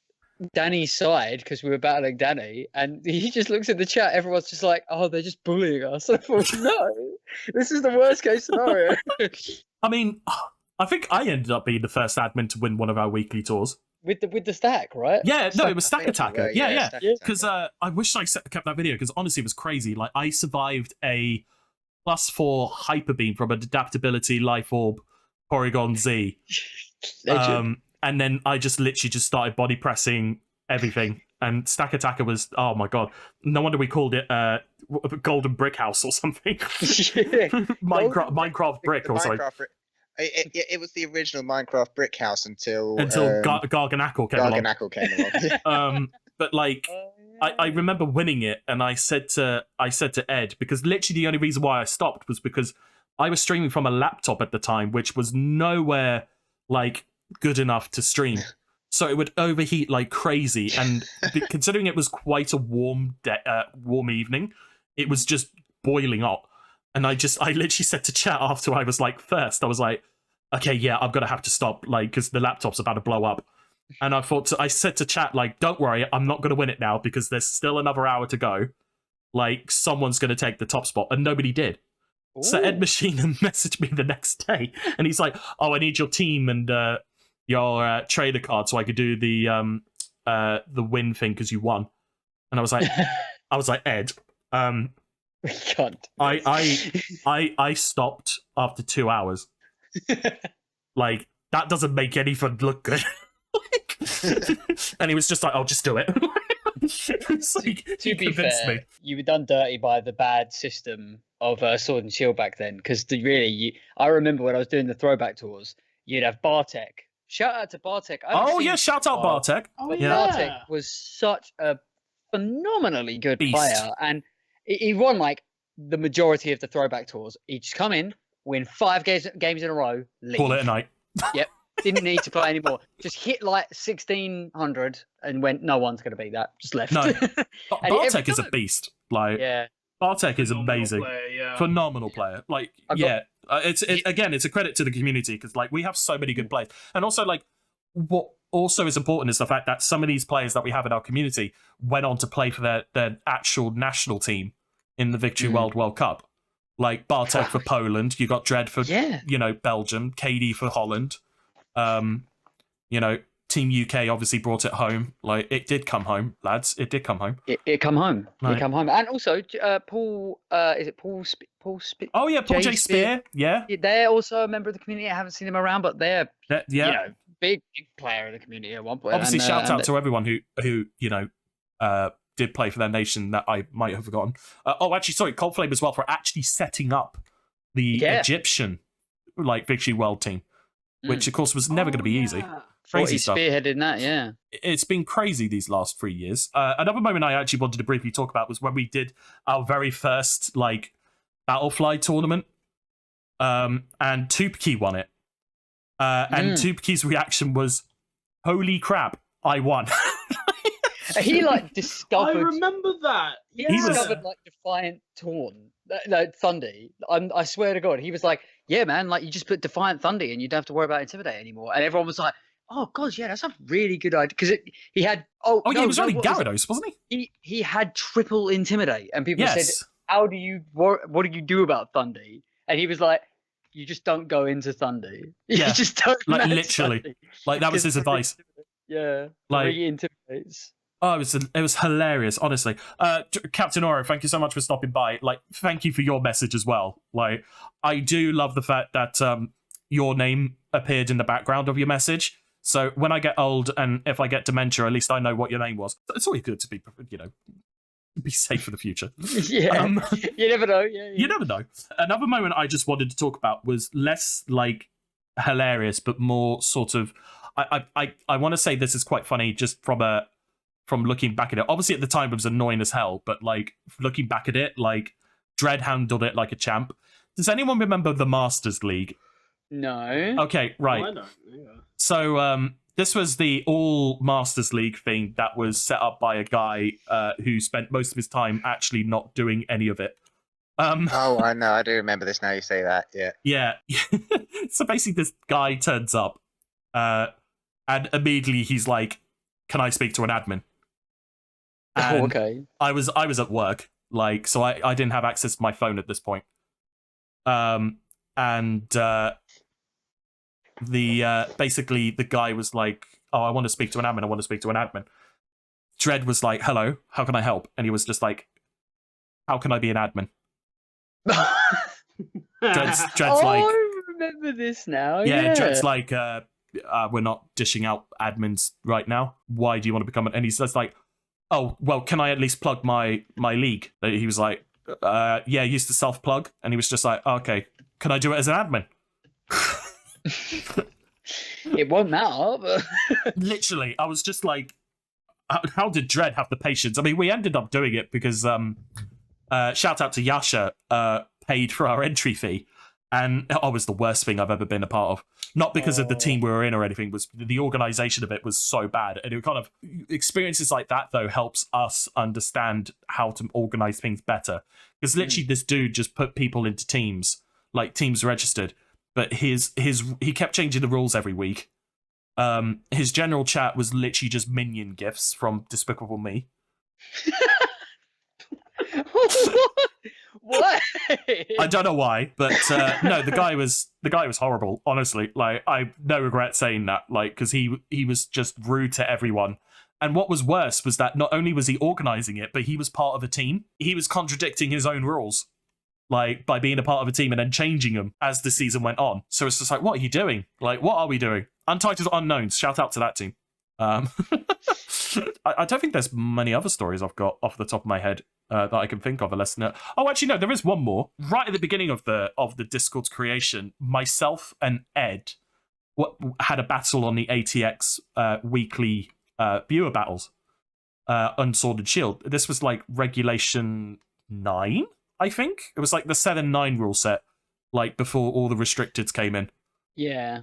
Danny's side because we were battling Danny. And he just looks at the chat. Everyone's just like, "Oh, they're just bullying us." I thought, no, this is the worst case scenario. I mean, I think I ended up being the first admin to win one of our weekly tours. With the stack, right? Yeah, no, it was Stack Attacker. Yeah. Stack Because I wish I kept that video because honestly, it was crazy. Like, I survived a +4 Hyper Beam from an Adaptability Life Orb Porygon Z. And then I just literally just started body pressing everything. And Stack Attacker was, oh my god, no wonder we called it Golden Brick House or something. Minecraft Brick or something. It was the original Minecraft Brick House until Garganackle came along. But like, I remember winning it, and I said to Ed, because literally the only reason why I stopped was because I was streaming from a laptop at the time, which was nowhere like good enough to stream. So it would overheat like crazy, and considering it was quite a warm evening, it was just boiling up. And I literally said to chat after I was like first, I was like, okay, yeah, I'm gonna have to stop, like, because the laptop's about to blow up. And I said to chat, like, don't worry, I'm not gonna win it now because there's still another hour to go. Like, someone's gonna take the top spot, and nobody did. Ooh. So Ed Machina messaged me the next day, and he's like, "Oh, I need your team and your trader card so I could do the win thing because you won." And I was like, Ed, we can't. I stopped after 2 hours. Like, that doesn't make anything look good. And he was just like, "I'll just do it." It's like, to be fair, you were done dirty by the bad system of Sword and Shield back then. Because I remember when I was doing the throwback tours, you'd have Bartek. Shout out to Bartek. Shout out Bartek. Oh, yeah. Bartek was such a phenomenally good player, and he won like the majority of the throwback tours. He'd just come in, win 5 games in a row, leave. Call it a night. Yep. Didn't need to play anymore. Just hit like 1600 and went, no one's going to beat that. Just left. No. Bartek is a beast. Like, yeah. Bartek is amazing. Player, Phenomenal player. Like, it's a credit to the community because, like, we have so many good players. And also, like, what also is important is the fact that some of these players that we have in our community went on to play for their actual national team in the Victory World Cup. Like, Bartek for Poland. You got Dread for, Belgium. KD for Holland. Team UK obviously brought it home. Like, it did come home, lads. It did come home. It come home. Right. It come home. And also, Paul, is it Paul Spear? Oh yeah, Paul J. Spear. Yeah. They're also a member of the community. I haven't seen them around, but they're big player in the community at one point. Obviously, shout out to everyone who did play for their nation that I might have forgotten. Actually, sorry, Coldflame as well for actually setting up the Egyptian Victory World team. Which, of course, was never going to be easy. Crazy stuff. Spearheaded that, yeah. It's been crazy these last 3 years. Another moment I actually wanted to briefly talk about was when we did our very first, Battlefly tournament. And Tupaki won it. And Tupaki's reaction was, "Holy crap, I won." He, discovered... I remember that. He discovered, Defiant Torn. Thundy. I swear to God. He was like, "Yeah, man, you just put Defiant Thundy and you don't have to worry about Intimidate anymore." And everyone was like, "Oh, God, yeah, that's a really good idea." Because he had... he was running Gyarados, wasn't he? He had triple Intimidate. And people said, what do you do about Thundy? And he was like, "You just don't go into Thundy." Yeah. You just don't literally. Thundy. That was his advice. Yeah. He intimidates. Oh, it was hilarious, honestly. Captain Oro, thank you so much for stopping by. Thank you for your message as well. I do love the fact that your name appeared in the background of your message. So when I get old and if I get dementia, at least I know what your name was. It's always good to be, be safe for the future. Yeah, you never know. Yeah, you never know. Another moment I just wanted to talk about was less hilarious, but more sort of. I want to say this is quite funny, just from looking back at it. Obviously, at the time, it was annoying as hell, but looking back at it, Dread handled it like a champ. Does anyone remember the Masters League? No. Okay, right. I don't. Yeah. So this was the all Masters League thing that was set up by a guy who spent most of his time actually not doing any of it. I know. I do remember this now you say that. Yeah. Yeah. So basically, this guy turns up and immediately he's like, "Can I speak to an admin?" And okay. I was at work, so I didn't have access to my phone at this point. Basically the guy was like, "Oh, I want to speak to an admin. I want to speak to an admin." Dread was like, "Hello, how can I help?" And he was just like, "How can I be an admin?" Dread's I remember this now. Yeah, Dread's like, "We're not dishing out admins right now. Why do you want to become an..." And he's just like, oh, well, can I at least plug my league? He was like, yeah, I used to self-plug. And he was just like, oh, okay, can I do it as an admin? It won't matter. But... Literally, I was just like, how did Dread have the patience? I mean, we ended up doing it because, shout out to Yasha, paid for our entry fee. And it was the worst thing I've ever been a part of. Not because of the team we were in or anything, was the organization of it was so bad. And it kind of, experiences like that, though, helps us understand how to organize things better. Because literally this dude just put people into teams, like teams registered. But he kept changing the rules every week. His general chat was literally just minion gifs from Despicable Me. What? I don't know why, but no, the guy was horrible. Honestly, like I no regret saying that, like because he was just rude to everyone. And what was worse was that not only was he organizing it, but he was part of a team. He was contradicting his own rules, like by being a part of a team and then changing them as the season went on. So it's just like, what are you doing? Like, what are we doing? Untitled Unknowns. Shout out to that team. I don't think there's many other stories I've got off the top of my head that I can think of. Unless oh, actually no, there is one more. Right at the beginning of the Discord's creation, myself and Ed had a battle on the ATX weekly viewer battles, Unsworded Shield. This was like Regulation 9, I think. It was like the 7-9 rule set, like before all the restricteds came in. Yeah.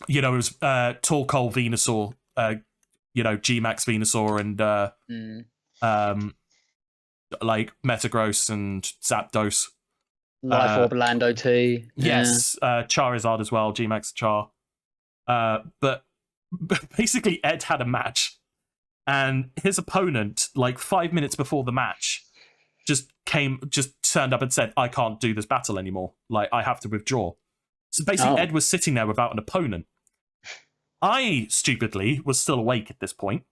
You know, it was Tall Cole Venusaur, you know, G-Max Venusaur and like Metagross and Zapdos. Life Orb Lando T. Yes, Charizard as well, G-Max Char. But basically Ed had a match and his opponent, like 5 minutes before the match, just turned up and said, I can't do this battle anymore. Like, I have to withdraw. So basically Ed was sitting there without an opponent. I, stupidly, was still awake at this point,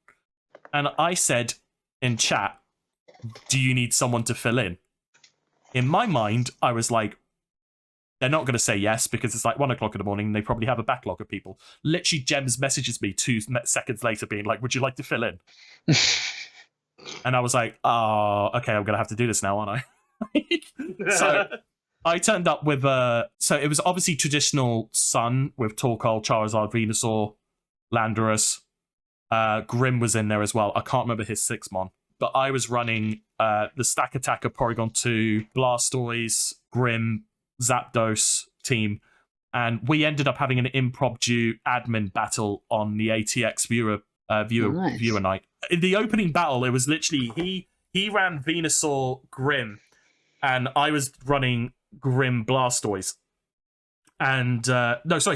and I said in chat, do you need someone to fill in? In my mind, I was like, they're not going to say yes because it's like 1 o'clock in the morning and they probably have a backlog of people. Literally, Gems messages me 2 seconds later being like, would you like to fill in? And I was like, oh, okay, I'm going to have to do this now, aren't I? So I turned up with so it was obviously traditional Sun with Torkoal, Charizard, Venusaur, Landorus. Grim was in there as well. I can't remember his 6mon. But I was running the Stack Attacker, Porygon 2, Blastoise, Grim, Zapdos team. And we ended up having an impromptu admin battle on the ATX viewer night. In the opening battle, it was literally he ran Venusaur, Grim, and I was running Grim Blastoise. And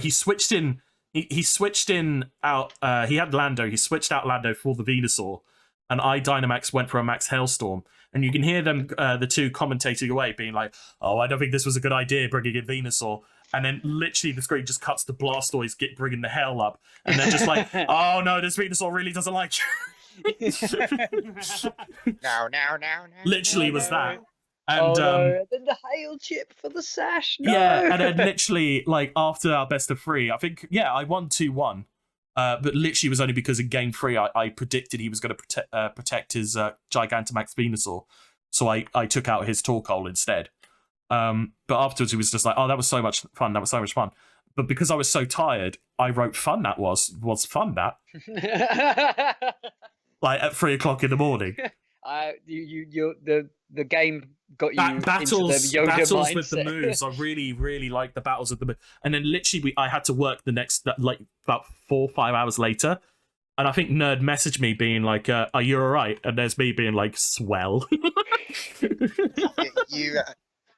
he switched in. He switched in out. He had Lando. He switched out Lando for the Venusaur, and I Dynamax went for a Max Hailstorm. And you can hear them, the two commentating away, being like, "Oh, I don't think this was a good idea bringing in Venusaur." And then literally the screen just cuts to Blastoise bringing the hell up, and they're just like, "Oh no, this Venusaur really doesn't like you." No. Literally was that. And then the hail chip for the sash. No. Yeah, and then literally, like, after our best of 3, I think, I won 2-1. But literally was only because in game 3, I predicted he was going to protect his Gigantamax Venusaur. So I took out his Torkoal instead. But afterwards, he was just like, oh, that was so much fun. That was so much fun. But because I was so tired, I wrote fun that was fun that. Like, at 3 o'clock in the morning. The game got you battles into the Yoda battles mindset. with the moves. I really, really like the battles of the moves. And then literally, I had to work the next about 4 or 5 hours later. And I think Nerd messaged me being like, "Are you all right?" And there's me being like, "Swell."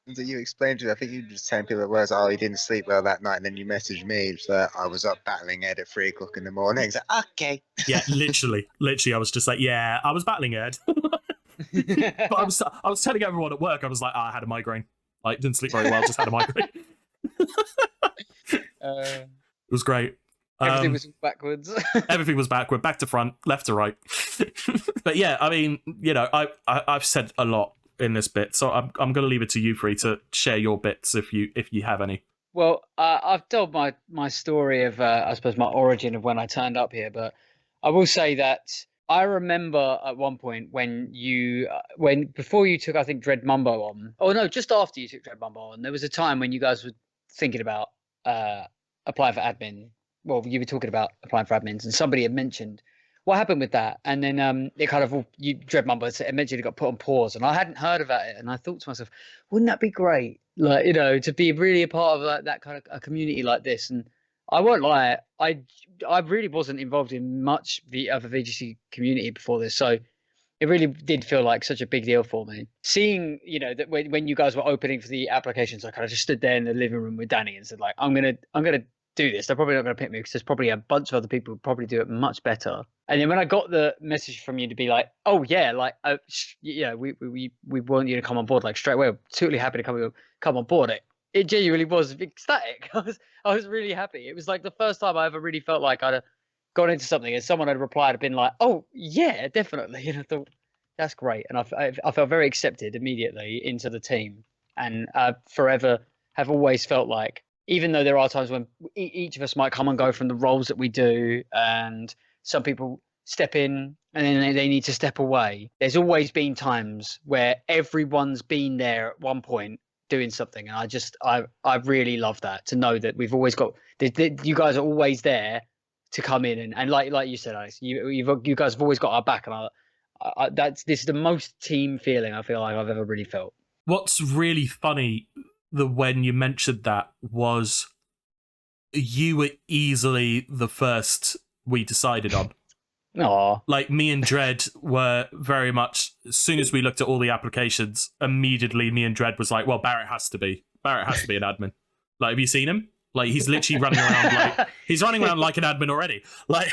You explained to me, I think you were just telling people it was, oh, he didn't sleep well that night, and then you messaged me that I was up battling Ed at 3 o'clock in the morning. So, okay. Yeah, literally, I was just like, yeah, I was battling Ed. But I was telling everyone at work, I was like, I had a migraine. Like, didn't sleep very well, just had a migraine. It was great. Everything was backwards. Everything was backward, back to front, left to right. But yeah, I mean, I've said a lot in this bit, so I'm going to leave it to you three to share your bits if you have any. Well, I've told my story of I suppose my origin of when I turned up here, but I will say that I remember at one point when before you took, I think, Dread Mumbo on. Oh no, just after you took Dread Mumbo on, there was a time when you guys were thinking about applying for admin. Well, you were talking about applying for admins, and somebody had mentioned what happened with that, and then it kind of Dread Mumbo eventually got put on pause, and I hadn't heard about it, and I thought to myself, wouldn't that be great? Like, to be really a part of that kind of a community like this. And I won't lie, I really wasn't involved in much of the VGC community before this, so it really did feel like such a big deal for me. Seeing, that when you guys were opening for the applications, I kind of just stood there in the living room with Danny and said, like, I'm gonna do this. They're probably not gonna pick me because there's probably a bunch of other people who probably do it much better. And then when I got the message from you to be like, oh yeah, like, we want you to come on board, like, straight away. I'm totally happy to come on board. It genuinely was ecstatic. I was really happy. It was like the first time I ever really felt like I'd gone into something and someone had replied, had been like, oh yeah, definitely. And I thought, that's great. And I felt very accepted immediately into the team. And I forever have always felt like, even though there are times when each of us might come and go from the roles that we do, and some people step in and then they need to step away, there's always been times where everyone's been there at one point doing something. And I really love that, to know that we've always got, you guys are always there to come in and like you said, Alex, you guys have always got our back. And this is the most team feeling I feel like I've ever really felt. What's really funny, when you mentioned that, was you were easily the first we decided on. Aww. Like, me and Dread were very much, as soon as we looked at all the applications, immediately me and Dread was like, well, Barrett has to be an admin. Like, have you seen him? Like, he's literally running around like an admin already. Like,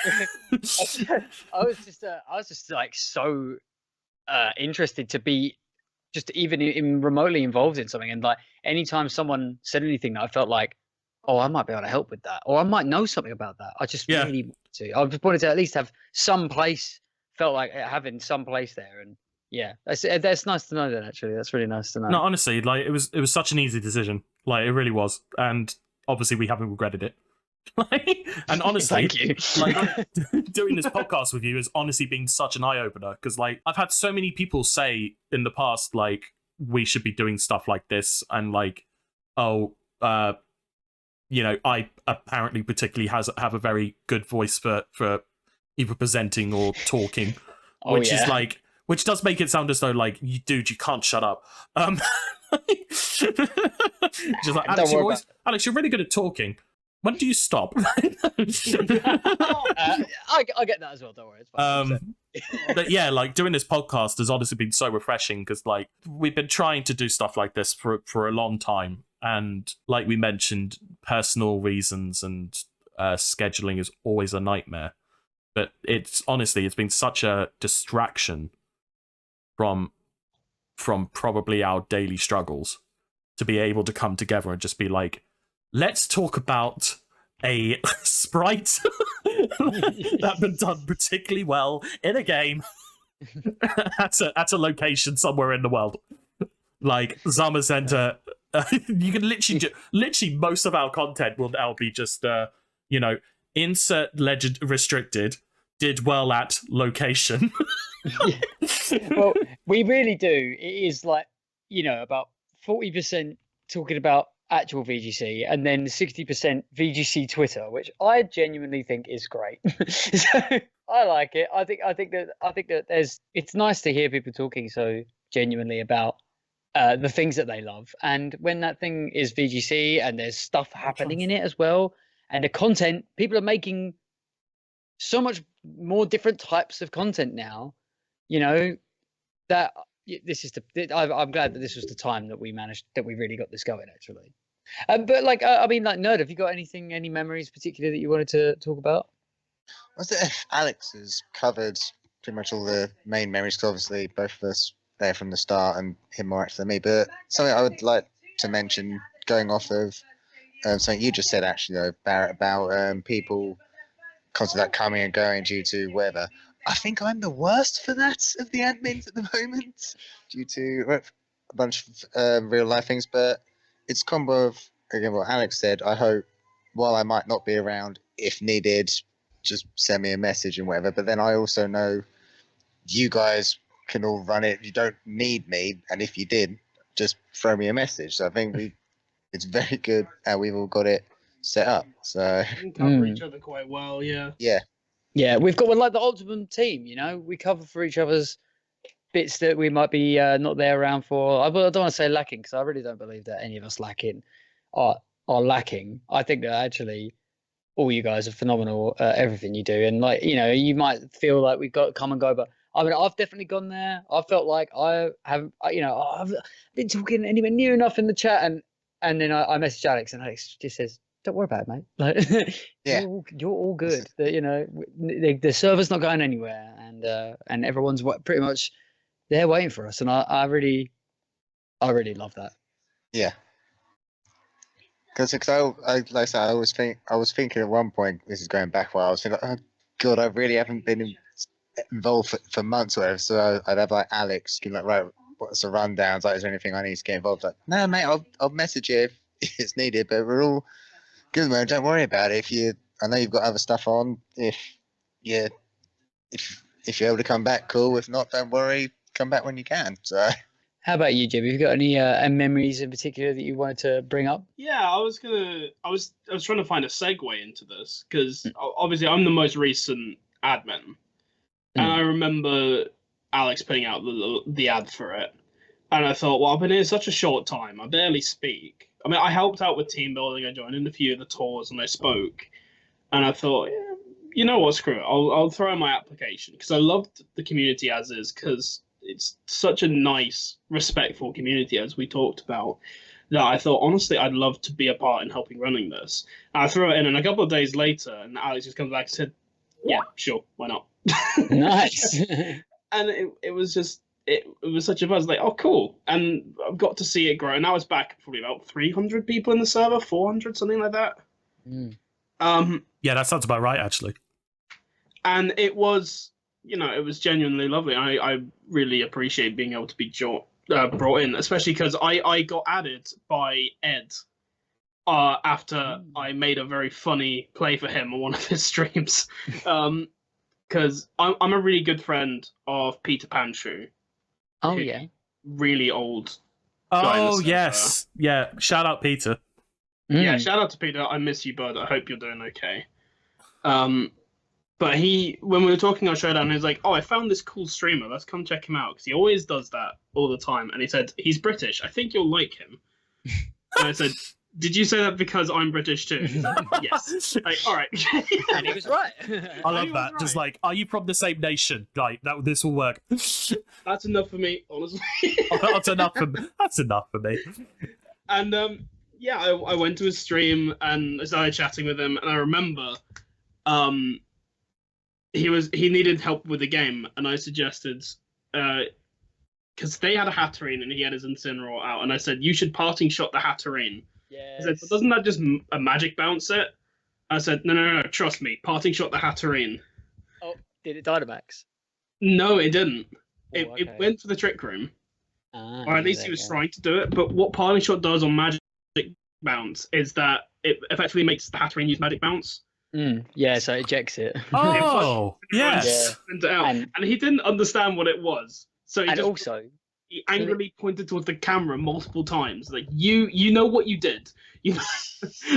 I was just like so interested to be just even remotely involved in something. And like, anytime someone said anything that I felt like, oh, I might be able to help with that, or I might know something about that, I just really wanted to. I just wanted to at least have some place, felt like having some place there. And yeah, that's nice to know that, actually. That's really nice to know. No, honestly, like, it was such an easy decision. Like, it really was. And obviously we haven't regretted it. And honestly, Thank you. like, doing this podcast with you has honestly been such an eye-opener, because like, I've had so many people say in the past, like, we should be doing stuff like this, and like, I apparently particularly have a very good voice for either presenting or talking, is like, which does make it sound as though like, you can't shut up. Just like, Alex, you're really good at talking. When do you stop? I get that as well. Don't worry. It's fine. But yeah, like, doing this podcast has honestly been so refreshing, because like, we've been trying to do stuff like this for a long time, and like we mentioned, personal reasons and scheduling is always a nightmare. But it's been such a distraction from probably our daily struggles, to be able to come together and just be like, let's talk about a sprite that's been done particularly well in a game at a location somewhere in the world, like Zama Center. You can literally most of our content will now be just insert legend restricted, did well at location. Well, we really do. It is like, about 40% talking about actual VGC, and then 60% VGC Twitter, which I genuinely think is great. So I like it. I think that it's nice to hear people talking so genuinely about the things that they love, and when that thing is VGC and there's stuff happening in it as well, and the content, people are making so much more different types of content now. That this is I'm glad that this was the time that we really got this going, actually. But like, I mean, like, Nerd, have you got any memories particularly that you wanted to talk about? Alex has covered pretty much all the main memories, because obviously both of us there from the start, and him more actually than me. But something I would like to mention, going off of something you just said, actually, though, Barrett, about people constantly coming and going due to weather. I think I'm the worst for that of the admins at the moment, due to a bunch of real life things. But it's a combo of, again, what Alex said. I hope, while I might not be around, if needed, just send me a message and whatever. But then I also know you guys can all run it. You don't need me, and if you did, just throw me a message. So I think it's very good, and we've all got it set up. So We can cover each other quite well, yeah. Yeah, we've got like the optimum team. We cover for each other's bits that we might be not there around for. I don't want to say lacking, because I really don't believe that any of us are lacking. I think that actually all you guys are phenomenal at everything you do, and like you might feel like we've got to come and go, but I mean I've definitely gone there. I felt like I have I've been talking anywhere near enough in the chat, and then I messaged Alex, and Alex just says, "Don't worry about it, mate. Like, you're all good. That the server's not going anywhere, and everyone's pretty much there waiting for us, and I really love that." Yeah. Because like I said, I was thinking at one point, this is going back a while, I was thinking, oh god, I really haven't been involved for months or whatever. So I'd have like Alex, like, right, what's the rundowns? Like, is there anything I need to get involved? Like, no, mate, I'll message you if it's needed. But we're all good, man. Don't worry about it. I know you've got other stuff on. If you're able to come back, cool. If not, don't worry. Come back when you can. So. How about you, Jim? Have you got any memories in particular that you wanted to bring up? Yeah, I was trying to find a segue into this, because obviously I'm the most recent admin, and I remember Alex putting out the ad for it, and I thought, well, I've been here such a short time, I barely speak. I mean, I helped out with team building, I joined in a few of the tours, and I spoke, and I thought, yeah, you know what, screw it, I'll throw in my application, because I loved the community as is, because it's such a nice, respectful community, as we talked about, that I thought, honestly, I'd love to be a part in helping running this. And I threw it in, and a couple of days later, and Alex just comes back and said, yeah, sure, why not? Nice. And it was just, it was such a buzz, like, oh, cool. And I've got to see it grow. And now it's back probably about 300 people in the server, 400, something like that. Yeah, that sounds about right, actually. And it was, it was genuinely lovely. I really appreciate being able to be brought in, especially because I got added by Ed after I made a very funny play for him on one of his streams. Because I'm a really good friend of Peter Panshu. Oh, yeah. Really old. Oh, yes. Yeah, shout out Peter. Yeah, shout out to Peter. I miss you, bud. I hope you're doing okay. But when we were talking on Showdown, he was like, oh, I found this cool streamer. Let's come check him out. Because he always does that all the time. And he said, he's British. I think you'll like him. And I said, did you say that because I'm British too? He's like, yes. Like, all right. And he was right. I love that. Right. Just like, are you from the same nation? Like, this will work. That's enough for me, honestly. That's enough for me. And yeah, I went to his stream and I started chatting with him. And I remember he needed help with the game, and I suggested, because they had a Hatterene and he had his Incineroar out, and I said, you should parting shot the Hatterene. Yes. He said, but doesn't that just a magic bounce it? I said, no, trust me, parting shot the Hatterene. Oh, did it Dynamax? No, it didn't. Oh, okay. It went for the Trick Room. Or at least he was go. trying to do it, but what parting shot does on magic bounce is that it effectively makes the Hatterene use magic bounce. Yeah, so it ejects it. Oh, yes. Yeah. And he didn't understand what it was. So he angrily pointed towards the camera multiple times, like, you know what you did.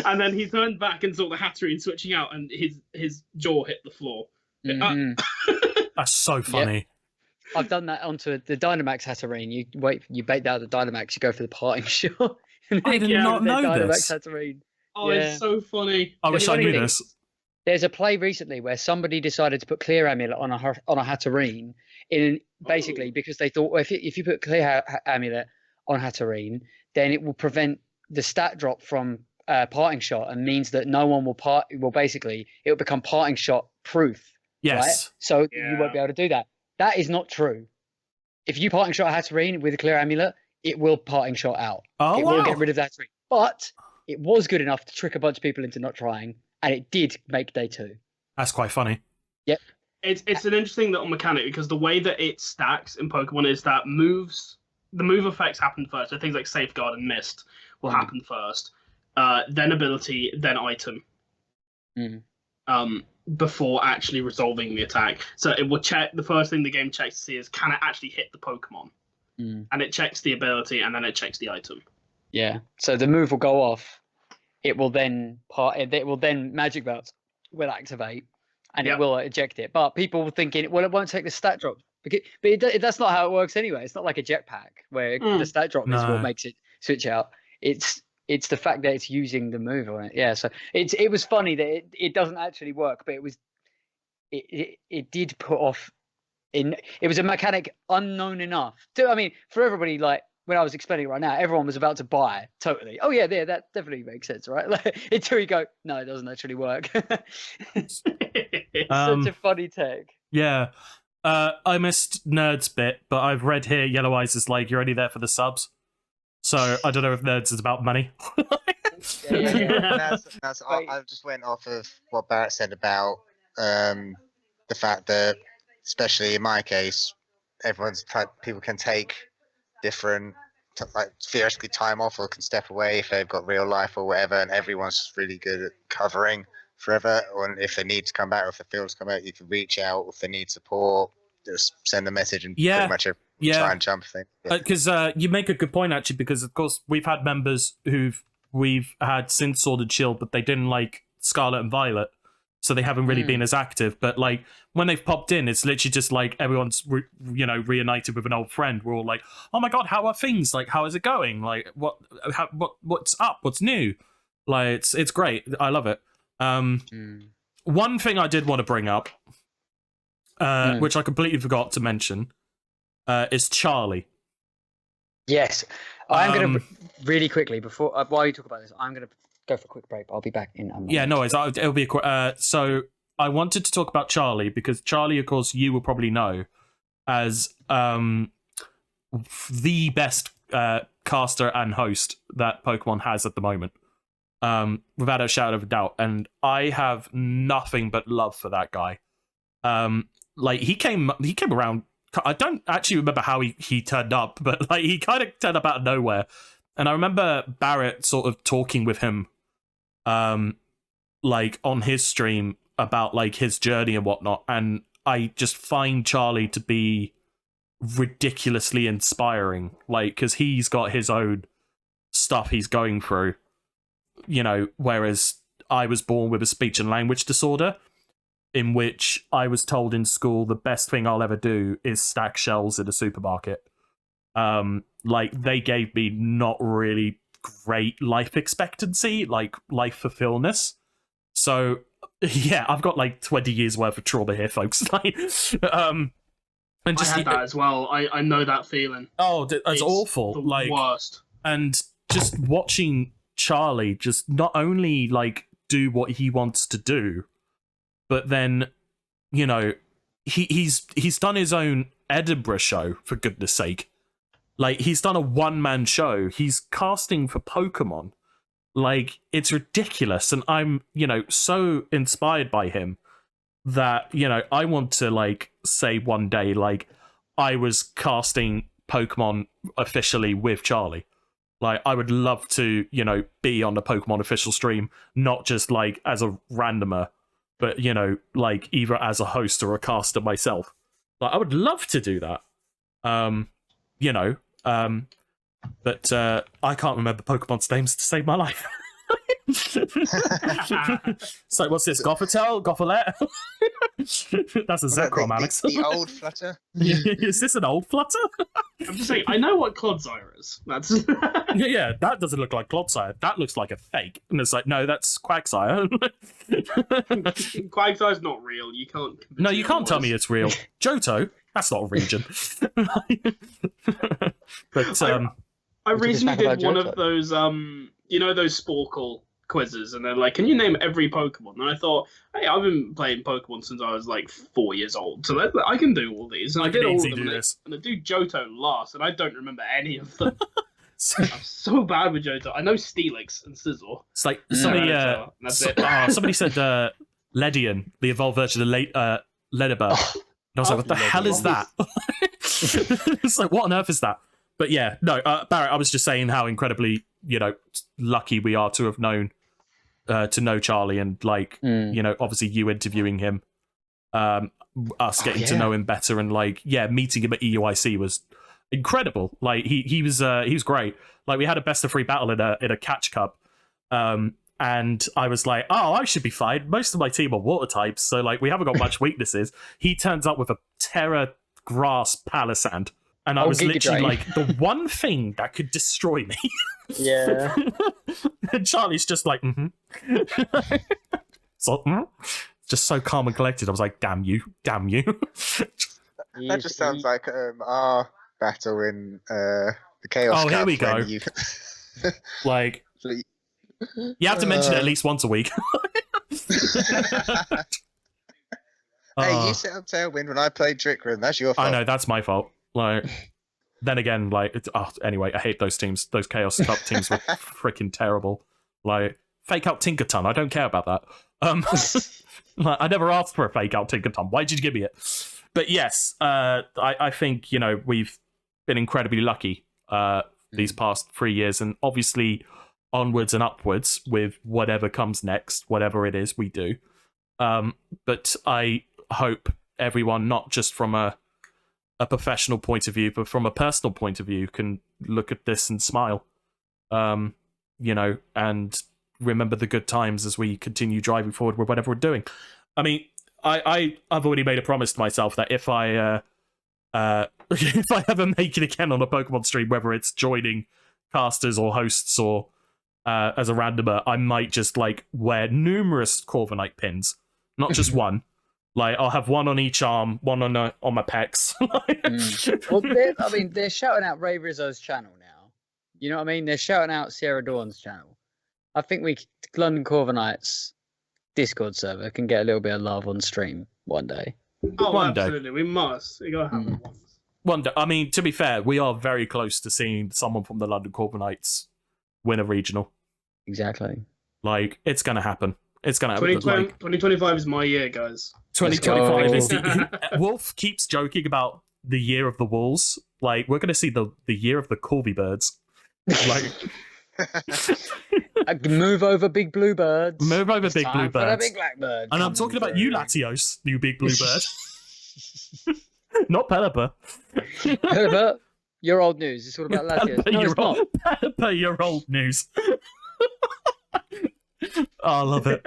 And then he turned back and saw the Hatterene switching out, and his jaw hit the floor. That's so funny. Yep. I've done that onto the Dynamax Hatterene. You bait out the Dynamax, you go for the parting shot. I did not know this. Hatterene. Oh, yeah. It's so funny. I wish I knew this. There's a play recently where somebody decided to put Clear Amulet on a Hatterene, because they thought, well, if you put Clear Amulet on Hatterene, then it will prevent the stat drop from parting shot, and means that no one will basically it will become parting shot proof. Yes. Right? So you won't be able to do that. That is not true. If you parting shot Hatterene with a Clear Amulet, it will parting shot out. Oh, it will get rid of that Hatterene. But it was good enough to trick a bunch of people into not trying. And it did make day 2. That's quite funny. Yep. It's an interesting little mechanic, because the way that it stacks in Pokemon is that the move effects happen first. So things like Safeguard and Mist will happen first. Then ability, then item. before actually resolving the attack. So it will check, the first thing the game checks to see is, can it actually hit the Pokemon? And it checks the ability, and then it checks the item. Yeah. So the move will go off. It will then Magic Belt will activate, and it will eject it. But people were thinking, well, it won't take the stat drop. That's not how it works anyway. It's not like a jetpack where the stat drop is what makes it switch out. It's the fact that it's using the move on it. Yeah. So it was funny that it doesn't actually work, but it did put off. It was a mechanic unknown enough to, I mean, for everybody, like when I was explaining it right now, everyone was about to buy totally. Oh yeah, that definitely makes sense, right? Like, until you go, no, it doesn't actually work. It's such a funny tag. Yeah. I missed Nerds bit, but I've read here Yellow Eyes is like, you're only there for the subs. So I don't know if Nerds is about money. I just went off of what Barrett said about the fact that, especially in my case, people can take different, like theoretically time off or can step away if they've got real life or whatever, and everyone's really good at covering forever. Or if they need to come back, or if the fields come out, you can reach out. If they need support, just send a message and pretty much try and jump things. Because you make a good point, actually, because of course we've had members we've had since Sword and Shield, but they didn't like Scarlet and Violet, so they haven't really been as active. But like when they've popped in, it's literally just like everyone's reunited with an old friend. We're all like, oh my god, how are things? Like, how is it going? Like, what's up? What's new? Like, it's great. I love it. One thing I did want to bring up, which I completely forgot to mention, is Charlie. Yes, I'm going to really quickly while you talk about this, I'm going to go for a quick break. I'll be back in. Yeah, no, it'll be a quick. So I wanted to talk about Charlie because Charlie, of course, you will probably know as the best caster and host that Pokemon has at the moment, without a shadow of a doubt. And I have nothing but love for that guy. Like he came around. I don't actually remember how he turned up, but like he kind of turned up out of nowhere. And I remember Barrett sort of talking with him, like on his stream about like his journey and whatnot. And I just find Charlie to be ridiculously inspiring, like because he's got his own stuff he's going through, whereas I was born with a speech and language disorder, in which I was told in school the best thing I'll ever do is stack shelves in a supermarket. Like they gave me not really great life expectancy, like life fulfillness. So yeah, I've got like 20 years worth of trauma here, folks. And just, I had that as well. I know that feeling. Oh, it's awful. The like worst. And just watching Charlie just not only like do what he wants to do, but then he's done his own Edinburgh show, for goodness sake. Like he's done a one-man show. He's casting for Pokemon. Like it's ridiculous, and I'm so inspired by him that I want to like say one day like I was casting Pokemon officially with Charlie. Like I would love to be on the Pokemon official stream, not just like as a randomer, but like either as a host or a caster myself. Like I would love to do that. But I can't remember Pokemon's names to save my life. So what's this? Gothitelle? Gothitelle? That's a Zekrom, Alex. The old Flutter? Is this an old Flutter? I'm just saying, I know what Clodsire is. That's yeah, that doesn't look like Clodsire. That looks like a fake. And it's like, no, that's Quagsire. Quagsire's not real. You can't. No, you can't tell me it's real. Johto, that's not a region. But I recently did one of those those Sporkle quizzes, and they're like, can you name every Pokemon? And I thought, hey, I've been playing Pokemon since I was like 4 years old, so I can do all these. And I did all of them, and I do Johto last, and I don't remember any of them. I'm so bad with Johto. I know Steelix and Scizor. It's like somebody somebody said Ledian, the evolved version of Ladybird. And I was like, what the hell is that? It's like, what on earth is that? But yeah, no, Barrett, I was just saying how incredibly, lucky we are to have known to know Charlie and like obviously you interviewing him, us getting to know him better, and like meeting him at EUIC was incredible. Like he was great. Like we had a best of 3 battle in a catch cup, and I was like, oh, I should be fine. Most of my team are water types, so like we haven't got much weaknesses. He turns up with a Terra Grass Palisand, and I was literally like, the one thing that could destroy me. Yeah. And Charlie's just like, so, just so calm and collected. I was like, damn you. That just sounds like our battle in the Chaos Cup. Oh, here we go. Like, you have to mention it at least once a week. Hey, you set up Tailwind when I played Trick Room. That's your fault. I know, that's my fault. Like, then again, like, anyway, I hate those teams. Those Chaos Cup teams were freaking terrible. Like, fake out Tinkerton. I don't care about that. Like, I never asked for a fake out Tinkerton. Why did you give me it? But yes, I think, we've been incredibly lucky these past 3 years, and obviously onwards and upwards with whatever comes next, whatever it is we do. But I hope everyone, not just from a professional point of view, but from a personal point of view, can look at this and smile, and remember the good times as we continue driving forward with whatever we're doing. I mean, I've already made a promise to myself that if I if I ever make it again on a Pokemon stream, whether it's joining casters or hosts or as a randomer, I might just like wear numerous Corviknight pins, not just one. Like, I'll have one on each arm, one on my pecs. Well, they're shouting out Ray Rizzo's channel now. You know what I mean? They're shouting out Sierra Dawn's channel. I think London Corviknights Discord server can get a little bit of love on stream one day. Oh, One absolutely. day. We must. We gotta have it once. One day. I mean, to be fair, we are very close to seeing someone from the London Corviknights win a regional. Exactly. Like, it's going to happen. It's going to happen. 2025 is my year, guys. 2025 is Wolf keeps joking about the year of the wolves. Like, we're going to see the year of the Corby birds. Like, move over, big blue birds. Move over, big blue birds. Big black bird. And I'm talking about you, Latios, you big blue bird. Not Pelipper. Pelipper, you're old news. It's all about Latios. No, it's not. Pelipper, you're old news. Oh, I love it.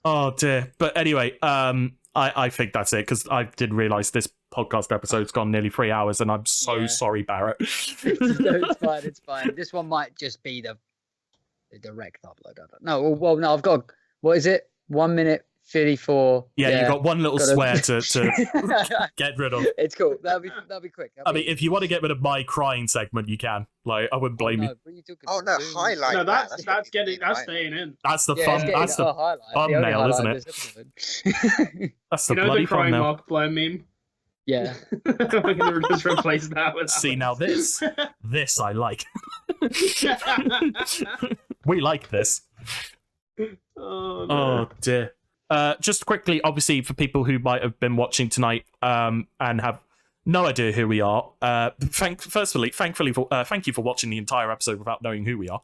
Oh dear. But anyway, I think that's it, because I didn't realise this podcast episode's gone nearly 3 hours, and I'm so sorry, Barrett. No, it's fine. This one might just be the direct upload. No, well, no, I've got, what is it? 1 minute 34. Yeah, you've got one little swear to get rid of. It's cool. That'll be quick. I mean, if you want to get rid of my crying segment, you can. Like, I wouldn't blame you. Oh no, highlight. No, that's staying in. That's the fun. That's the thumbnail, isn't it? That's the bloody the crying thumbnail. Markiplier meme. Yeah. We're gonna just replace that with. See, now this I like. We like this. Oh, no. Oh dear. Just quickly, obviously, for people who might have been watching tonight and have no idea who we are, thank you for watching the entire episode without knowing who we are.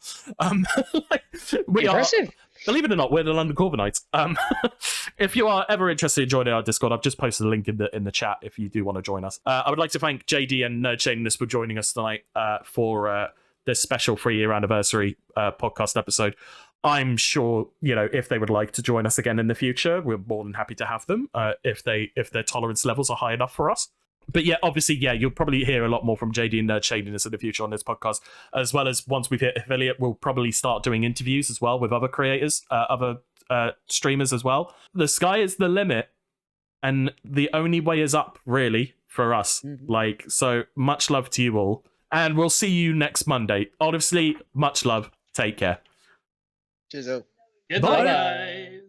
We Impressive. Believe it or not, we're the London Corviknights. If you are ever interested in joining our Discord, I've just posted a link in the chat if you do want to join us. I would like to thank JD and Nerdshadeness for joining us tonight for this special 3-year anniversary podcast episode. I'm sure, if they would like to join us again in the future, we're more than happy to have them if their tolerance levels are high enough for us. But yeah, obviously, you'll probably hear a lot more from JD and Nerdshadeness in the future on this podcast, as well as once we've hit affiliate, we'll probably start doing interviews as well with other creators, other streamers as well. The sky is the limit, and the only way is up, really, for us. Mm-hmm. So much love to you all, and we'll see you next Monday. Honestly, much love. Take care. Cheers. Goodbye, guys.